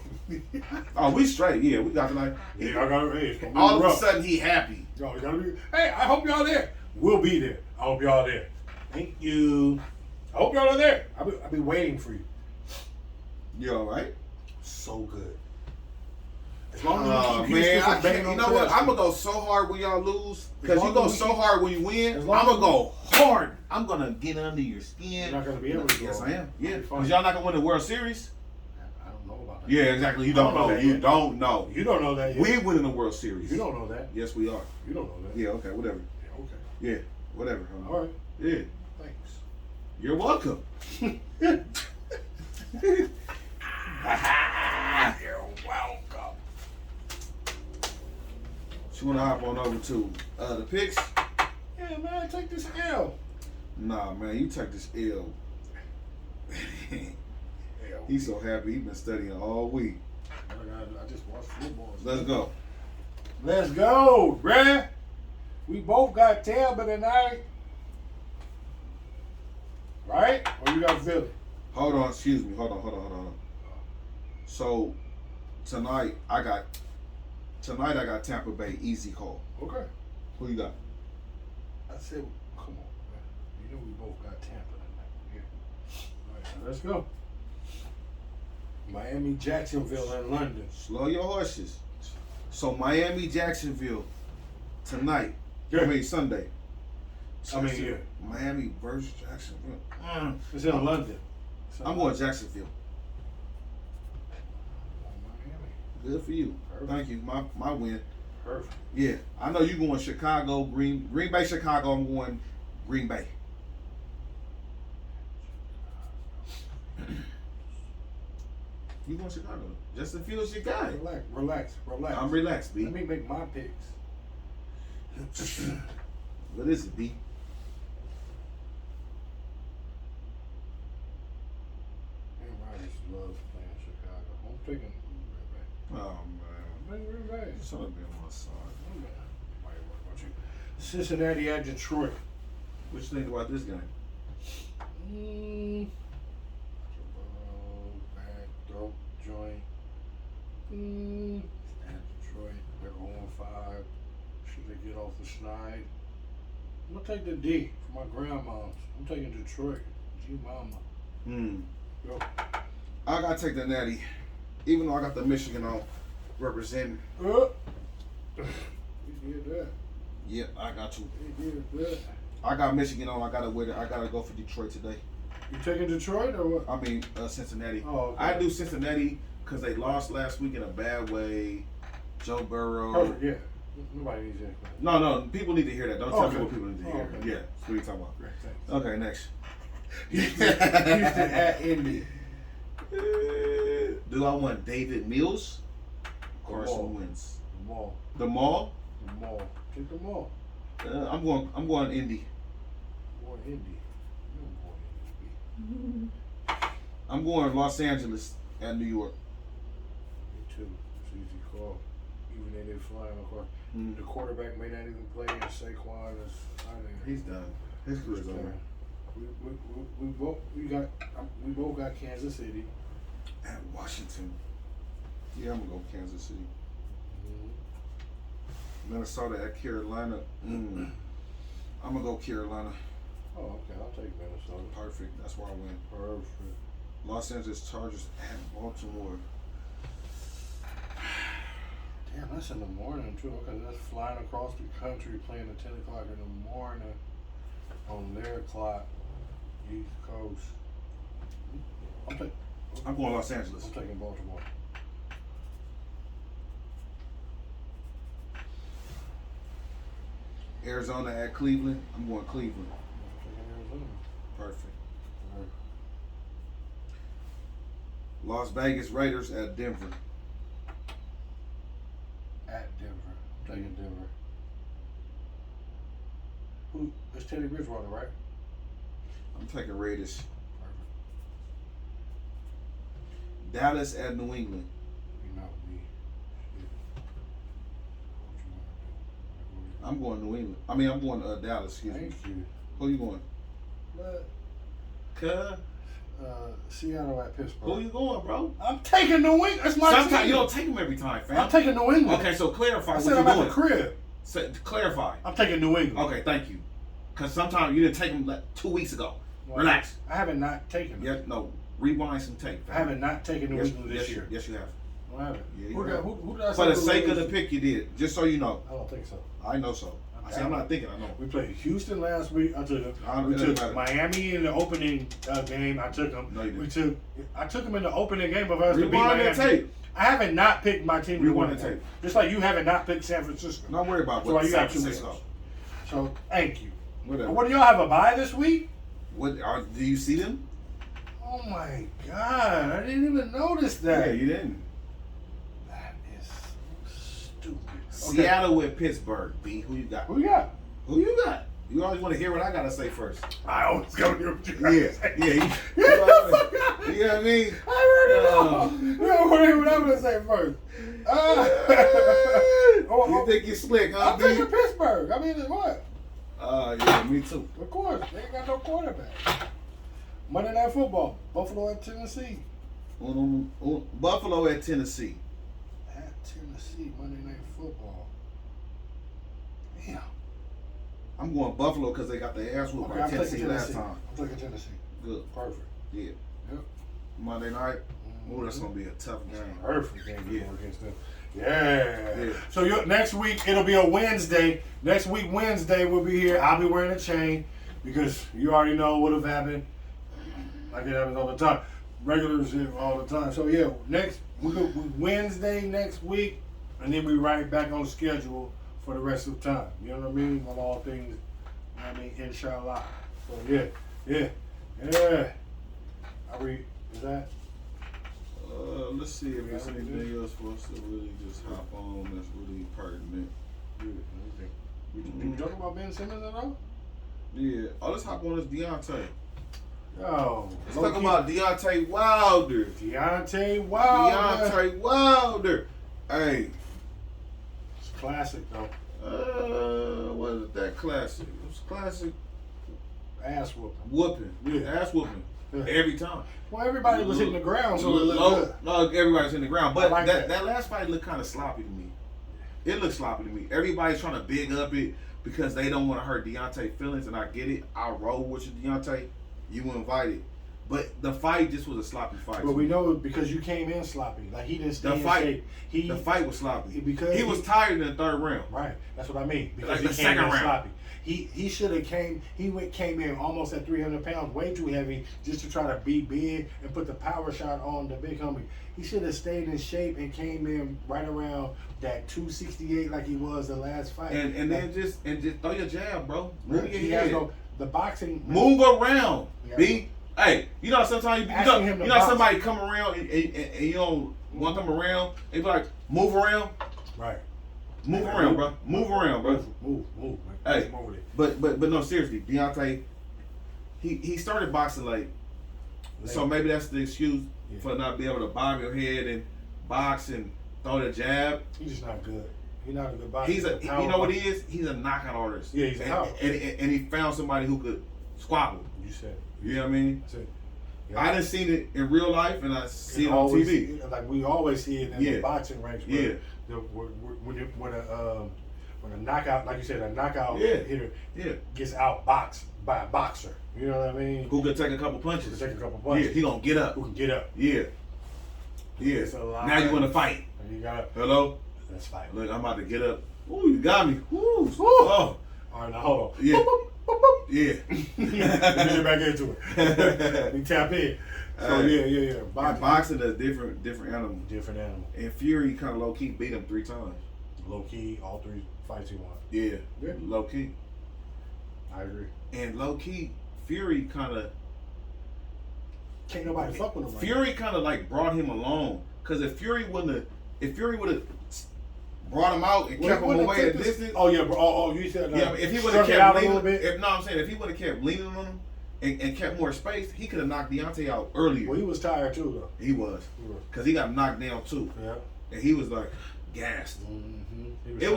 Oh, we straight. Yeah, we got tonight. Yeah, I got it. All of a sudden, he happy. Y'all gotta be. Hey, I hope y'all there. We'll be there. I hope y'all there. Thank you. I hope y'all are there. I'll be waiting for you. You all right? So good. As long as we keep man, I can't, on you know what? I'm going to go so hard when y'all lose. Because you go so hard when you win. I'm going to go hard. I'm going to get under your skin. You're not going to be able to go. Yes, I am. Yeah. Because y'all not going to win the World Series. I don't know about that. Yeah, exactly. You don't know. You don't know. You don't know that yet. We winning the World Series. You don't know that. Yes, we are. You don't know that. Yeah, okay, whatever. Yeah, okay. Yeah, whatever. All right. Yeah. Thanks. You're welcome. You're welcome. So you want to hop on over to the picks? Yeah, man, take this L. Nah, man, you take this L. He's so happy. He's been studying all week. I just watched football. Let's go. Let's go, bruh. We both got Tampa tonight. Right? Or you got Philly? Hold on, excuse me. Hold on. So tonight I got Tampa Bay easy call. Okay. Who you got? I said, come on, man. You know we both got Tampa tonight. Yeah. All right, now let's go. Miami, Jacksonville, and London. Slow your horses. So Miami, Jacksonville tonight. Yeah. I mean Sunday. Yeah. Miami versus Jacksonville. It's in London. I'm going Jacksonville. Miami. Good for you. Perfect. Thank you. My win. Perfect. Yeah. I know you going Chicago, Green Bay, Chicago. I'm going Green Bay. You going Chicago? Justin Fields your guy. Relax. I'm relaxed, B. Let me make my picks. What is it, B? Rodgers loves playing Chicago. I'm picking. Oh man. bad. It's only been one side. Cincinnati at Detroit. What you think about this game? Bad throat joint. At Detroit, they're 0-5. Should they get off the schneid? I'm gonna take the D for my grandma's. I'm taking Detroit. G Mama. Yo. I gotta take the Natty, even though I got the Michigan on representing. You did that. Yep, I got you. You did that. I got Michigan on. I gotta wait. I gotta go for Detroit today. You taking Detroit or what? I mean Cincinnati. Oh, okay. I do Cincinnati because they lost last week in a bad way. Joe Burrow. Perfect. Yeah. Nobody needs that. No. People need to hear that. Don't tell Okay. me what people need to hear. Okay. Yeah, that's what you talking about. Great, thanks. Okay, next. Houston at Indy. Do I want David Mills? Carson Mall. Wentz. The Mall. The Mall? The Mall. Take the Mall. I'm going Indy. Boy, Indy. You're born Indy. I'm going Los Angeles at New York. Me too. It's an easy call. Even though they're flying across. Mm. The quarterback may not even play, and Saquon is. He's done. His career's over. We both got Kansas City. At Washington. Yeah, I'm gonna go Kansas City. Minnesota at Carolina. I'm gonna go Carolina. Oh, okay. I'll take Minnesota. Perfect. That's where I win. Perfect. Los Angeles Chargers at Baltimore. Damn, that's in the morning too. Okay, that's flying across the country, playing at 10 o'clock in the morning on their clock, East Coast. I'm going Los Angeles. I'm taking Baltimore. Arizona at Cleveland. I'm going Cleveland. I'm taking Arizona. Perfect. Right. Las Vegas Raiders at Denver. At Denver. I'm taking Denver. Who? It's Teddy Bridgewater, right? I'm taking Raiders. Perfect. Dallas at New England. You know me. Shit. What you want to do? I'm going New England. I'm going Dallas. Excuse me. Thank you. Who you going? But Cuz. Seattle at Pittsburgh. Who you going, bro? I'm taking New England. That's my Sometimes team. you don't take them every time, fam. I'm taking New England. Okay, so clarify I what said you I'm at doing. the crib. Clarify. I'm taking New England. Okay, thank you. Because sometimes you didn't take them like 2 weeks ago. Well, Relax. I haven't not taken them. Yeah, no. Rewind some tape. I haven't not taken New England this year. Yes, you have. No, I haven't. Yeah, you who, have. who did I say? For the was sake of losing? the pick, you did. Just so you know. I don't think so. I know so. I'm not thinking. I know. We played Houston last week. I took them. We It doesn't took matter. Miami in the opening game. I took them. No, you didn't. I took them in the opening game of us to beat Rewind Miami. that tape. I haven't not picked my team to Rewind win. the tape. Just like you haven't not picked San Francisco. Don't worry about So what you San got 2 Francisco. wins. So thank you. Whatever. What do y'all have a bye this week? Do you see them? Oh my God! I didn't even notice that. Yeah, you didn't. That is so stupid. Seattle with Pittsburgh. B. Who you got? Who you got? Who you got? You always want to hear what I gotta say first. I always go to your Yeah. You know what I mean? I heard it all. You don't want to hear what I'm going to say first. You think you're slick, huh? I'm taking Pittsburgh. I mean, what? Yeah, me too. Of course. They ain't got no quarterback. Monday Night Football. Buffalo at Tennessee. Buffalo at Tennessee. At Tennessee. Monday Night Football. Damn. I'm going Buffalo because they got their ass whooped by I'm Tennessee taking last Tennessee. time. I'm taking Tennessee. Good. Perfect. Yeah. Yep. Monday night. Oh, that's gonna be a tough game. Perfect game to Yeah. go against them. Yeah. Yeah. So next week it'll be a Wednesday. Next week Wednesday we'll be here. I'll be wearing a chain because you already know what have happened. Like it happens all the time. Regular shit all the time. So yeah, Wednesday next week, and then we right back on schedule for the rest of the time. You know what I mean? On all things. You know what I mean? Inshallah. So yeah. Is that? Let's see if there's anything else for us to really just hop on that's really pertinent. Did you talk about Ben Simmons at all? Yeah. Oh, let's hop on this Deontay. Yo. Let's talk about Deontay Wilder. Deontay Wilder. Deontay Wilder. Hey, classic though. Wasn't that classic? It was classic. Ass whooping. Whooping. Yeah. Ass whooping. Yeah. Every time. Well, everybody was hitting the ground, so it looked good. No, everybody's hitting the ground. But like that last fight looked kind of sloppy to me. It looked sloppy to me. Everybody's trying to big up it because they don't want to hurt Deontay's feelings, and I get it. I'll roll with you, Deontay. You invited. But the fight just was a sloppy fight. Well, we know because you came in sloppy. Like, he didn't stay in shape. The fight was sloppy. Because he was tired in the third round. Right. That's what I mean. Because like he the came second in round. sloppy. He should have came in almost at 300 pounds, way too heavy, just to try to be big and put the power shot on the big homie. He should have stayed in shape and came in right around that 268 like he was the last fight. And then just throw your jab, bro. Move your head. The boxing. Move around. B. Hey, you know sometimes somebody come around and you don't want them around. They be like, move around. Right. Move around, bro. Move around, bro. Move. Man. Hey, but no, seriously, Deontay, he started boxing late, so maybe that's the excuse for not being able to bob your head and box and throw the jab. He's just not good. He's not a good boxer. You know what he is? He's a knockout artist. Yeah, he's a power. And he found somebody who could squabble. You said it. You know what I mean? That's it. Yeah. I done seen it in real life, and I see it on TV. Like we always see it in the boxing ranks. Yeah. When a knockout, like you said, a knockout hitter gets outboxed by a boxer. You know what I mean? Who could take a couple punches? Yeah, he gonna get up. Who can get up? Yeah. Now you want to fight? You got hello. Let's fight. Look, I'm about to get up. Ooh, you got me. Ooh. Oh. All right, now hold on. Yeah. Yeah. Let me get back into it. We tap in. So yeah. Boxing is different animal. Different animal. And Fury kind of low key beat him 3 times. Low key, all 3 fights he won. Yeah. Low key. I agree. And low key, Fury kind of. Can't nobody fuck with him. Fury kind of like brought him along, cause if Fury would have brought him out and kept him away at distance. Oh yeah, bro. Oh, you said if he would have kept leaning, if he would have kept leaning on him and kept more space, he could have knocked Deontay out earlier. Well, he was tired too, though. He was, cause he got knocked down too. Yeah. And he was like gassed.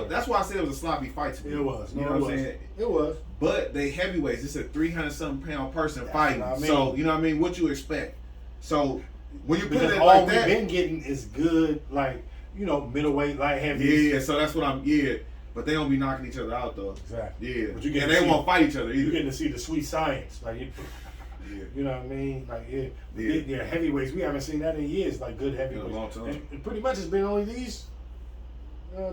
That's why I said it was a sloppy fight to me. It was. You know what I'm saying? It was. But they heavyweights. It's a 300-something pound person fighting. What I mean. So you know what I mean. What you expect? So when you put it all like we've that, been getting is good, like middleweight, light heavy. Yeah. So that's what I'm. Yeah. But they don't be knocking each other out though. Exactly. Yeah. But they won't fight each other either. You're getting to see the sweet science, like you know what I mean? Like heavyweights. We haven't seen that in years. Like good heavyweights. In a long time. And pretty much it's been only these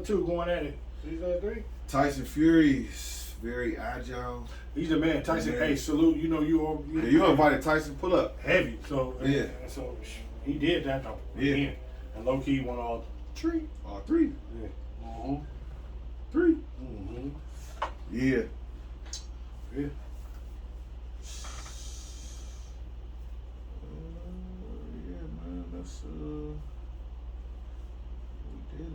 2 going at it. These other 3. Tyson Fury is very agile. He's the man. Tyson, hey, salute. You invited Tyson. Pull up. Heavy. So so he did that though. Yeah. Again. And low key won all 3. All 3. Yeah. 3. Yeah. Yeah. Yeah, man. That's we did it.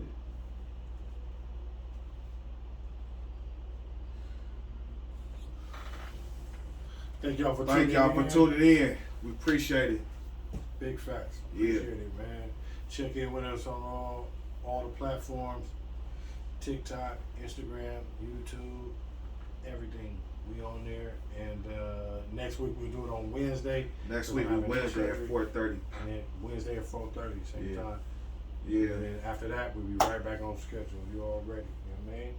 Thank y'all for tuning in. We appreciate it. Big facts. Yeah. Appreciate it, man. Check in with us on all the platforms. TikTok, Instagram, YouTube, everything. We on there. And next week we do it on Wednesday. Next week we Wednesday at 4:30. And then Wednesday at 4:30, same time. Yeah. And then after that we'll be right back on schedule. You all ready? You know what I mean?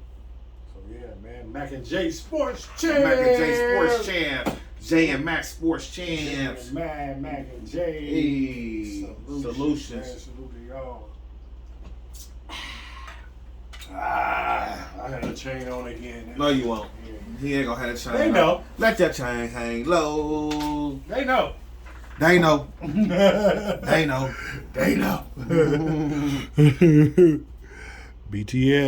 So yeah, man. Mac and J Sports Champ. Mac and J Sports Champ. J and Mac Sports Champs. Mac and J. Hey, solutions. Man, salute to y'all. I had a chain on again. No, you won't. Yeah. He ain't gonna have that chain. They know. Let that chain hang low. They know. They know. They know. They know. BTS.